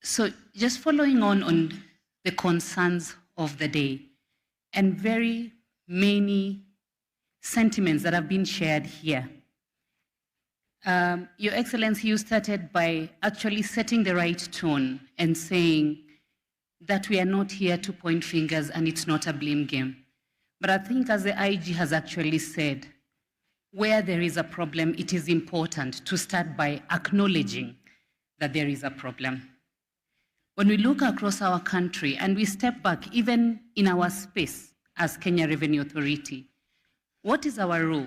So just following on the concerns of the day and very many sentiments that have been shared here. Your Excellency, you started by actually setting the right tone and saying that we are not here to point fingers and it's not a blame game. But I think, as the IG has actually said, where there is a problem, it is important to start by acknowledging that there is a problem. When we look across our country and we step back, even in our space as Kenya Revenue Authority, what is our role?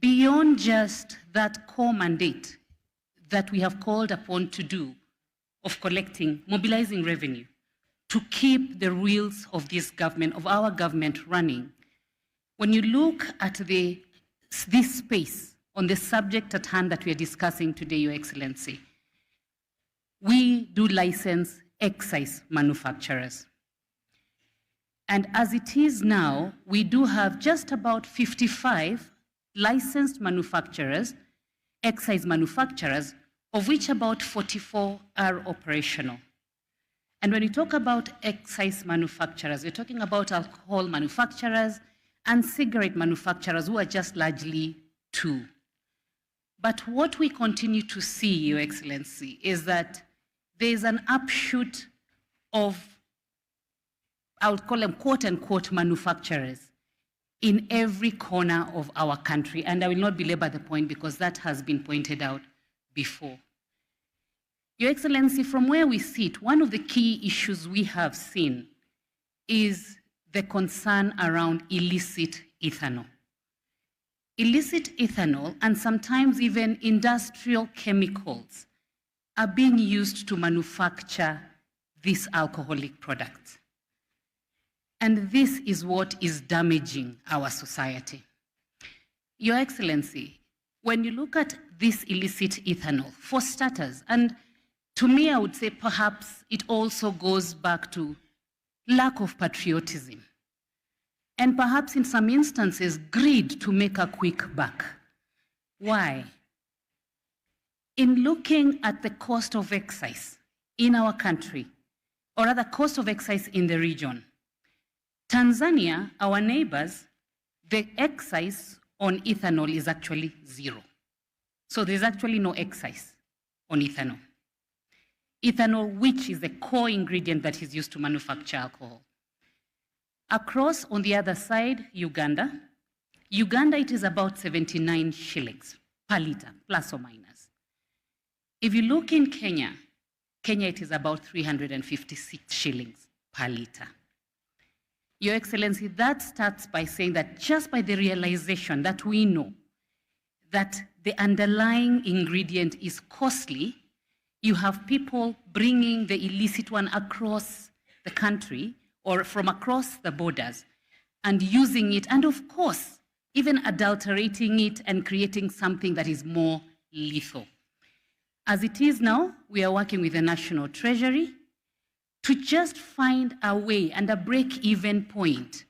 Beyond just that core mandate that we have called upon to do of collecting, mobilizing revenue to keep the wheels of this government, of our government running. When you look at this space on the subject at hand that we are discussing today, Your Excellency, we do license excise manufacturers. And as it is now, we do have just about 55 licensed manufacturers, excise manufacturers, of which about 44 are operational. And when we talk about excise manufacturers, we're talking about alcohol manufacturers and cigarette manufacturers, who are just largely two. But what we continue to see, Your Excellency, is that there's an upshoot of, I would call them quote-unquote manufacturers in every corner of our country. And I will not belabor the point because that has been pointed out before. Your Excellency, from where we sit, one of the key issues we have seen is the concern around illicit ethanol. Illicit ethanol and sometimes even industrial chemicals are being used to manufacture these alcoholic products. And this is what is damaging our society. Your Excellency, when you look at this illicit ethanol, for starters, and to me I would say perhaps it also goes back to lack of patriotism, and perhaps in some instances, greed to make a quick buck. Why? In looking at the cost of excise in our country, or rather cost of excise in the region, Tanzania, our neighbors, the excise on ethanol is actually zero. So there's actually no excise on ethanol. Ethanol, which is the core ingredient that is used to manufacture alcohol. Across, on the other side, Uganda, it is about 79 shillings per liter, plus or minus. If you look in Kenya, it is about 356 shillings per liter. Your Excellency, that starts by saying that just by the realization that we know that the underlying ingredient is costly, you have people bringing the illicit one across the country or from across the borders and using it, and of course, even adulterating it and creating something that is more lethal. As it is now, we are working with the National Treasury to just find a way and a break-even point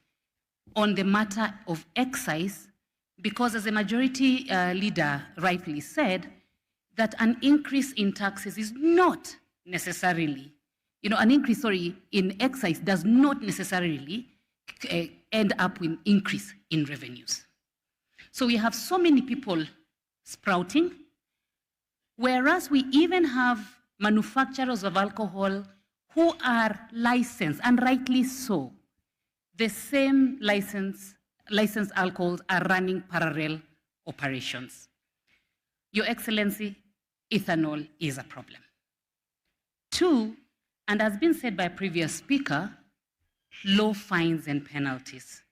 on the matter of excise, because as the majority leader rightly said, that an increase in taxes is not necessarily, an increase, in excise does not necessarily end up with increase in revenues. So we have so many people sprouting, whereas we even have manufacturers of alcohol who are licensed, and rightly so. The same licensed alcohols are running parallel operations. Your Excellency, ethanol is a problem. 2, and has been said by a previous speaker, low fines and penalties.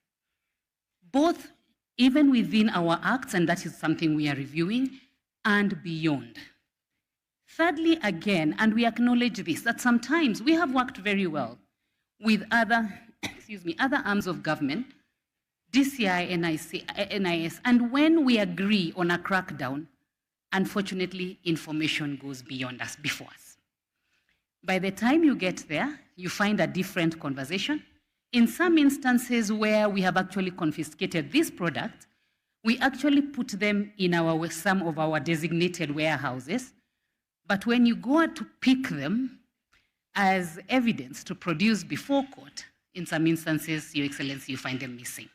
Both even within our acts, and that is something we are reviewing, and beyond. Thirdly, again, and we acknowledge this, that sometimes we have worked very well with other arms of government, DCI, NIS, and when we agree on a crackdown, unfortunately, information goes beyond us, before us. By the time you get there, you find a different conversation. In some instances where we have actually confiscated this product, we actually put them in some of our designated warehouses. But when you go to pick them as evidence to produce before court, in some instances, Your Excellency, you find them missing.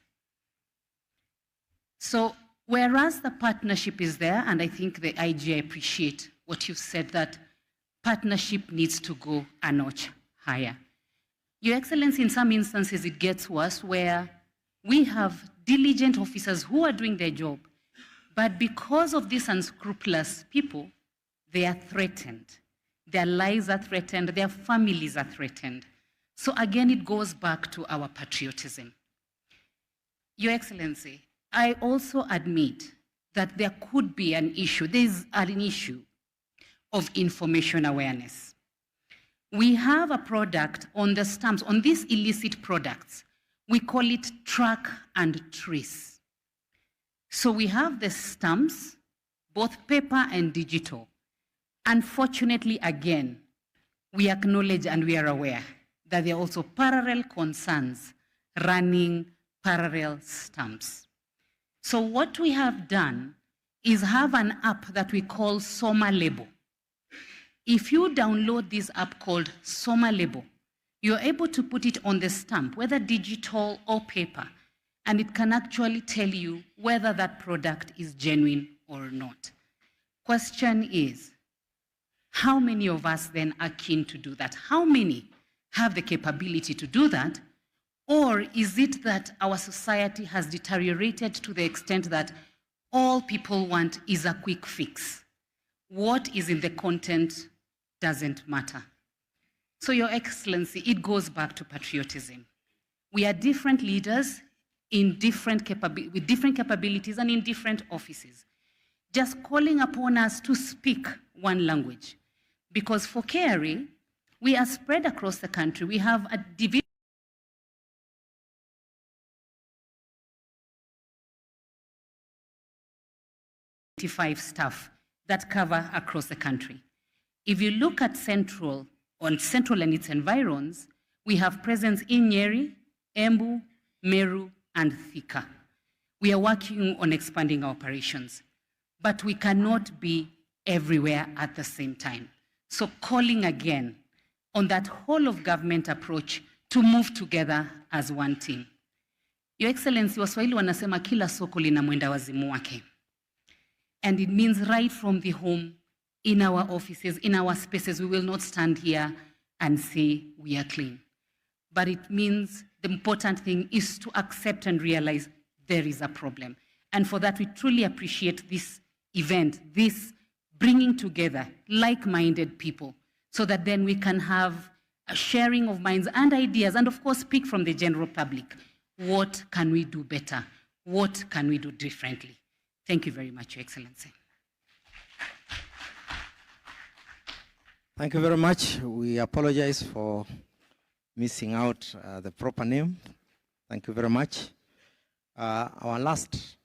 So whereas the partnership is there, and I think the IG appreciate what you've said, that partnership needs to go a notch higher. Your Excellency, in some instances, it gets worse where we have diligent officers who are doing their job, but because of these unscrupulous people, they are threatened. Their lives are threatened, their families are threatened. So again, it goes back to our patriotism. Your Excellency, I also admit that there could be an issue, there is an issue of information awareness. We have a product on the stamps, on these illicit products, we call it track and trace. So we have the stamps, both paper and digital. Unfortunately, again, we acknowledge and we are aware that there are also parallel concerns running parallel stamps. So what we have done is have an app that we call Soma Label. If you download this app called Soma Label, you're able to put it on the stamp, whether digital or paper, and it can actually tell you whether that product is genuine or not. Question is, how many of us then are keen to do that? How many have the capability to do that? Or is it that our society has deteriorated to the extent that all people want is a quick fix? What is in the content doesn't matter. So, Your Excellency, it goes back to patriotism. We are different leaders with different capabilities and in different offices. Just calling upon us to speak one language. Because for KRA, we are spread across the country. We have a division. Staff that cover across the country. If you look at Central and its environs, we have presence in Nyeri, Embu, Meru, and Thika. We are working on expanding our operations, but we cannot be everywhere at the same time. So calling again on that whole of government approach to move together as one team. Your Excellency, Waswahili wanasema kila soko lina mwenda wazimu wake. And it means right from the home, in our offices, in our spaces, we will not stand here and say we are clean. But it means the important thing is to accept and realize there is a problem. And for that, we truly appreciate this event, this bringing together like-minded people, so that then we can have a sharing of minds and ideas, and of course, speak from the general public. What can we do better? What can we do differently? Thank you very much, Your Excellency. Thank you very much. We apologize for missing out the proper name. Thank you very much. Our last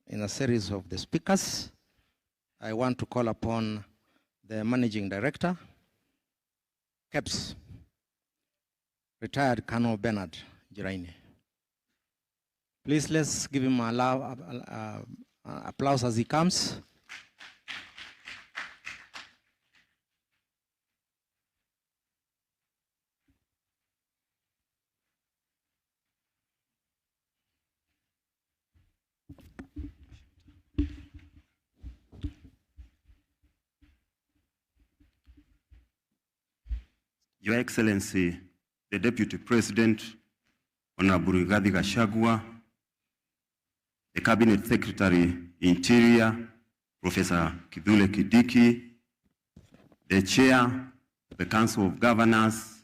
in a series of the speakers, I want to call upon the Managing Director, KEBS, retired Colonel Bernard Jiraine. Please let's give him applause as he comes. Your Excellency, the Deputy President, Honorable Gachagua, the Cabinet Secretary, Interior, Professor Kidule Kidiki, the Chair of the Council of Governors,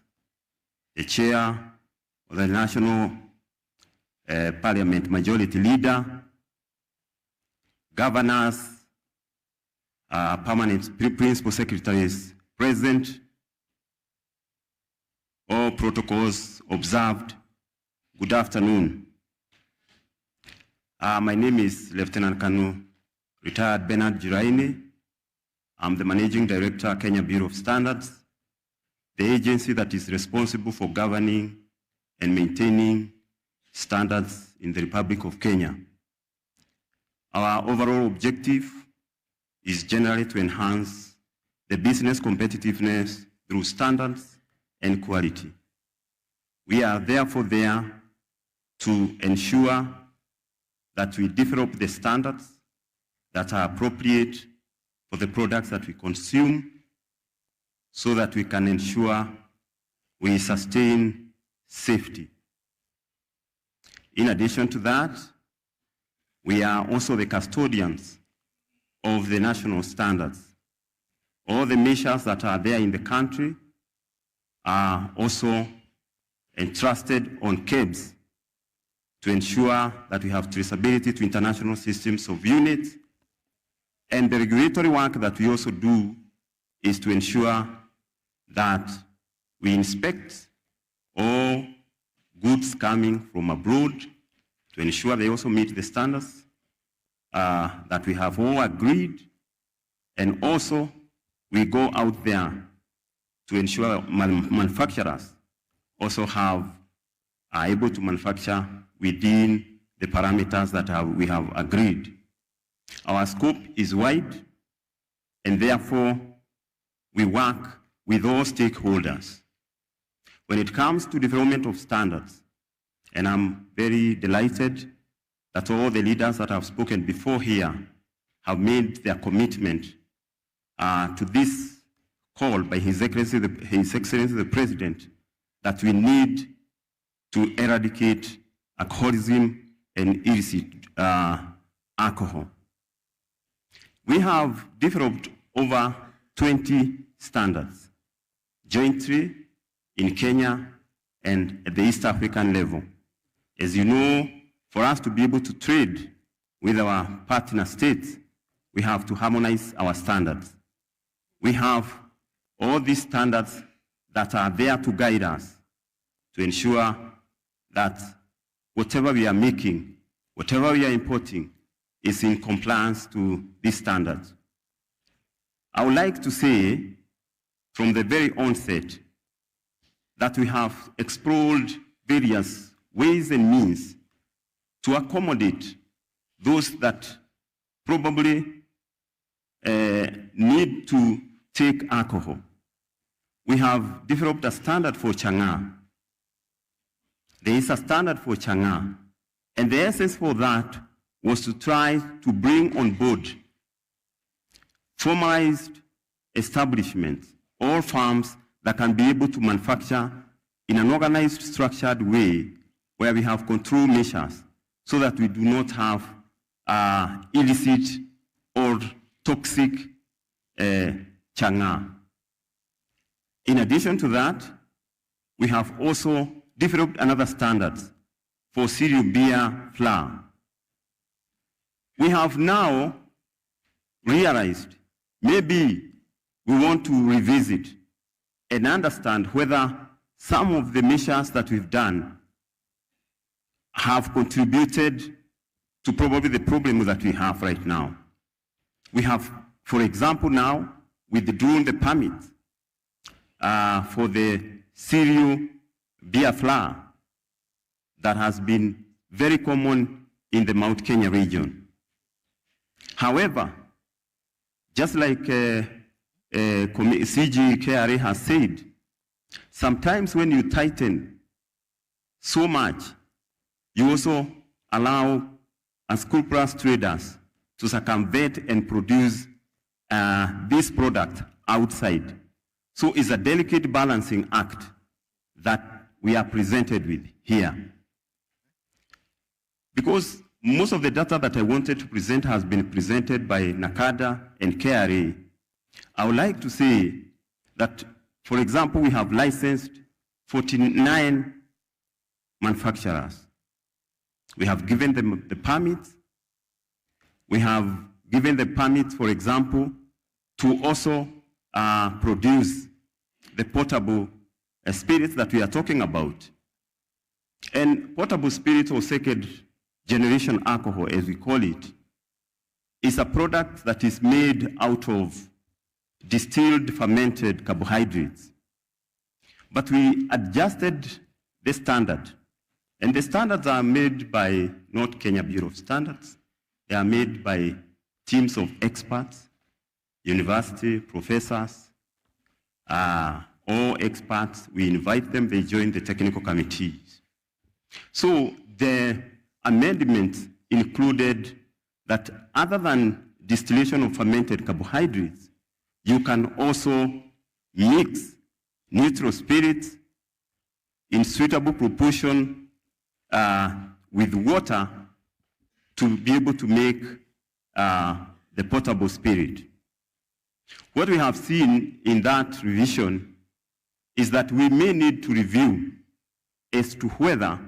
the Chair of the National Parliament Majority Leader, Governors, Permanent Principal Secretaries present, all protocols observed. Good afternoon. My name is Lieutenant Colonel retired Bernard Jiraine. I'm the Managing Director, Kenya Bureau of Standards, the agency that is responsible for governing and maintaining standards in the Republic of Kenya. Our overall objective is generally to enhance the business competitiveness through standards and quality. We are therefore there to ensure that we develop the standards that are appropriate for the products that we consume, so that we can ensure we sustain safety. In addition to that, we are also the custodians of the national standards. All the measures that are there in the country are also entrusted on KEBS to ensure that we have traceability to international systems of units. And the regulatory work that we also do is to ensure that we inspect all goods coming from abroad to ensure they also meet the standards that we have all agreed. And also, we go out there to ensure manufacturers also are able to manufacture within the parameters that we have agreed. Our scope is wide, and therefore we work with all stakeholders. When it comes to development of standards, and I'm very delighted that all the leaders that have spoken before here have made their commitment to this call by His Excellency the President, that we need to eradicate alcoholism and illicit alcohol. We have developed over 20 standards jointly in Kenya and at the East African level. As you know, for us to be able to trade with our partner states, we have to harmonize our standards. We have all these standards that are there to guide us, to ensure that whatever we are making, whatever we are importing, is in compliance to these standards. I would like to say from the very onset that we have explored various ways and means to accommodate those that probably need to take alcohol. We have developed a standard for Chang'aa. There is a standard for Chang'aa, and the essence for that was to try to bring on board formalized establishments or farms that can be able to manufacture in an organized, structured way where we have control measures so that we do not have illicit or toxic Chang'aa. In addition to that, we have also developed another standard for cereal beer flour. We have now realized maybe we want to revisit and understand whether some of the measures that we've done have contributed to probably the problem that we have right now. We have, for example, now withdrawn the permit for the cereal beer flour that has been very common in the Mount Kenya region. However, just like CG KRA has said, sometimes when you tighten so much, you also allow unscrupulous traders to circumvent and produce this product outside. So it's a delicate balancing act that we are presented with here. Because most of the data that I wanted to present has been presented by NACADA and KRA, I would like to say that, for example, we have licensed 49 manufacturers. We have given them the permits. We have given the permits, for example, to also produce the portable spirits that we are talking about. And portable spirits, or second generation alcohol, as we call it, is a product that is made out of distilled fermented carbohydrates. But we adjusted the standard. And the standards are made by not Kenya Bureau of Standards. They are made by teams of experts, university professors, all experts. We invite them, they join the technical committees. So the amendment included that other than distillation of fermented carbohydrates, you can also mix neutral spirits in suitable proportion with water to be able to make the potable spirit. What we have seen in that revision is that we may need to review as to whether,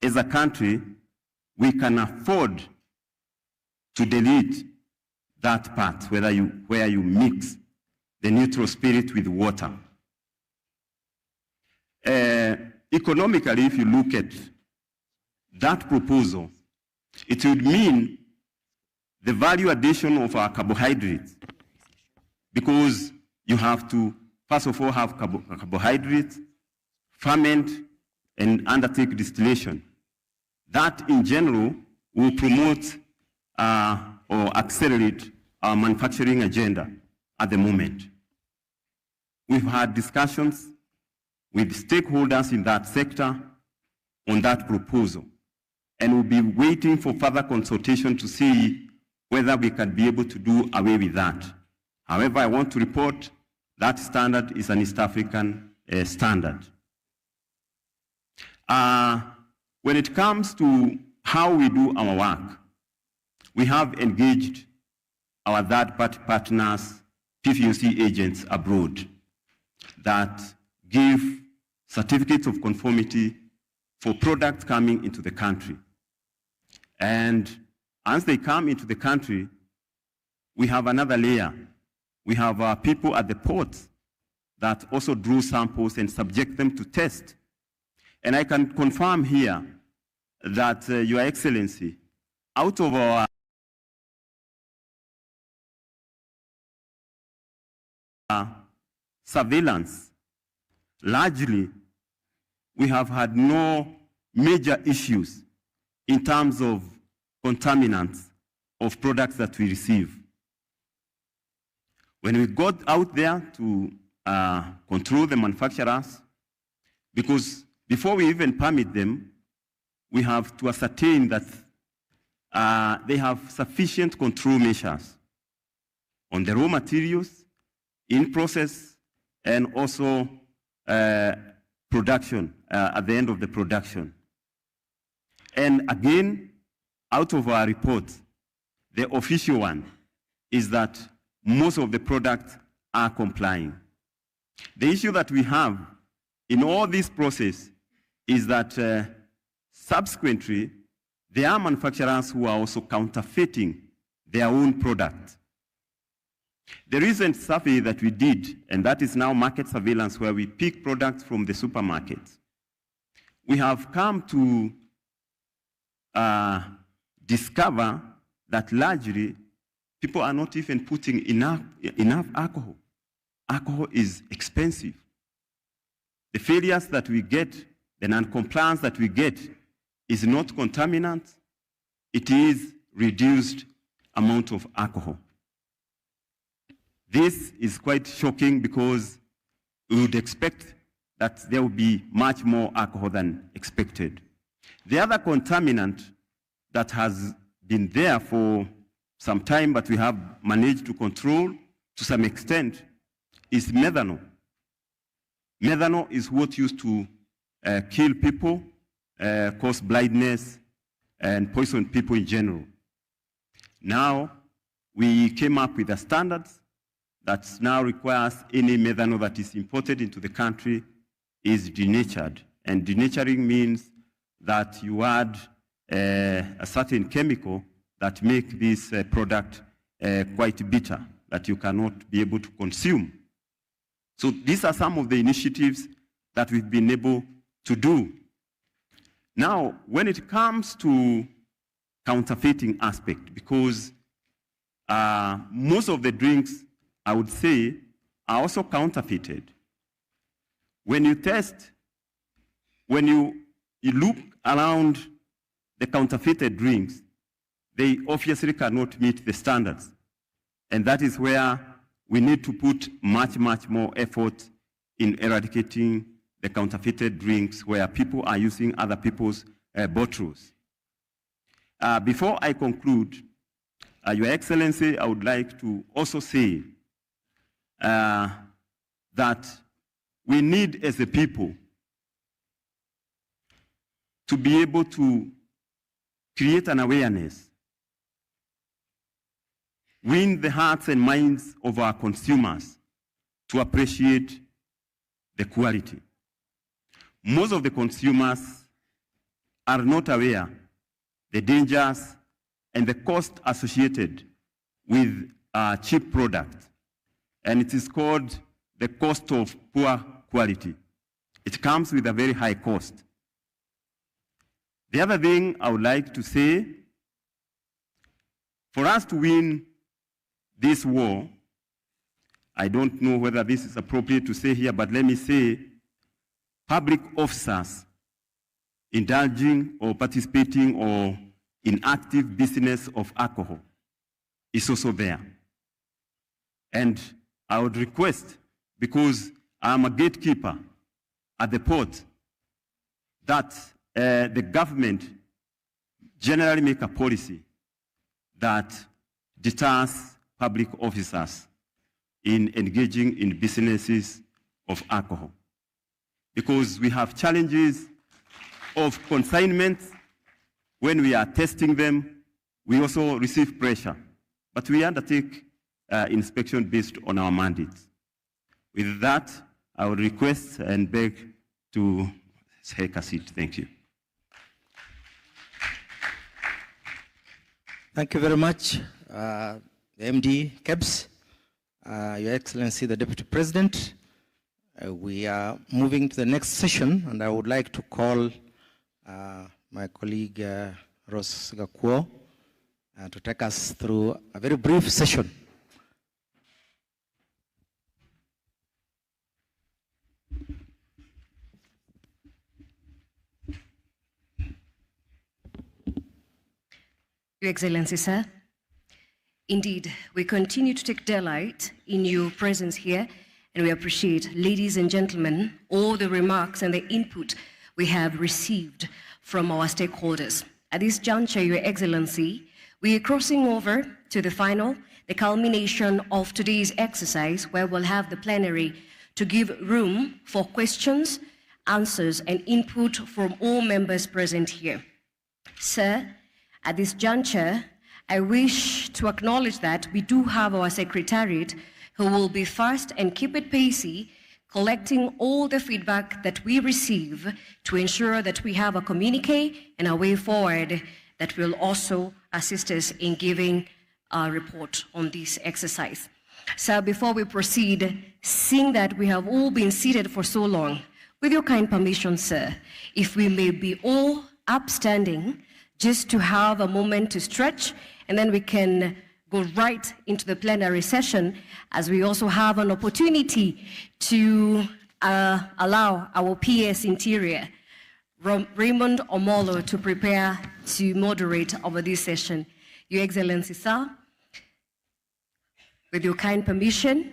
as a country, we can afford to delete that part, where you mix the neutral spirit with water. Economically, if you look at that proposal, it would mean the value addition of our carbohydrates, because you have to, first of all, have carbohydrates, ferment, and undertake distillation. That, in general, will promote or accelerate our manufacturing agenda at the moment. We've had discussions with stakeholders in that sector on that proposal, and we'll be waiting for further consultation to see whether we can be able to do away with that. However, I want to report that standard is an East African standard. When it comes to how we do our work, we have engaged our third-party partners, PFUC agents abroad. that give certificates of conformity for products coming into the country. And as they come into the country, we have another layer. We have people at the ports that also draw samples and subject them to test. And I can confirm here that, Your Excellency, out of our surveillance, largely, we have had no major issues in terms of contaminants of products that we receive. When we got out there to control the manufacturers, because before we even permit them, we have to ascertain that they have sufficient control measures on the raw materials, in process, and also production, at the end of the production. And again, out of our report, the official one is that most of the products are complying. The issue that we have in all this process is that subsequently, there are manufacturers who are also counterfeiting their own product. The recent survey that we did, and that is now market surveillance, where we pick products from the supermarkets, we have come to discover that largely people are not even putting enough alcohol. Alcohol is expensive. The failures that we get, the non-compliance that we get, is not contaminant, it is reduced amount of alcohol. This is quite shocking because we would expect that there will be much more alcohol than expected. The other contaminant that has been there for some time, but we have managed to control to some extent, is methanol. Methanol is what used to kill people, cause blindness, and poison people in general. Now, we came up with a standard that now requires any methanol that is imported into the country is denatured. And denaturing means that you add a certain chemical that makes this product quite bitter, that you cannot be able to consume. So these are some of the initiatives that we've been able to do. Now, when it comes to counterfeiting aspect, because most of the drinks, I would say, are also counterfeited. When you test, when you look around the counterfeited drinks, they obviously cannot meet the standards. And that is where we need to put much, much more effort in eradicating the counterfeited drinks where people are using other people's bottles. Before I conclude, Your Excellency, I would like to also say that we need, as a people, to be able to create an awareness, win the hearts and minds of our consumers to appreciate the quality. Most of the consumers are not aware the dangers and the cost associated with cheap product. And it is called the cost of poor quality. It comes with a very high cost. The other thing I would like to say, for us to win this war, I don't know whether this is appropriate to say here, but let me say, public officers indulging or participating or in active business of alcohol is also there. And I would request, because I'm a gatekeeper at the port, that the government generally make a policy that deters public officers in engaging in businesses of alcohol. Because we have challenges of consignment. When we are testing them, we also receive pressure. But we undertake inspection based on our mandates. With that, I would request and beg to take a seat. Thank you. Thank you very much, the MD KEBS, Your Excellency, the Deputy President. We are moving to the next session, and I would like to call my colleague Gachagua to take us through a very brief session. Your Excellency, sir, indeed, we continue to take delight in your presence here, and we appreciate, ladies and gentlemen, all the remarks and the input we have received from our stakeholders. At this juncture, Your Excellency, we are crossing over to the final, the culmination of today's exercise, where we'll have the plenary to give room for questions, answers, and input from all members present here. Sir, at this juncture, I wish to acknowledge that we do have our Secretariat who will be fast and keep it pacey, collecting all the feedback that we receive to ensure that we have a communique and a way forward that will also assist us in giving a report on this exercise. So before we proceed, seeing that we have all been seated for so long, with your kind permission, sir, if we may be all upstanding, just to have a moment to stretch, and then we can go right into the plenary session, as we also have an opportunity to allow our PS Interior, Raymond Omolo, to prepare to moderate over this session. Your Excellency, sir, with your kind permission,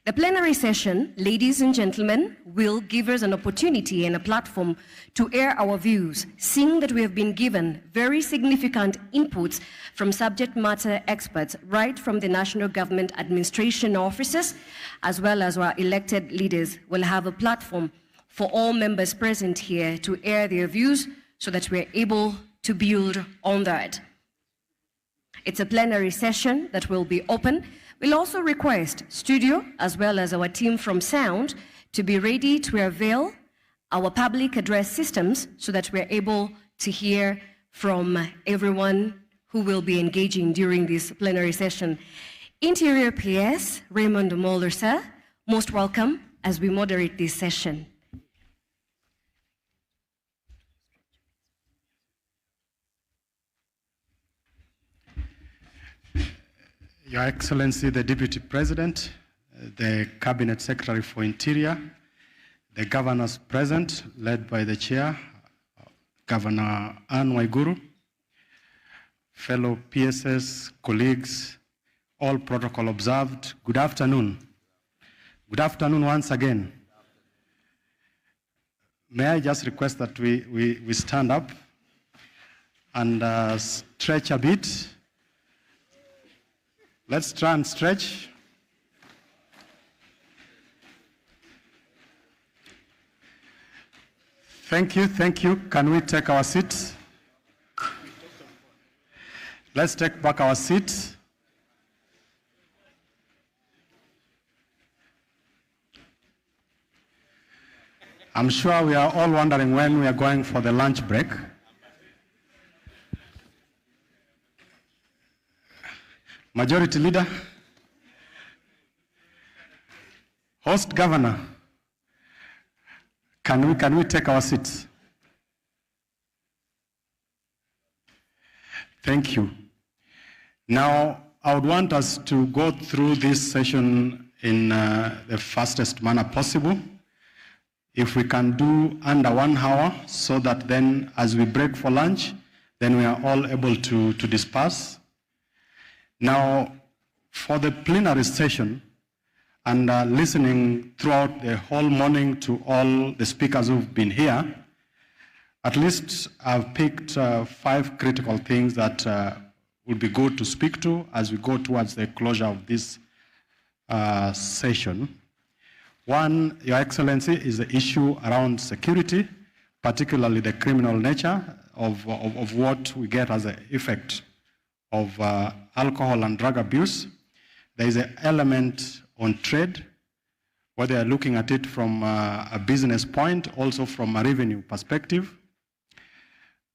the plenary session, ladies and gentlemen, will give us an opportunity and a platform to air our views, seeing that we have been given very significant inputs from subject matter experts, right from the national government administration officers, as well as our elected leaders. Will have a platform for all members present here to air their views so that we're able to build on that. It's a plenary session that will be open. We'll also request studio, as well as our team from sound, to be ready to avail our public address systems so that we're able to hear from everyone who will be engaging during this plenary session. Interior PS, Raymond Mulder, sir, most welcome as we moderate this session. Your Excellency, the Deputy President, the Cabinet Secretary for Interior, the governors present, led by the Chair, Governor Anne Waiguru, fellow PSS, colleagues, all protocol observed, good afternoon. Good afternoon once again. May I just request that we stand up and stretch a bit. Let's try and stretch. Thank you, thank you. Can we take our seats? Let's take back our seats. I'm sure we are all wondering when we are going for the lunch break. Majority Leader, Host Governor, can we take our seats? Thank you. Now, I would want us to go through this session in the fastest manner possible. If we can do under 1 hour, so that then as we break for lunch, then we are all able to disperse. Now, for the plenary session, and listening throughout the whole morning to all the speakers who've been here, at least I've picked 5 critical things that would be good to speak to as we go towards the closure of this session. One, Your Excellency, is the issue around security, particularly the criminal nature of what we get as an effect of alcohol and drug abuse. There is an element on trade, where they are looking at it from a business point, also from a revenue perspective.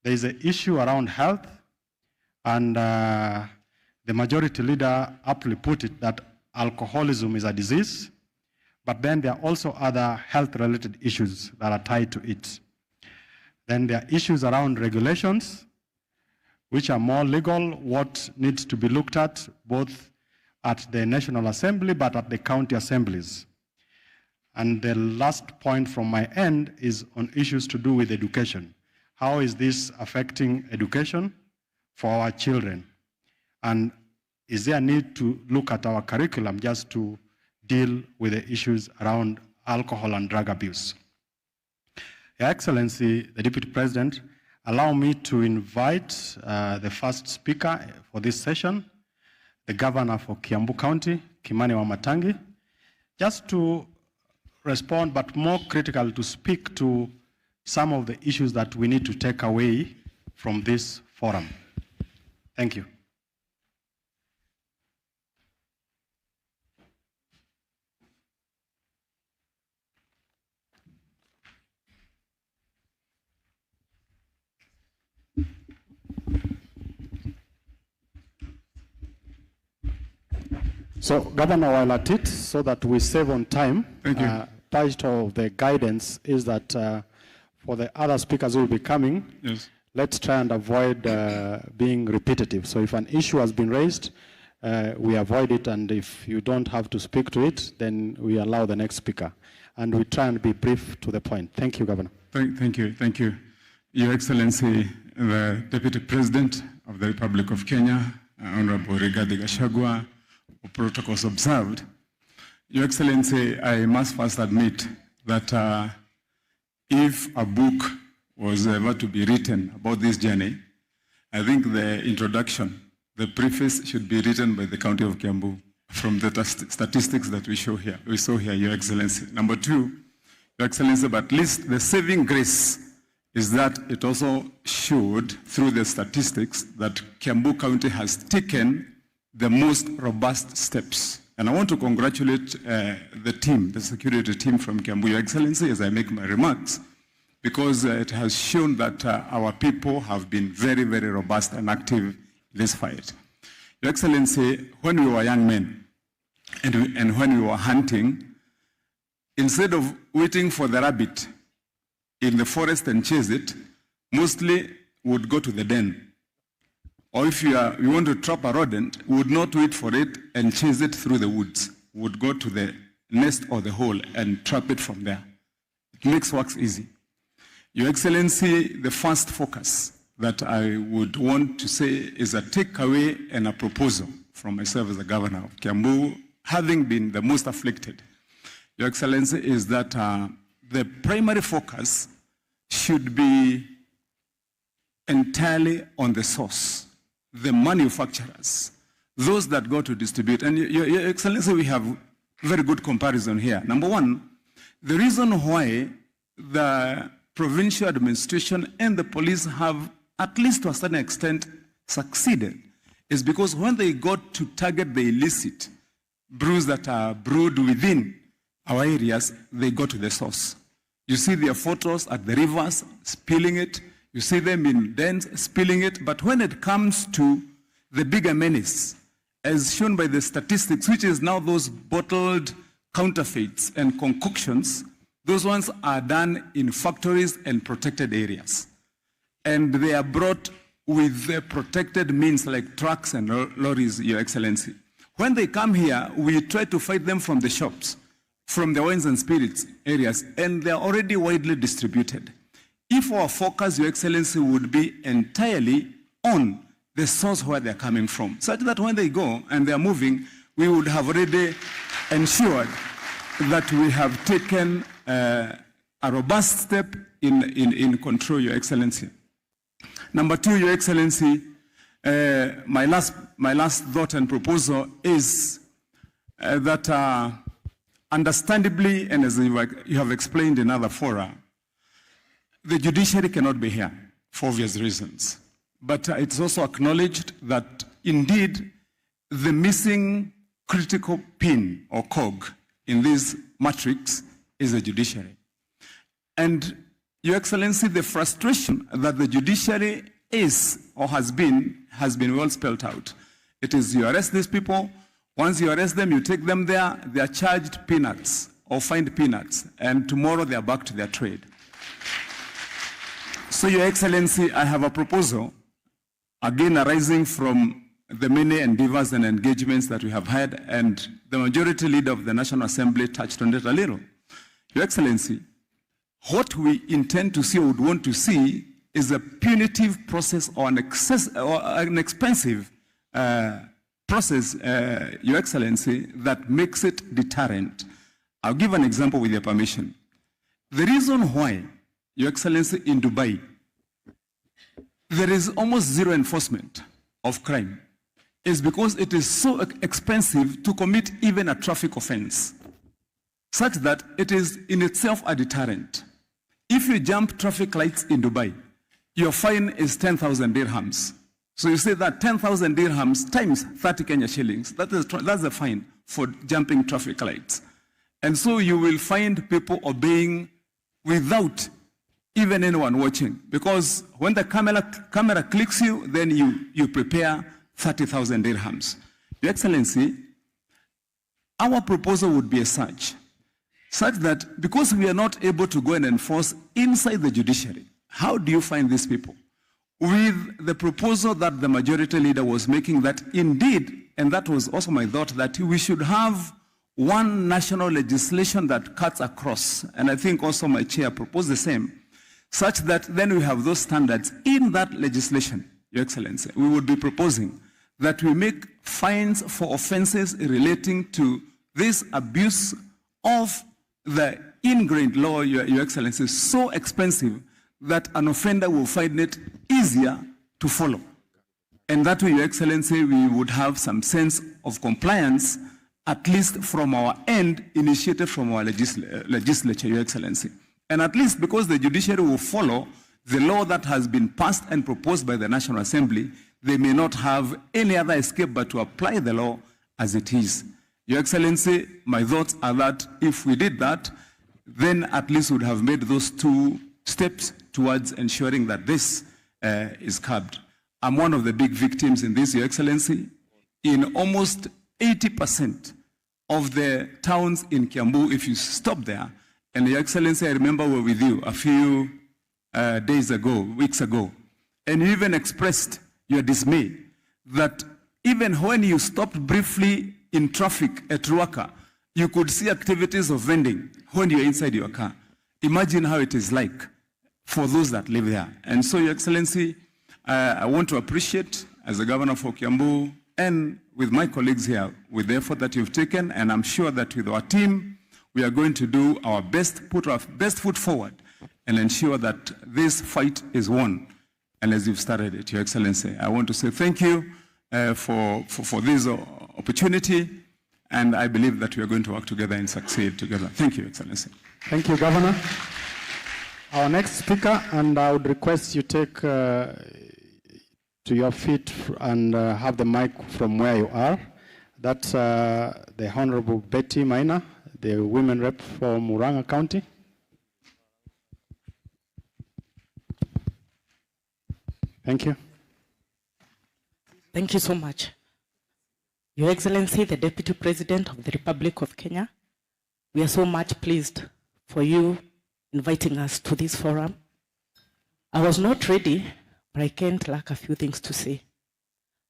There is an issue around health, and the majority leader aptly put it that alcoholism is a disease, but then there are also other health-related issues that are tied to it. Then there are issues around regulations, which are more legal, what needs to be looked at, both at the National Assembly, but at the county assemblies. And the last point from my end is on issues to do with education. How is this affecting education for our children? And is there a need to look at our curriculum just to deal with the issues around alcohol and drug abuse? Your Excellency, the Deputy President, allow me to invite the first speaker for this session, the Governor for Kiambu County, Kimani Wamatangi, just to respond, but more critical, to speak to some of the issues that we need to take away from this forum. Thank you. So, Governor, while at it, so that we save on time, Thank you. Part of the guidance is that for the other speakers who will be coming, Yes. let's try and avoid being repetitive. So if an issue has been raised, we avoid it, and if you don't have to speak to it, then we allow the next speaker. And we try and be brief to the point. Thank you, Governor. Thank you. Your Excellency, the Deputy President of the Republic of Kenya, Honorable Rigathi Gachagua, protocols observed. Your Excellency, I must first admit that if a book was ever to be written about this journey, I think the introduction, the preface, should be written by the County of Kiambu from the statistics that we saw here, Your Excellency. Number two, Your Excellency, but at least the saving grace is that it also showed through the statistics that Kiambu County has taken the most robust steps. And I want to congratulate the team, the security team from Kiambu, Your Excellency, as I make my remarks, because it has shown that our people have been very, very robust and active in this fight. Your Excellency, when we were young men and when we were hunting, instead of waiting for the rabbit in the forest and chase it, mostly would go to the den. Or if you want to trap a rodent, we would not wait for it and chase it through the woods. We would go to the nest or the hole and trap it from there. It makes work easy. Your Excellency, the first focus that I would want to say is a takeaway and a proposal from myself as the Governor of Kiambu, having been the most afflicted. Your Excellency, is that the primary focus should be entirely on the source, the manufacturers, those that go to distribute. And Your Excellency, we have very good comparison here. Number one, the reason why the provincial administration and the police have, at least to a certain extent, succeeded is because when they got to target the illicit brews that are brewed within our areas, they go to the source. You see their photos at the rivers, spilling it. You see them in dens, spilling it. But when it comes to the bigger menace, as shown by the statistics, which is now those bottled counterfeits and concoctions, those ones are done in factories and protected areas. And they are brought with the protected means like trucks and lorries, Your Excellency. When they come here, we try to fight them from the shops, from the wines and spirits areas, and they're already widely distributed. If our focus, Your Excellency, would be entirely on the source where they're coming from, such that when they go and they're moving, we would have already ensured that we have taken a robust step in control, Your Excellency. Number two, Your Excellency, my last thought and proposal is that understandably, and as you have explained in other fora, the judiciary cannot be here for obvious reasons. But it's also acknowledged that indeed the missing critical pin or cog in this matrix is the judiciary. And Your Excellency, the frustration that the judiciary is or has been well spelled out. It is you arrest these people, once you arrest them, you take them there, they are charged peanuts or fined peanuts, and tomorrow they are back to their trade. So, Your Excellency, I have a proposal, again arising from the many endeavors and engagements that we have had, and the majority leader of the National Assembly touched on it a little. Your Excellency, what we intend to see or would want to see is a punitive process or an expensive process, Your Excellency, that makes it deterrent. I'll give an example with your permission. The reason why, Your Excellency, in Dubai, there is almost zero enforcement of crime is because it is so expensive to commit even a traffic offense, such that it is in itself a deterrent. If you jump traffic lights in Dubai, your fine is 10,000 dirhams. So you say that 10,000 dirhams times 30 Kenya shillings, that's the fine for jumping traffic lights. And so you will find people obeying without even anyone watching, because when the camera clicks you, then you prepare 30,000 dirhams. Your Excellency, our proposal would be as such that because we are not able to go and enforce inside the judiciary, how do you find these people? With the proposal that the majority leader was making, that indeed, and that was also my thought, that we should have one national legislation that cuts across, and I think also my chair proposed the same, such that then we have those standards in that legislation, Your Excellency. We would be proposing that we make fines for offenses relating to this abuse of the ingrained law, Your Excellency, so expensive that an offender will find it easier to follow. And that way, Your Excellency, we would have some sense of compliance, at least from our end, initiated from our legislature, Your Excellency. And at least because the judiciary will follow the law that has been passed and proposed by the National Assembly, they may not have any other escape but to apply the law as it is. Your Excellency, my thoughts are that if we did that, then at least we would have made those two steps towards ensuring that this is curbed. I'm one of the big victims in this, Your Excellency. In almost 80% of the towns in Kiambu, if you stop there, and Your Excellency, I remember we were with you a few weeks ago, and you even expressed your dismay that even when you stopped briefly in traffic at Ruaka, you could see activities of vending when you're inside your car. Imagine how it is like for those that live there. And so, Your Excellency, I want to appreciate, as the Governor for Kiambu, and with my colleagues here, with the effort that you've taken, and I'm sure that with our team, we are going to do our best, put our best foot forward, and ensure that this fight is won. And as you've started it, Your Excellency, I want to say thank you for this opportunity, and I believe that we are going to work together and succeed together. Thank you, Your Excellency. Thank you, Governor. Our next speaker, and I would request you take to your feet and have the mic from where you are. That's the Honorable Betty Maina, the women rep for Murang'a County. Thank you. Thank you so much. Your Excellency, the Deputy President of the Republic of Kenya, we are so much pleased for you inviting us to this forum. I was not ready, but I can't lack a few things to say.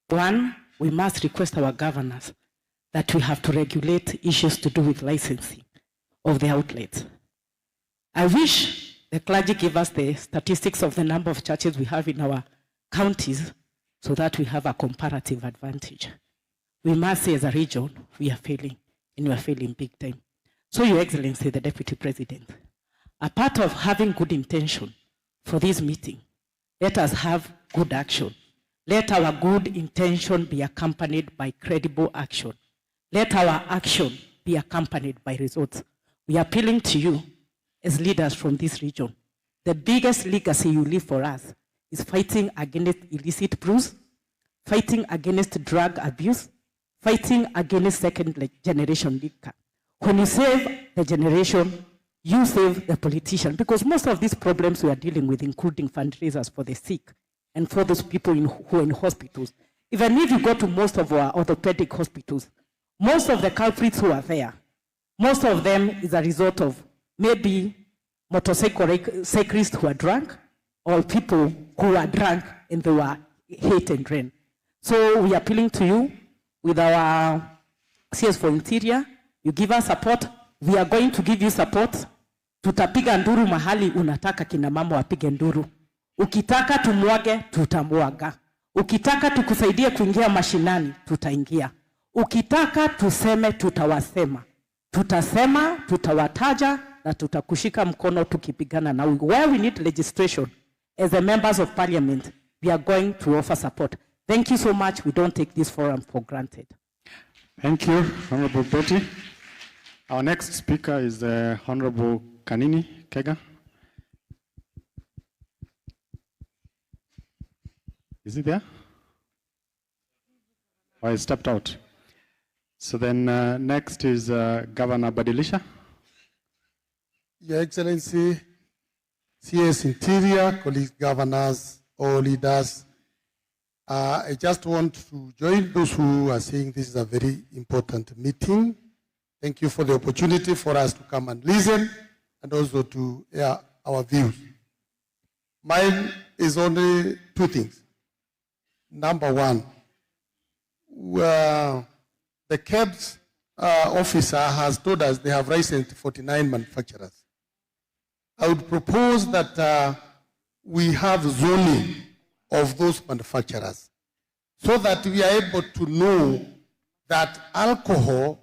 One, we must request our governors that we have to regulate issues to do with licensing of the outlets. I wish the clergy gave us the statistics of the number of churches we have in our counties so that we have a comparative advantage. We must say as a region, we are failing, and we are failing big time. So, Your Excellency, the Deputy President, a part of having good intention for this meeting, let us have good action. Let our good intention be accompanied by credible action. Let our action be accompanied by results. We are appealing to you as leaders from this region. The biggest legacy you leave for us is fighting against illicit brews, fighting against drug abuse, fighting against second generation liquor. When you save the generation, you save the politician, because most of these problems we are dealing with, including fundraisers for the sick and for those people who are in hospitals. Even if you go to most of our orthopedic hospitals, most of the culprits who are there, most of them is a result of maybe motorcyclists who are drunk, or people who are drunk and they were hit and ran. So we are appealing to you with our CS for Interior. You give us support. We are going to give you support. Tutapiga nduru mahali unataka kina mama wapige nduru. Ukitaka tumwage, tutamwaga. Ukitaka tukusaidie kuingia mashinani, tutaingia. Ukitaka tuseme, tutawasema. Tutasema, tutawataja, na tutakushika mkono tukipigana na where we need legislation. As the members of parliament, we are going to offer support. Thank you so much. We don't take this forum for granted. Thank you, Honorable Betty. Our next speaker is Honorable Kanini Kega. Is he there? Or he stepped out? So then next is Governor Badilisha. Your Excellency, CS Interior, colleagues, governors, all leaders, I just want to join those who are saying this is a very important meeting. Thank you for the opportunity for us to come and listen and also to hear our views. Mine is only two things. Number one, the KEBS officer has told us they have licensed 49 manufacturers. I would propose that we have zoning of those manufacturers so that we are able to know that alcohol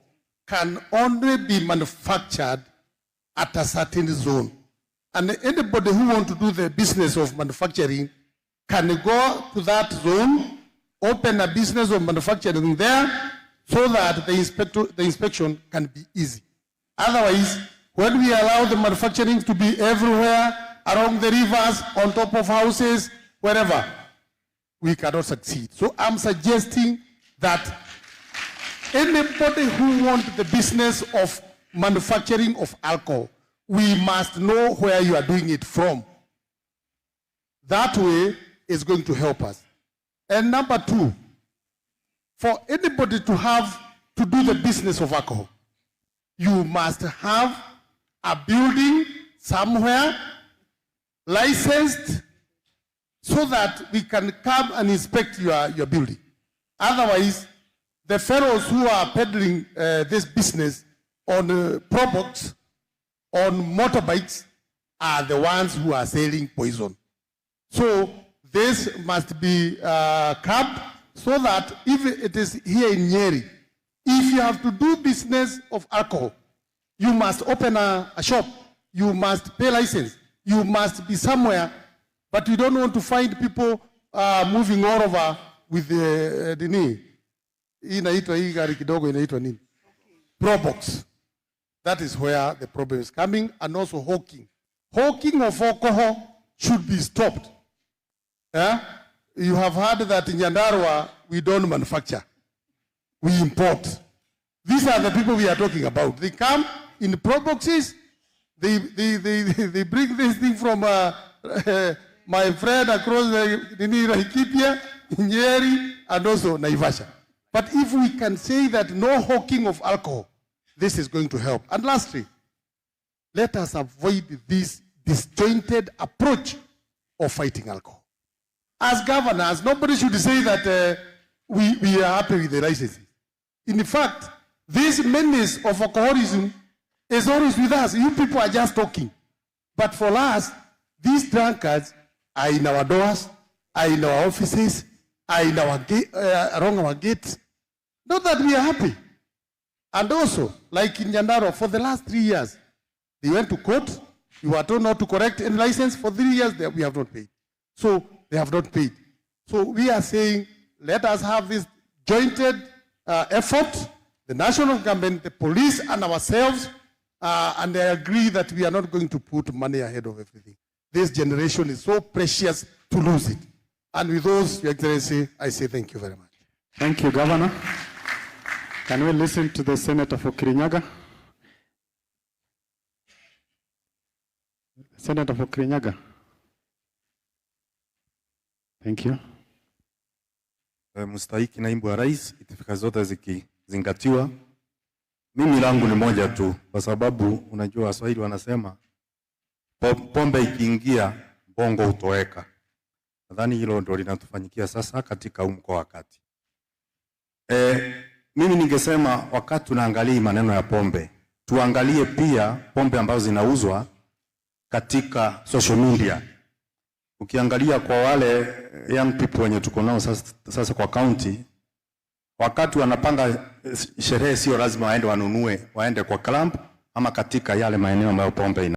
can only be manufactured at a certain zone. And anybody who wants to do the business of manufacturing can go to that zone, open a business of manufacturing there, so that the inspection can be easy. Otherwise, when we allow the manufacturing to be everywhere, along the rivers, on top of houses, wherever, we cannot succeed. So I'm suggesting that anybody who wants the business of manufacturing of alcohol, we must know where you are doing it from. That way is going to help us. And number two, for anybody to do the business of alcohol, you must have a building somewhere licensed so that we can come and inspect your building. Otherwise, the fellows who are peddling this business on products, on motorbikes, are the ones who are selling poison. So this must be capped so that if it is here in Nyeri, if you have to do business of alcohol, you must open a shop, you must pay license, you must be somewhere, but you don't want to find people moving all over with the knee. Probox. That is where the problem is coming, and also hawking. Hawking of alcohol should be stopped. You have heard that in Nyandarua, we don't manufacture. We import. These are the people we are talking about. They come in pro boxes. They bring this thing from my friend across the Laikipia, Nyeri, and also Naivasha. But if we can say that no hawking of alcohol, this is going to help. And lastly, let us avoid this disjointed approach of fighting alcohol. As governors, nobody should say that we are happy with the licenses. In fact, this menace of alcoholism is always with us. You people are just talking. But for us, these drunkards are in our doors, are in our offices, are in our around our gates. Not that we are happy. And also, like in Nyandarua, for the last 3 years, they went to court. You were told not to correct any license. For 3 years, we have not paid. So they have not paid. So we are saying, let us have this jointed effort, the national government, the police, and ourselves, and I agree that we are not going to put money ahead of everything. This generation is so precious to lose it. And with those, Your Excellency, I say thank you very much. Thank you, Governor. Can we listen to the Senator for Kirinyaga? Senator for Kirinyaga. Thank you. Mstahiki naibu wa rais, itifika zote zikizingatiwa. Mimi langu ni moja tu, kwa sababu unajua Waswahili wanasema pombe ikiingia bongo hutoweka. Nadhani hilo ndio linatufanyikia sasa katika mkoa wa Kati. Mimi ningesema wakati tunaangalia maneno ya pombe, tuangalie pia pombe ambazo zinauzwa katika social media. Ukiangalia kwa wale young people wenye tuko nao sasa kwa county, wakati wanapanga sherehe sio lazima waende wanunue, waende kwa club ama katika yale maeneo ambayo pombe ina